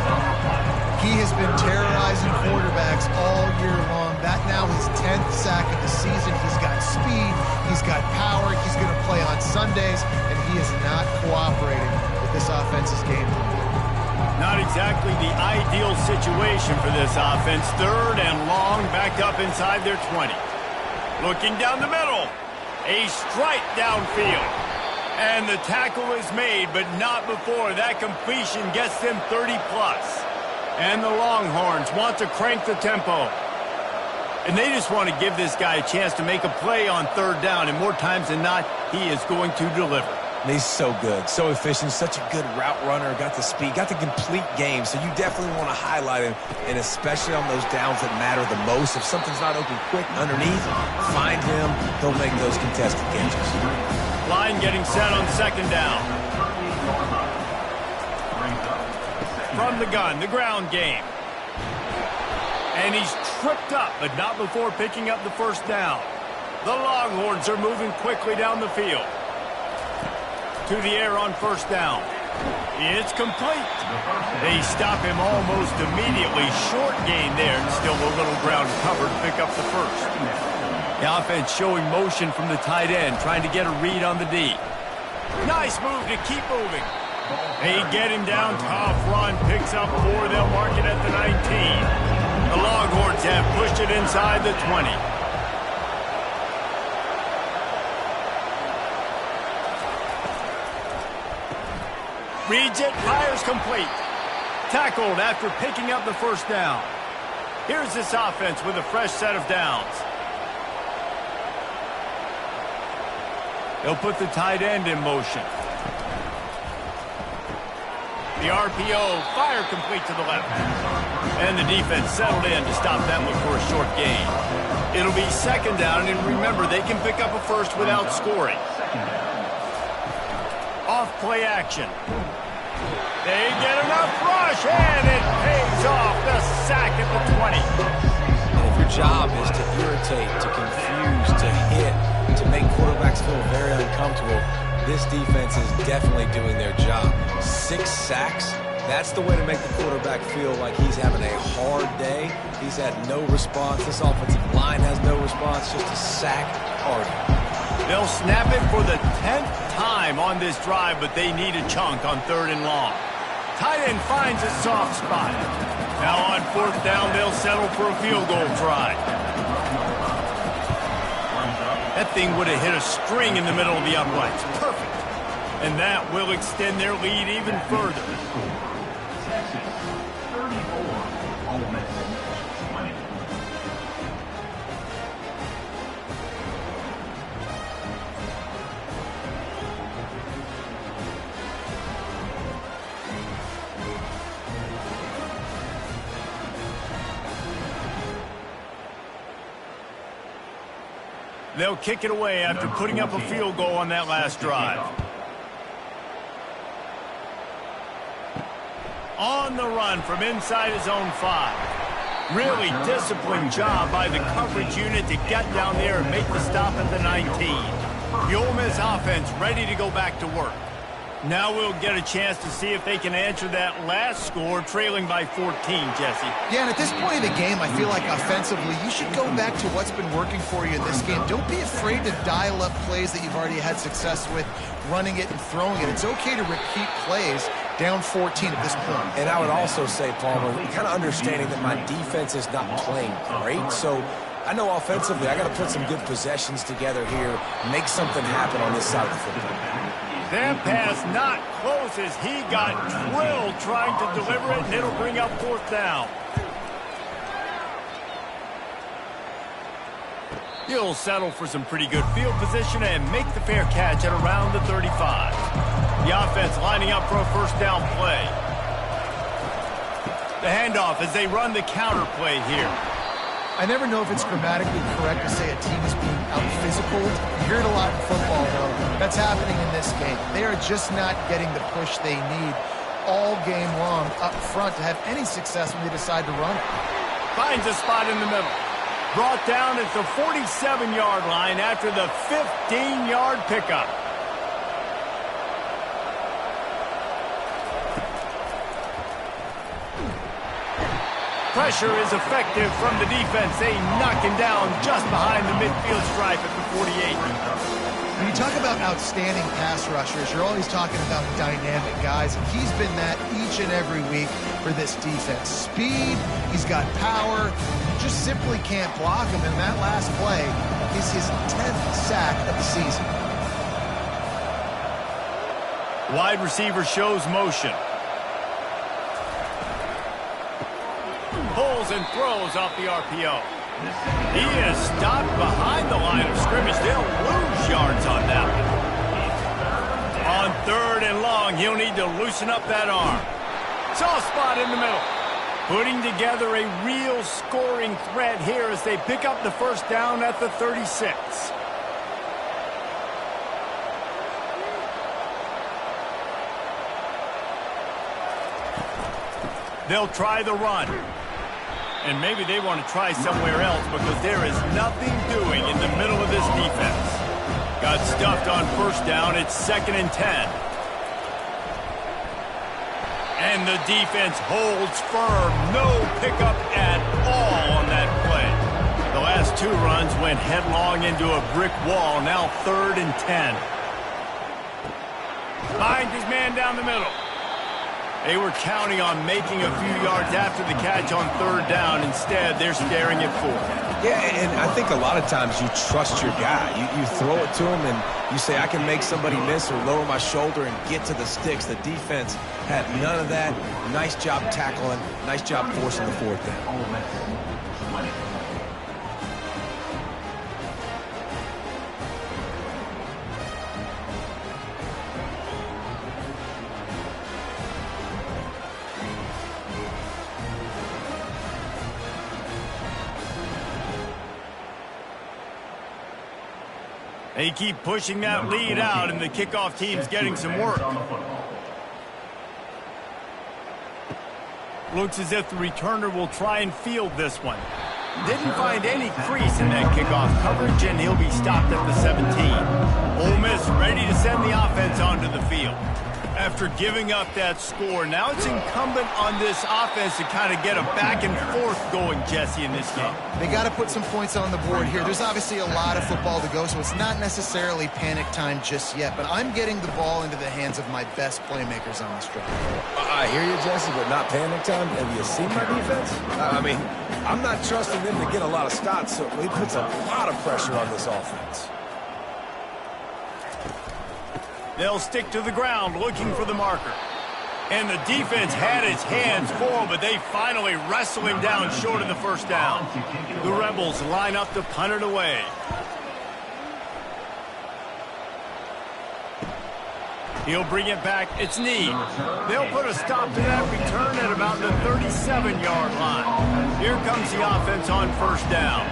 Speaker 7: He has been terrorizing quarterbacks all year long. That now his 10th sack of the season. He's got speed, he's got power, he's going to play on Sundays, and he is not cooperating with this offense's game plan.
Speaker 6: Not exactly the ideal situation for this offense. 3rd and long, backed up inside their 20. Looking down the middle. A strike downfield. And the tackle is made, but not before that completion gets them 30-plus. And the Longhorns want to crank the tempo. And they just want to give this guy a chance to make a play on 3rd down. And more times than not, he is going to deliver.
Speaker 8: He's so good, so efficient, such a good route runner, got the speed, got the complete game. So you definitely want to highlight him, and especially on those downs that matter the most. If something's not open quick underneath, find him. He'll make those contested catches.
Speaker 6: Line getting set on 2nd down. From the gun, the ground game. And he's tripped up, but not before picking up the first down. The Longhorns are moving quickly down the field. To the air on first down. It's complete. They stop him almost immediately. Short gain there, and still a little ground covered to pick up the first. The offense showing motion from the tight end, trying to get a read on the D. Nice move to keep moving. They get him down, tough run, picks up 4, they'll mark it at the 19. The Longhorns have pushed it inside the 20. Reads it, fires complete. Tackled after picking up the first down. Here's this offense with a fresh set of downs. They'll put the tight end in motion. The RPO, fire complete to the left. And the defense settled in to stop that one for a short gain. It'll be second down, and remember, they can pick up a first without scoring. Off play action. They get enough rush, and it pays off. The sack at the 20.
Speaker 8: And if your job is to irritate, to confuse, to hit, to make quarterbacks feel very uncomfortable, this defense is definitely doing their job. 6 sacks, that's the way to make the quarterback feel like he's having a hard day. He's had no response. This offensive line has no response, just a sack party.
Speaker 6: They'll snap it for the 10th time on this drive, but they need a chunk on 3rd and long. Tight end finds a soft spot. Now on 4th down, they'll settle for a field goal try. That thing would have hit a string in the middle of the uprights. Perfect. And that will extend their lead even further.
Speaker 4: Texas, 34. Ole Miss, 20.
Speaker 6: They'll kick it away after putting up a field goal on that last drive. On the run from inside his own 5. Really disciplined job by the coverage unit to get down there and make the stop at the 19. The Ole Miss offense ready to go back to work. Now we'll get a chance to see if they can answer that last score, trailing by 14, Jesse.
Speaker 7: Yeah, and at this point of the game, I feel like offensively, you should go back to what's been working for you in this game. Don't be afraid to dial up plays that you've already had success with, running it and throwing it. It's okay to repeat plays down 14 at this point.
Speaker 8: And I would also say, Palmer, kind of understanding that my defense is not playing great, so I know offensively I got to put some good possessions together here, make something happen on this side of the football.
Speaker 6: That pass not close as he got drilled trying to deliver it, and it'll bring up 4th down. He'll settle for some pretty good field position and make the fair catch at around the 35. The offense lining up for a 1st down play. The handoff as they run the counter play here.
Speaker 7: I never know if it's grammatically correct to say a team is being out-physical. You hear it a lot in football, though. That's happening in this game. They are just not getting the push they need all game long up front to have any success when they decide to run it.
Speaker 6: Finds a spot in the middle. Brought down at the 47-yard line after the 15-yard pickup. Pressure is effective from the defense. They knock him down just behind the midfield stripe at the 48.
Speaker 7: When you talk about outstanding pass rushers, you're always talking about dynamic guys, and he's been that each and every week for this defense. Speed, he's got power, you just simply can't block him, and that last play is his 10th sack of the season.
Speaker 6: Wide receiver shows motion. Pulls and throws off the RPO. He is stopped behind the line of scrimmage. They'll lose yards on that one. On 3rd and long, he'll need to loosen up that arm. Soft spot in the middle. Putting together a real scoring threat here as they pick up the 1st down at the 36. They'll try the run. And maybe they want to try somewhere else because there is nothing doing in the middle of this defense. Got stuffed on 1st down. It's 2nd and 10. And the defense holds firm. No pickup at all on that play. The last 2 runs went headlong into a brick wall. Now 3rd and 10. Finds his man down the middle. They were counting on making a few yards after the catch on third down. Instead, they're staring at fourth.
Speaker 8: Yeah, and I think a lot of times you trust your guy. You throw it to him and you say, I can make somebody miss or lower my shoulder and get to the sticks. The defense had none of that. Nice job tackling. Nice job forcing the fourth down.
Speaker 6: They keep pushing that lead out, and the kickoff team's getting some work. Looks as if the returner will try and field this one. Didn't find any crease in that kickoff coverage, and he'll be stopped at the 17. Ole Miss ready to send the offense onto the field. After giving up that score, now it's incumbent on this offense to kind of get a back and forth going, Jesse, in this game.
Speaker 7: They got to put some points on the board here. There's obviously a lot of football to go, so it's not necessarily panic time just yet, but I'm getting the ball into the hands of my best playmakers on this drive.
Speaker 8: I hear you, Jesse, but not panic time. Have you seen my defense? I mean, I'm not trusting them to get a lot of stops, so it puts a lot of pressure on this offense.
Speaker 6: They'll stick to the ground looking for the marker. And the defense had its hands full, but they finally wrestle him down short of the first down. The Rebels line up to punt it away. He'll bring it back. It's Need. They'll put a stop to that return at about the 37-yard line. Here comes the offense on first down.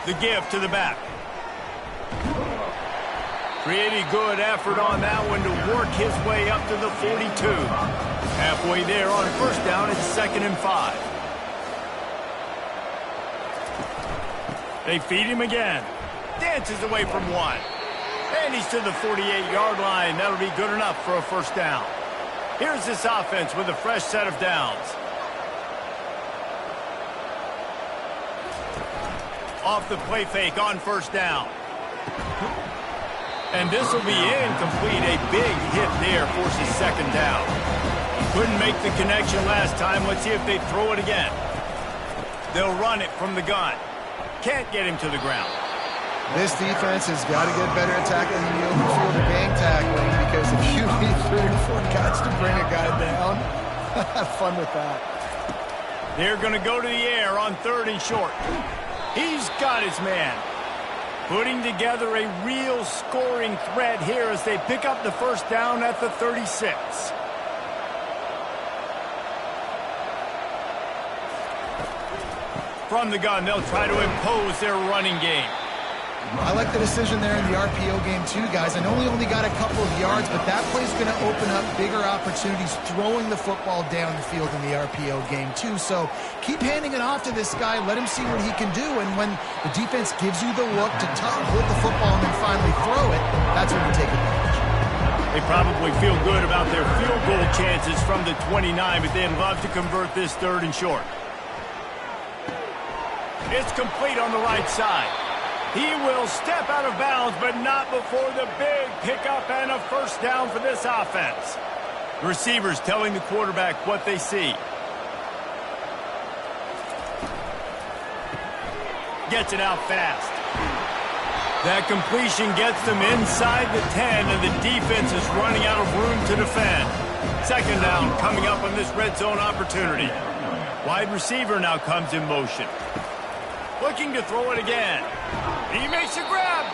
Speaker 6: The give to the back. Pretty good effort on that one to work his way up to the 42. Halfway there on first down, it's 2nd and 5. They feed him again. Dances away from one. And he's to the 48-yard line. That'll be good enough for a first down. Here's this offense with a fresh set of downs. Off the play fake on first down. And this will be incomplete. A big hit there forces second down. Couldn't make the connection last time. Let's see if they throw it again. They'll run it from the gun. Can't get him to the ground.
Speaker 7: This defense has got to get better at tackling the open field or gang tackling, because if you need 3 or 4 guys to bring a guy down, have fun with that.
Speaker 6: They're going to go to the air on 3rd and short. He's got his man. Putting together a real scoring threat here as they pick up the first down at the 36. From the gun, they'll try to impose their running game.
Speaker 7: I like the decision there in the RPO game too, guys. I know we only got a couple of yards, but that play's going to open up bigger opportunities throwing the football down the field in the RPO game too. So keep handing it off to this guy. Let him see what he can do. And when the defense gives you the look to hold the football and then finally throw it, that's when you take advantage.
Speaker 6: They probably feel good about their field goal chances from the 29, but they'd love to convert this 3rd and short. It's complete on the right side. He will step out of bounds, but not before the big pickup and a first down for this offense. Receivers telling the quarterback what they see. Gets it out fast. That completion gets them inside the 10, and the defense is running out of room to defend. 2nd down coming up on this red zone opportunity. Wide receiver now comes in motion. Looking to throw it again. He makes a grab.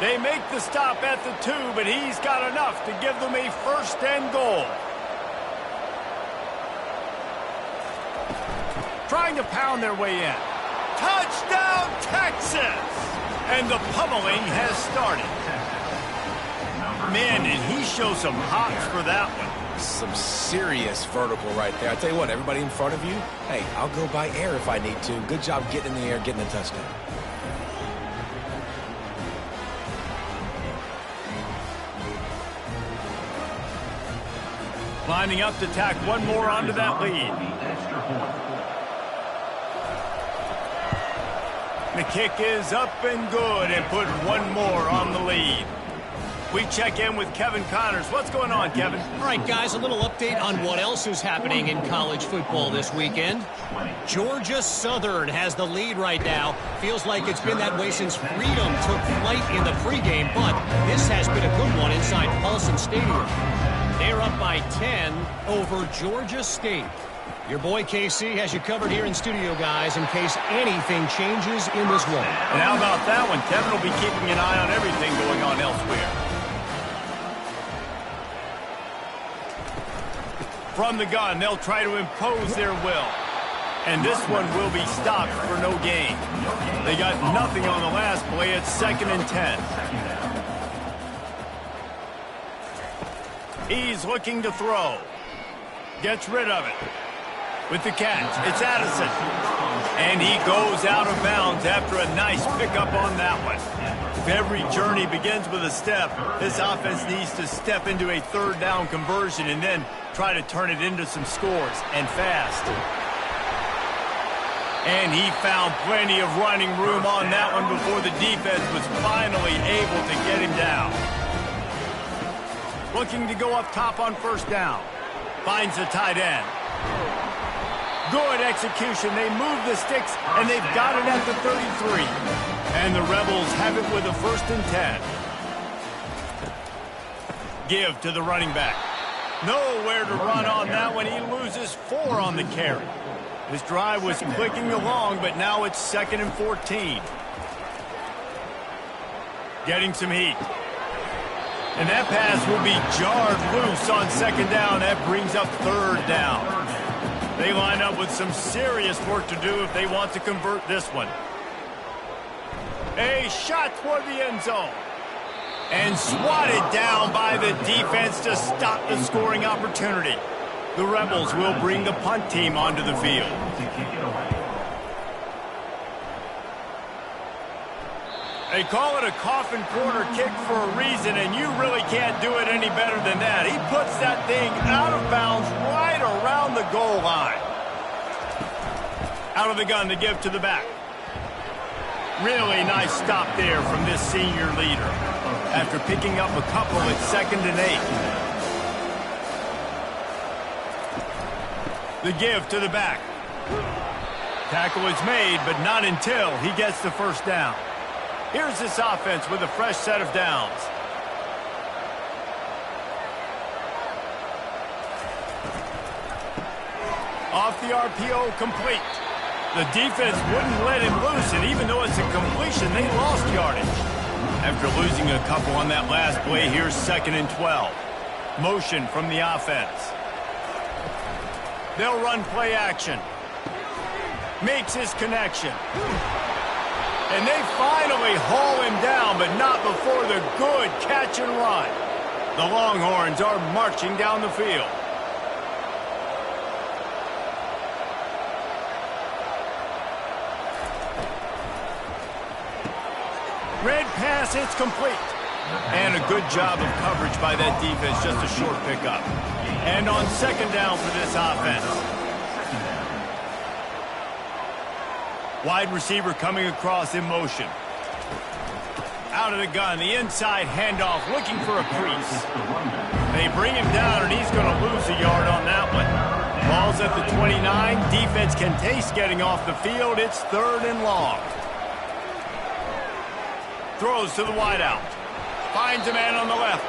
Speaker 6: They make the stop at the 2, but he's got enough to give them a 1st and goal. Trying to pound their way in. Touchdown, Texas! And the pummeling has started. Man, did he show some hops for that one.
Speaker 8: Some serious vertical right there. I tell you what, everybody in front of you, hey, I'll go by air if I need to. Good job getting in the air, getting a touchdown.
Speaker 6: Lining up to tack one more onto that lead. The kick is up and good, and put one more on the lead. We check in with Kevin Connors. What's going on, Kevin?
Speaker 5: All right, guys, a little update on what else is happening in college football this weekend. Georgia Southern has the lead right now. Feels like it's been that way since Freedom took flight in the pregame, but this has been a good one inside Paulson Stadium. They're up by 10 over Georgia State. Your boy KC has you covered here in studio, guys, in case anything changes in this one.
Speaker 6: And how about that one? Kevin will be keeping an eye on everything going on elsewhere. From the gun, they'll try to impose their will. And this one will be stopped for no gain. They got nothing on the last play. It's 2nd and 10. He's looking to throw. Gets rid of it. With the catch, it's Addison. And he goes out of bounds after a nice pickup on that one. If every journey begins with a step, this offense needs to step into a 3rd down conversion and then try to turn it into some scores, and fast. And he found plenty of running room on that one before the defense was finally able to get him down. Looking to go up top on 1st down. Finds the tight end. Good execution. They move the sticks, and they've got it at the 33. And the Rebels have it with a 1st and 10. Give to the running back. Nowhere to run on that one. He loses 4 on the carry. This drive was clicking along, but now it's 2nd and 14. Getting some heat. And that pass will be jarred loose on 2nd down. That brings up 3rd down. They line up with some serious work to do if they want to convert this one. A shot toward the end zone. And swatted down by the defense to stop the scoring opportunity. The Rebels will bring the punt team onto the field. They call it a coffin corner kick for a reason, and you really can't do it any better than that. He puts that thing out of bounds right around the goal line. Out of the gun to give to the back. Really nice stop there from this senior leader. After picking up a couple, it's 2nd and 8. The give to the back. Tackle is made, but not until he gets the 1st down. Here's this offense with a fresh set of downs. Off the RPO, complete. The defense wouldn't let him loose, and even though it's a completion, they lost yardage. After losing a couple on that last play, here's 2nd and 12. Motion from the offense. They'll run play action. Makes his connection. And they finally haul him down, but not before the good catch and run. The Longhorns are marching down the field. Red pass, it's complete. And a good job of coverage by that defense, just a short pickup. And on 2nd down for this offense. Wide receiver coming across in motion. Out of the gun, the inside handoff, looking for a crease. They bring him down, and he's going to lose a yard on that one. Ball's at the 29. Defense can taste getting off the field. It's 3rd and long. Throws to the wideout. Finds a man on the left.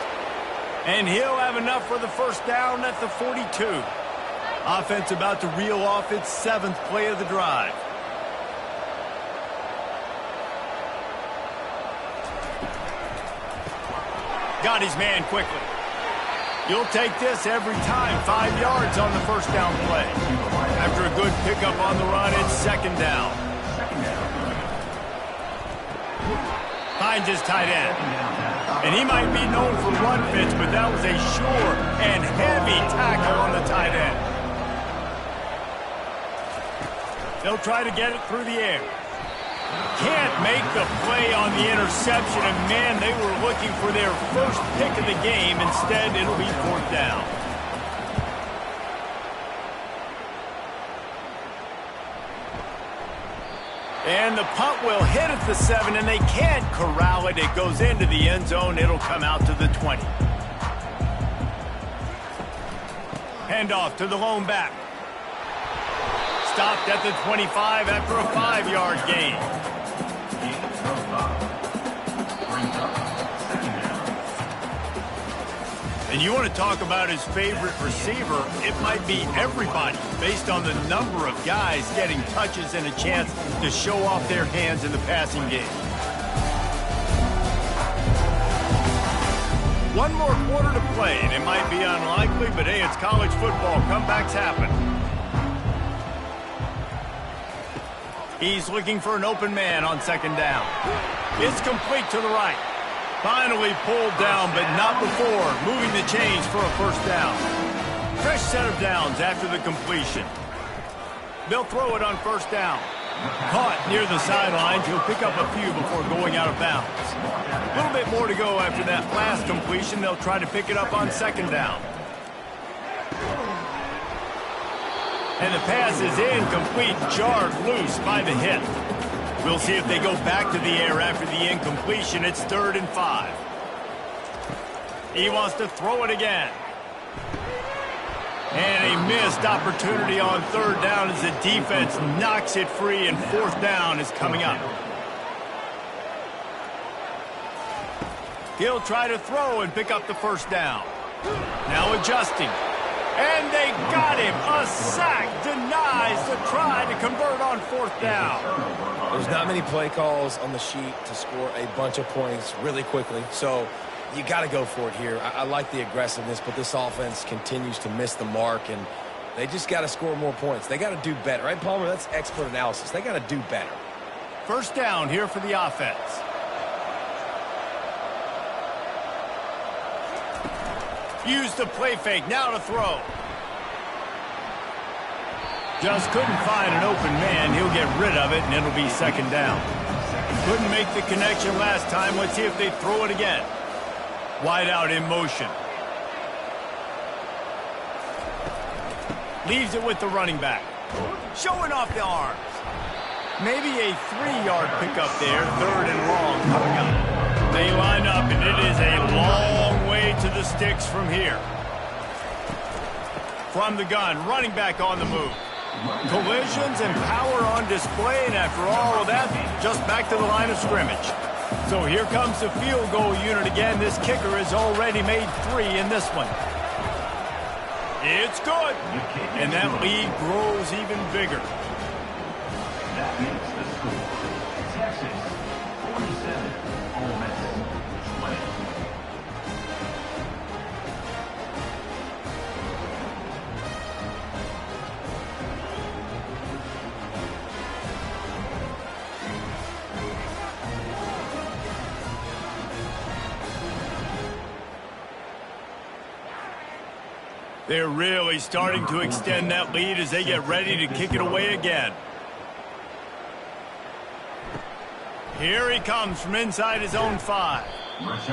Speaker 6: And he'll have enough for the 1st down at the 42. Offense about to reel off its 7th play of the drive. Got his man quickly. You'll take this every time. 5 yards on the 1st down play. After a good pickup on the run, it's 2nd down. Finds his tight end. And he might be known for run fits, but that was a sure and heavy tackle on the tight end. They'll try to get it through the air. Can't make the play on the interception, and man, they were looking for their first pick of the game. Instead, it'll be 4th down. And the punt will hit at the 7, and they can't corral it. It goes into the end zone. It'll come out to the 20. Handoff to the lone back. Stopped at the 25 after a 5-yard gain. And you want to talk about his favorite receiver, it might be everybody based on the number of guys getting touches and a chance to show off their hands in the passing game. One more quarter to play, and it might be unlikely, but hey, it's college football. Comebacks happen. He's looking for an open man on second down. It's complete to the right. Finally pulled down, but not before moving the chains for a first down. Fresh set of downs after the completion. They'll throw it on first down. Caught near the sidelines. He'll pick up a few before going out of bounds. A little bit more to go after that last completion. They'll try to pick it up on second down. And the pass is incomplete, jarred loose by the hit. We'll see if they go back to the air after the incompletion. It's 3rd and 5. He wants to throw it again. And a missed opportunity on 3rd down as the defense knocks it free, and 4th down is coming up. He'll try to throw and pick up the first down. Now adjusting. And they got him. A sack denies the try to convert on 4th down.
Speaker 8: There's not many play calls on the sheet to score a bunch of points really quickly, so you got to go for it here. I like the aggressiveness, but this offense continues to miss the mark, and they just got to score more points. They got to do better, right, Palmer? That's expert analysis. They got to do better.
Speaker 6: First down here for the offense. Use the play fake, now to throw. Just couldn't find an open man. He'll get rid of it, and it'll be second down. Couldn't make the connection last time. Let's see if they throw it again. Wide out in motion. Leaves it with the running back. Showing off the arms. Maybe a 3-yard pickup there. 3rd and long coming up. They line up, and it is a long way to the sticks from here. From the gun, running back on the move. Collisions and power on display, and after all of that, just back to the line of scrimmage. So here comes the field goal unit again. This kicker has already made 3 in this one. It's good, and that lead grows even bigger.
Speaker 4: That makes the score Texas 47, Ole Miss 20.
Speaker 6: They're really starting to extend that lead as they get ready to kick it away again. Here he comes from inside his own 5.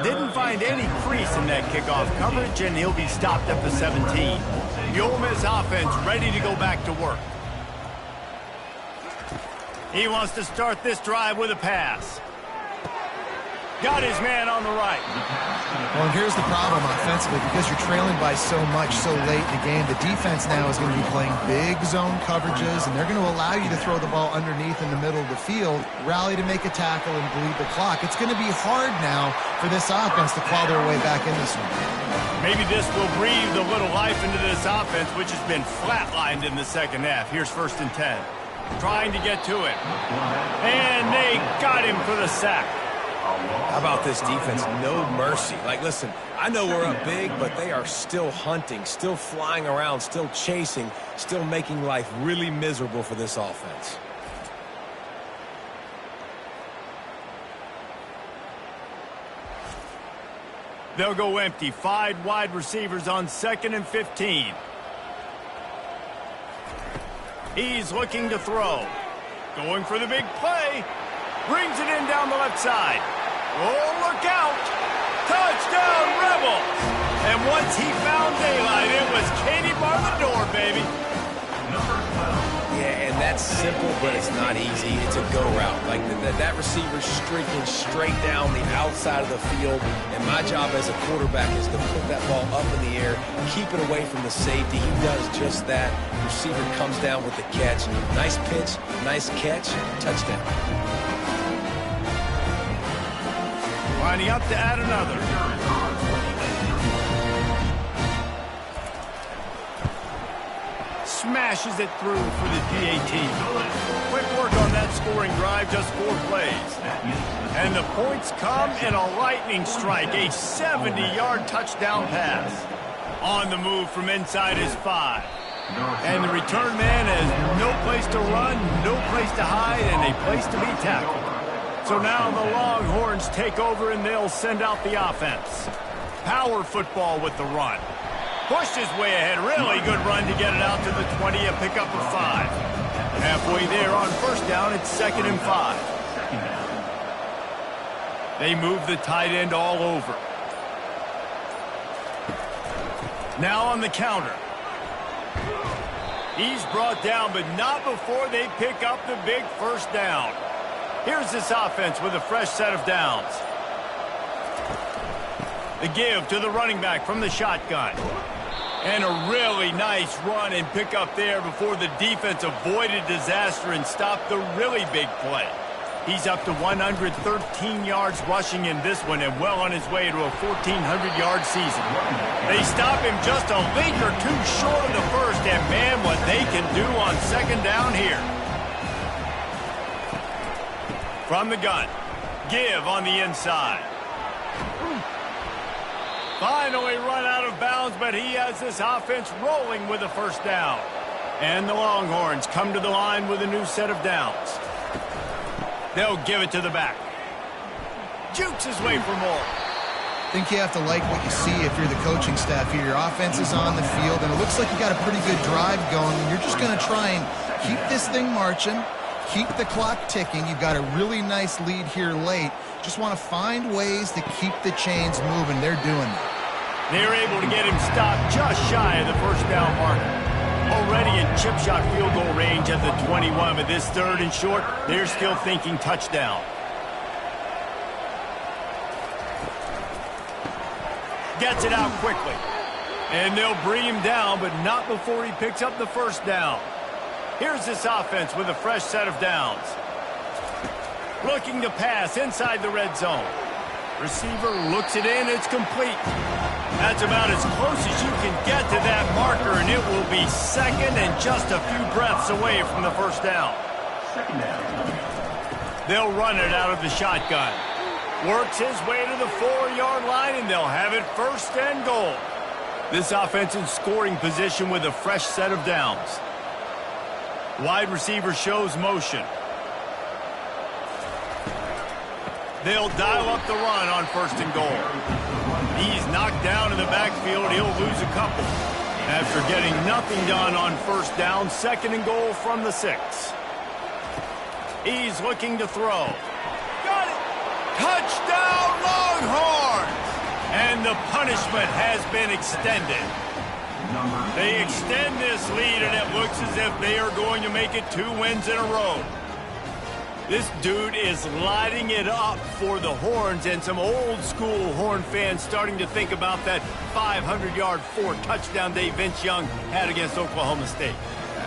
Speaker 6: Didn't find any crease in that kickoff coverage, and he'll be stopped at the 17. The Ole Miss offense ready to go back to work. He wants to start this drive with a pass. Got his man on the right.
Speaker 7: Well, and here's the problem offensively. Because you're trailing by so much so late in the game, the defense now is going to be playing big zone coverages, and they're going to allow you to throw the ball underneath in the middle of the field, rally to make a tackle, and bleed the clock. It's going to be hard now for this offense to claw their way back in this one.
Speaker 6: Maybe this will breathe a little life into this offense, which has been flatlined in the second half. Here's 1st and 10. Trying to get to it. And they got him for the sack.
Speaker 8: How about this defense? No mercy. Like, listen, I know we're up big, but they are still hunting, still flying around, still chasing, still making life really miserable for this offense.
Speaker 6: They'll go empty. 5 wide receivers on 2nd and 15. He's looking to throw. Going for the big play. Brings it in down the left side. Oh, look out. Touchdown, Rebels. And once he found daylight, it was Katie bar the door, baby.
Speaker 8: Yeah, and That's simple, but it's not easy. It's a go route. Like that receiver's streaking straight down the outside of the field, and my job as a quarterback is to put that ball up in the air, keep it away from the safety. He does just that. The receiver comes down with the catch. Nice pitch, nice catch, touchdown.
Speaker 6: Lining up to add another. Smashes it through for the PAT. Quick work on that scoring drive, just 4 plays. And the points come in a lightning strike, a 70-yard touchdown pass. On the move from inside his 5. And the return man has no place to run, no place to hide, and a place to be tackled. So now the Longhorns take over and they'll send out the offense. Power football with the run. Pushed his way ahead. Really good run to get it out to the 20, a pickup of 5. Halfway there on first down, it's 2nd and 5. They move the tight end all over. Now on the counter. He's brought down, but not before they pick up the big first down. Here's this offense with a fresh set of downs. The give to the running back from the shotgun. And a really nice run and pick up there before the defense avoided disaster and stopped the really big play. He's up to 113 yards rushing in this one and well on his way to a 1,400-yard season. They stop him just a link or two short of the first, and man, what they can do on 2nd down here. From the gun, give on the inside. Finally run out of bounds, but he has this offense rolling with a first down. And the Longhorns come to the line with a new set of downs. They'll give it to the back. Jukes his way for more.
Speaker 7: I think you have to like what you see if you're the coaching staff here. Your offense is on the field, and it looks like you got a pretty good drive going, and you're just going to try and keep this thing marching, keep the clock ticking. You've got a really nice lead here late. Just want to find ways to keep the chains moving. They're doing that.
Speaker 6: They're able to get him stopped just shy of the first down marker. Already in chip shot field goal range at the 21, but this 3rd and short, they're still thinking touchdown. Gets it out quickly. And they'll bring him down, but not before he picks up the first down. Here's this offense with a fresh set of downs. Looking to pass inside the red zone. Receiver looks it in, it's complete. That's about as close as you can get to that marker, and it will be 2nd and just a few breaths away from the first down. They'll run it out of the shotgun. Works his way to the 4-yard line, and they'll have it 1st and goal. This offense in scoring position with a fresh set of downs. Wide receiver shows motion. They'll dial up the run on 1st and goal. He's knocked down in the backfield. He'll lose a couple. After getting nothing done on first down, 2nd and goal from the 6. He's looking to throw. Got it! Touchdown, Longhorns! And the punishment has been extended. They extend this lead, and it looks as if they are going to make it 2 wins in a row. This dude is lighting it up for the Horns, and some old-school Horn fans starting to think about that 500-yard 4-touchdown day Vince Young had against Oklahoma State.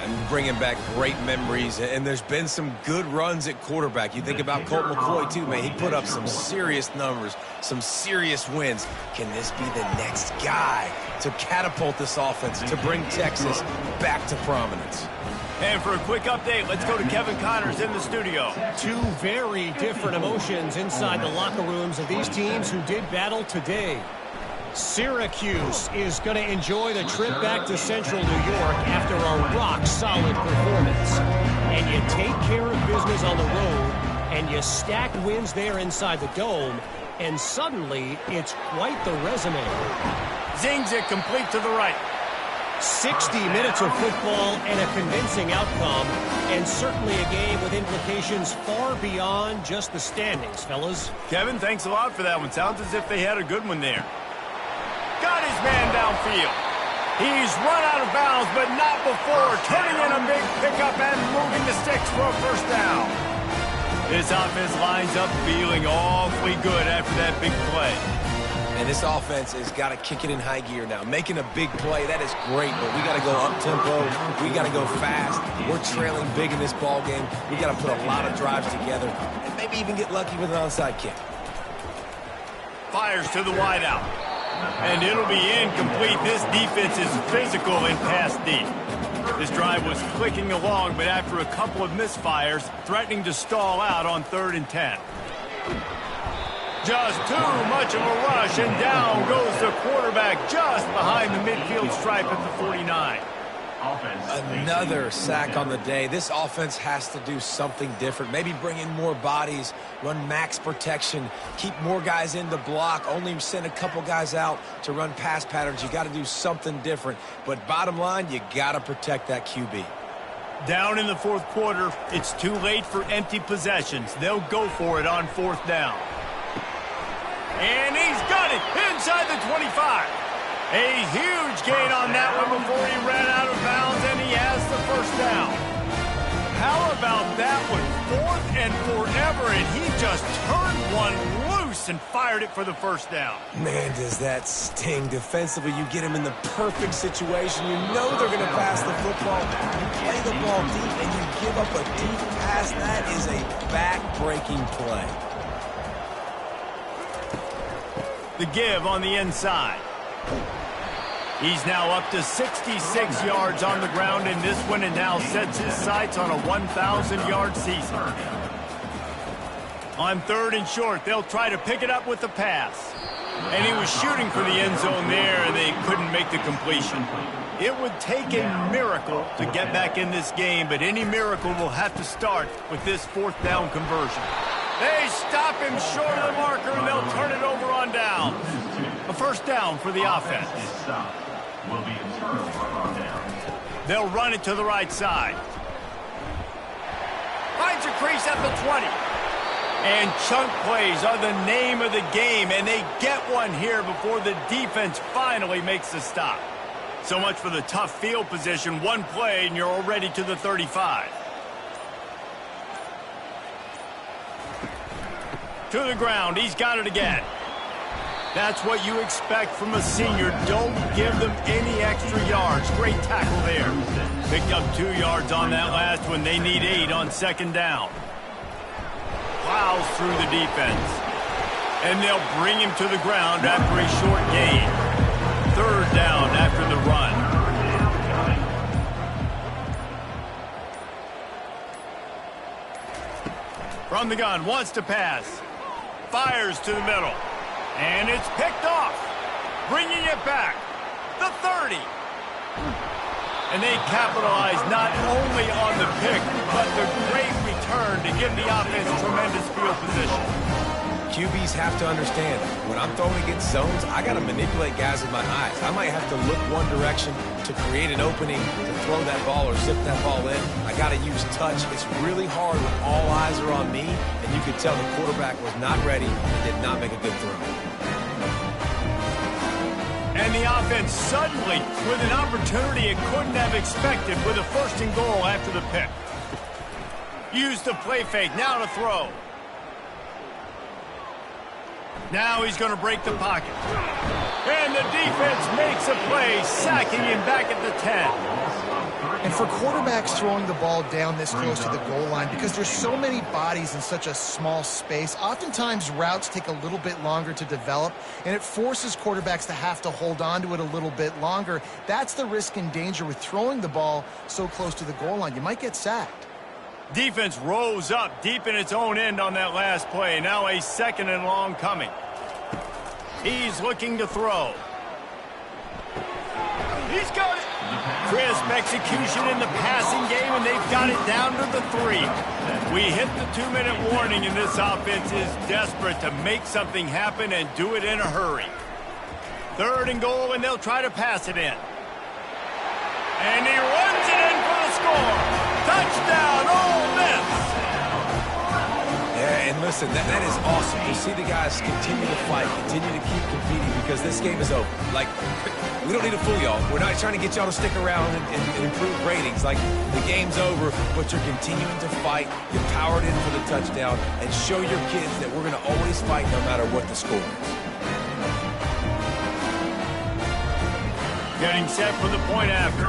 Speaker 8: And bringing back great memories, and there's been some good runs at quarterback. You think about Colt McCoy, too, man. He put up some serious numbers, some serious wins. Can this be the next guy to catapult this offense, to bring Texas back to prominence?
Speaker 6: And for a quick update, let's go to Kevin Connors in the studio.
Speaker 5: 2 very different emotions inside the locker rooms of these teams who did battle today. Syracuse is going to enjoy the trip back to Central New York after a rock-solid performance. And you take care of business on the road, and you stack wins there inside the Dome, and suddenly it's quite the resume.
Speaker 6: Zings it complete to the right.
Speaker 5: 60 minutes of football and a convincing outcome, and certainly a game with implications far beyond just the standings, fellas.
Speaker 6: Kevin, thanks a lot for that one. Sounds as if they had a good one there. Got his man downfield. He's run out of bounds, but not before turning in a big pickup and moving the sticks for a first down. This offense lines up feeling awfully good after that big play.
Speaker 8: And this offense has got to kick it in high gear now. Making a big play, that is great, but we got to go up-tempo. We got to go fast. We're trailing big in this ball game. We got to put a lot of drives together and maybe even get lucky with an onside kick.
Speaker 6: Fires to the wideout. And it'll be incomplete. This defense is physical in pass deep. This drive was clicking along, but after a couple of misfires, threatening to stall out on 3rd and 10. Just too much of a rush, and down goes the quarterback just behind the midfield stripe at the 49.
Speaker 8: Another sack on the day. This offense has to do something different. Maybe bring in more bodies, run max protection, keep more guys in the block, only send a couple guys out to run pass patterns. You got to do something different. But bottom line, you got to protect that QB.
Speaker 6: Down in the 4th quarter, it's too late for empty possessions. They'll go for it on 4th down. And he's got it inside the 25. A huge gain on that one before he ran out of bounds, and he has the first down. How about that one? 4th and forever, and he just turned one loose and fired it for the first down.
Speaker 8: Man, does that sting. Defensively, you get him in the perfect situation. You know they're going to pass the football. You play the ball deep, and you give up a deep pass. That is a back-breaking play.
Speaker 6: The give on the inside. He's now up to 66 yards on the ground in this one, and now sets his sights on a 1,000-yard season. On 3rd and short, they'll try to pick it up with the pass. And he was shooting for the end zone there, and they couldn't make the completion. It would take a miracle to get back in this game, but any miracle will have to start with this 4th down conversion. They stop him short of the marker, and they'll turn it over on down. A first down for the offense. They'll run it to the right side. Finds a crease at the 20. And chunk plays are the name of the game, and they get one here before the defense finally makes the stop. So much for the tough field position. One play, and you're already to the 35. To the ground. He's got it again. That's what you expect from a senior. Don't give them any extra yards. Great tackle there. Picked up 2 yards on that last one. They need 8 on 2nd down. Plows through the defense. And they'll bring him to the ground after a short gain. 3rd down after the run. From the gun, wants to pass. Fires to the middle. And it's picked off. Bringing it back. The 30. And they capitalize not only on the pick, but the great return to give the offense tremendous field position.
Speaker 8: QBs have to understand, when I'm throwing against zones, I got to manipulate guys with my eyes. I might have to look one direction to create an opening to throw that ball or zip that ball in. I got to use touch. It's really hard when all eyes are on me, and you could tell the quarterback was not ready and did not make a good throw.
Speaker 6: And the offense suddenly with an opportunity it couldn't have expected with a 1st and goal after the pick. Use the play fake, now to throw. Now he's going to break the pocket. And the defense makes a play, sacking him back at the 10.
Speaker 7: And for quarterbacks throwing the ball down this close to the goal line, because there's so many bodies in such a small space, oftentimes routes take a little bit longer to develop, and it forces quarterbacks to have to hold on to it a little bit longer. That's the risk and danger with throwing the ball so close to the goal line. You might get sacked.
Speaker 6: Defense rose up deep in its own end on that last play. Now a 2nd and long coming. He's looking to throw. He's got it. Crisp execution in the passing game, and they've got it down to the 3. We hit the 2-minute warning, and this offense is desperate to make something happen and do it in a hurry. 3rd and goal, and they'll try to pass it in. And he runs it in for the score. Touchdown, Ole Miss.
Speaker 8: Yeah, and Listen, that is awesome to see the guys continue to fight, continue to keep competing, because this game is over. Like, we don't need to fool y'all. We're not trying to get y'all to stick around and improve ratings. Like, the game's over, but you're continuing to fight. You powered in for the touchdown, and show your kids that we're going to always fight no matter what the score is.
Speaker 6: Getting set for the point after.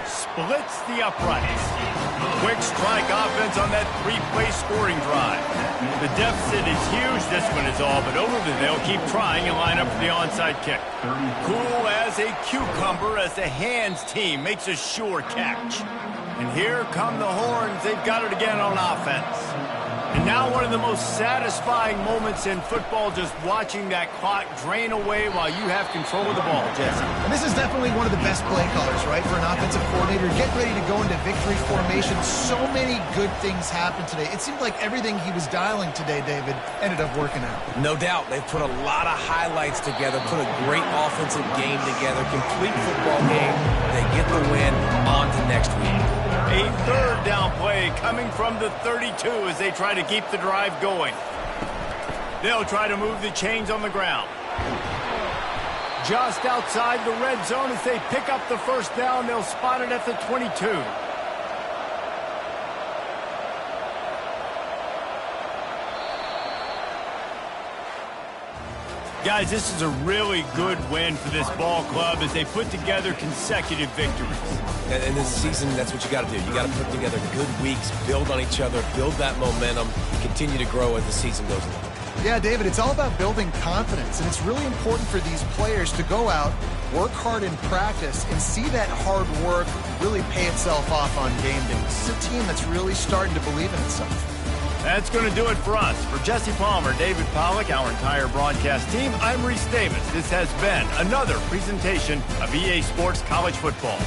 Speaker 6: Splits the uprights. Quick strike offense on that three-play scoring drive. The deficit is huge. This one is all but over. They'll keep trying and line up for the onside kick. Cool as a cucumber as the hands team makes a sure catch. And here come the horns. They've got it again on offense. And now one of the most satisfying moments in football, just watching that clock drain away while you have control of the ball, Jesse.
Speaker 7: And this is definitely one of the best play callers, right, for an offensive coordinator. Getting ready to go into victory formation. So many good things happened today. It seemed like everything he was dialing today, David, ended up working out. No doubt.
Speaker 8: They've put a lot of highlights together, put a great offensive game together, complete football game. They get the win. On to next week.
Speaker 6: A third down play coming from the 32 as they try to keep the drive going. They'll try to move the chains on the ground. Just outside the red zone as they pick up the first down. They'll spot it at the 22. Guys, this is a really good win for this ball club as they put together consecutive victories.
Speaker 8: And this season, that's what you got to do. You got to put together good weeks, build on each other, build that momentum, continue to grow as the season goes along.
Speaker 7: Yeah, David, it's all about building confidence, and it's really important for these players to go out, work hard in practice, and see that hard work really pay itself off on game day. This is a team that's really starting to believe in itself.
Speaker 6: That's going to do it for us. For Jesse Palmer, David Pollack, our entire broadcast team, I'm Reese Davis. This has been another presentation of EA Sports College Football.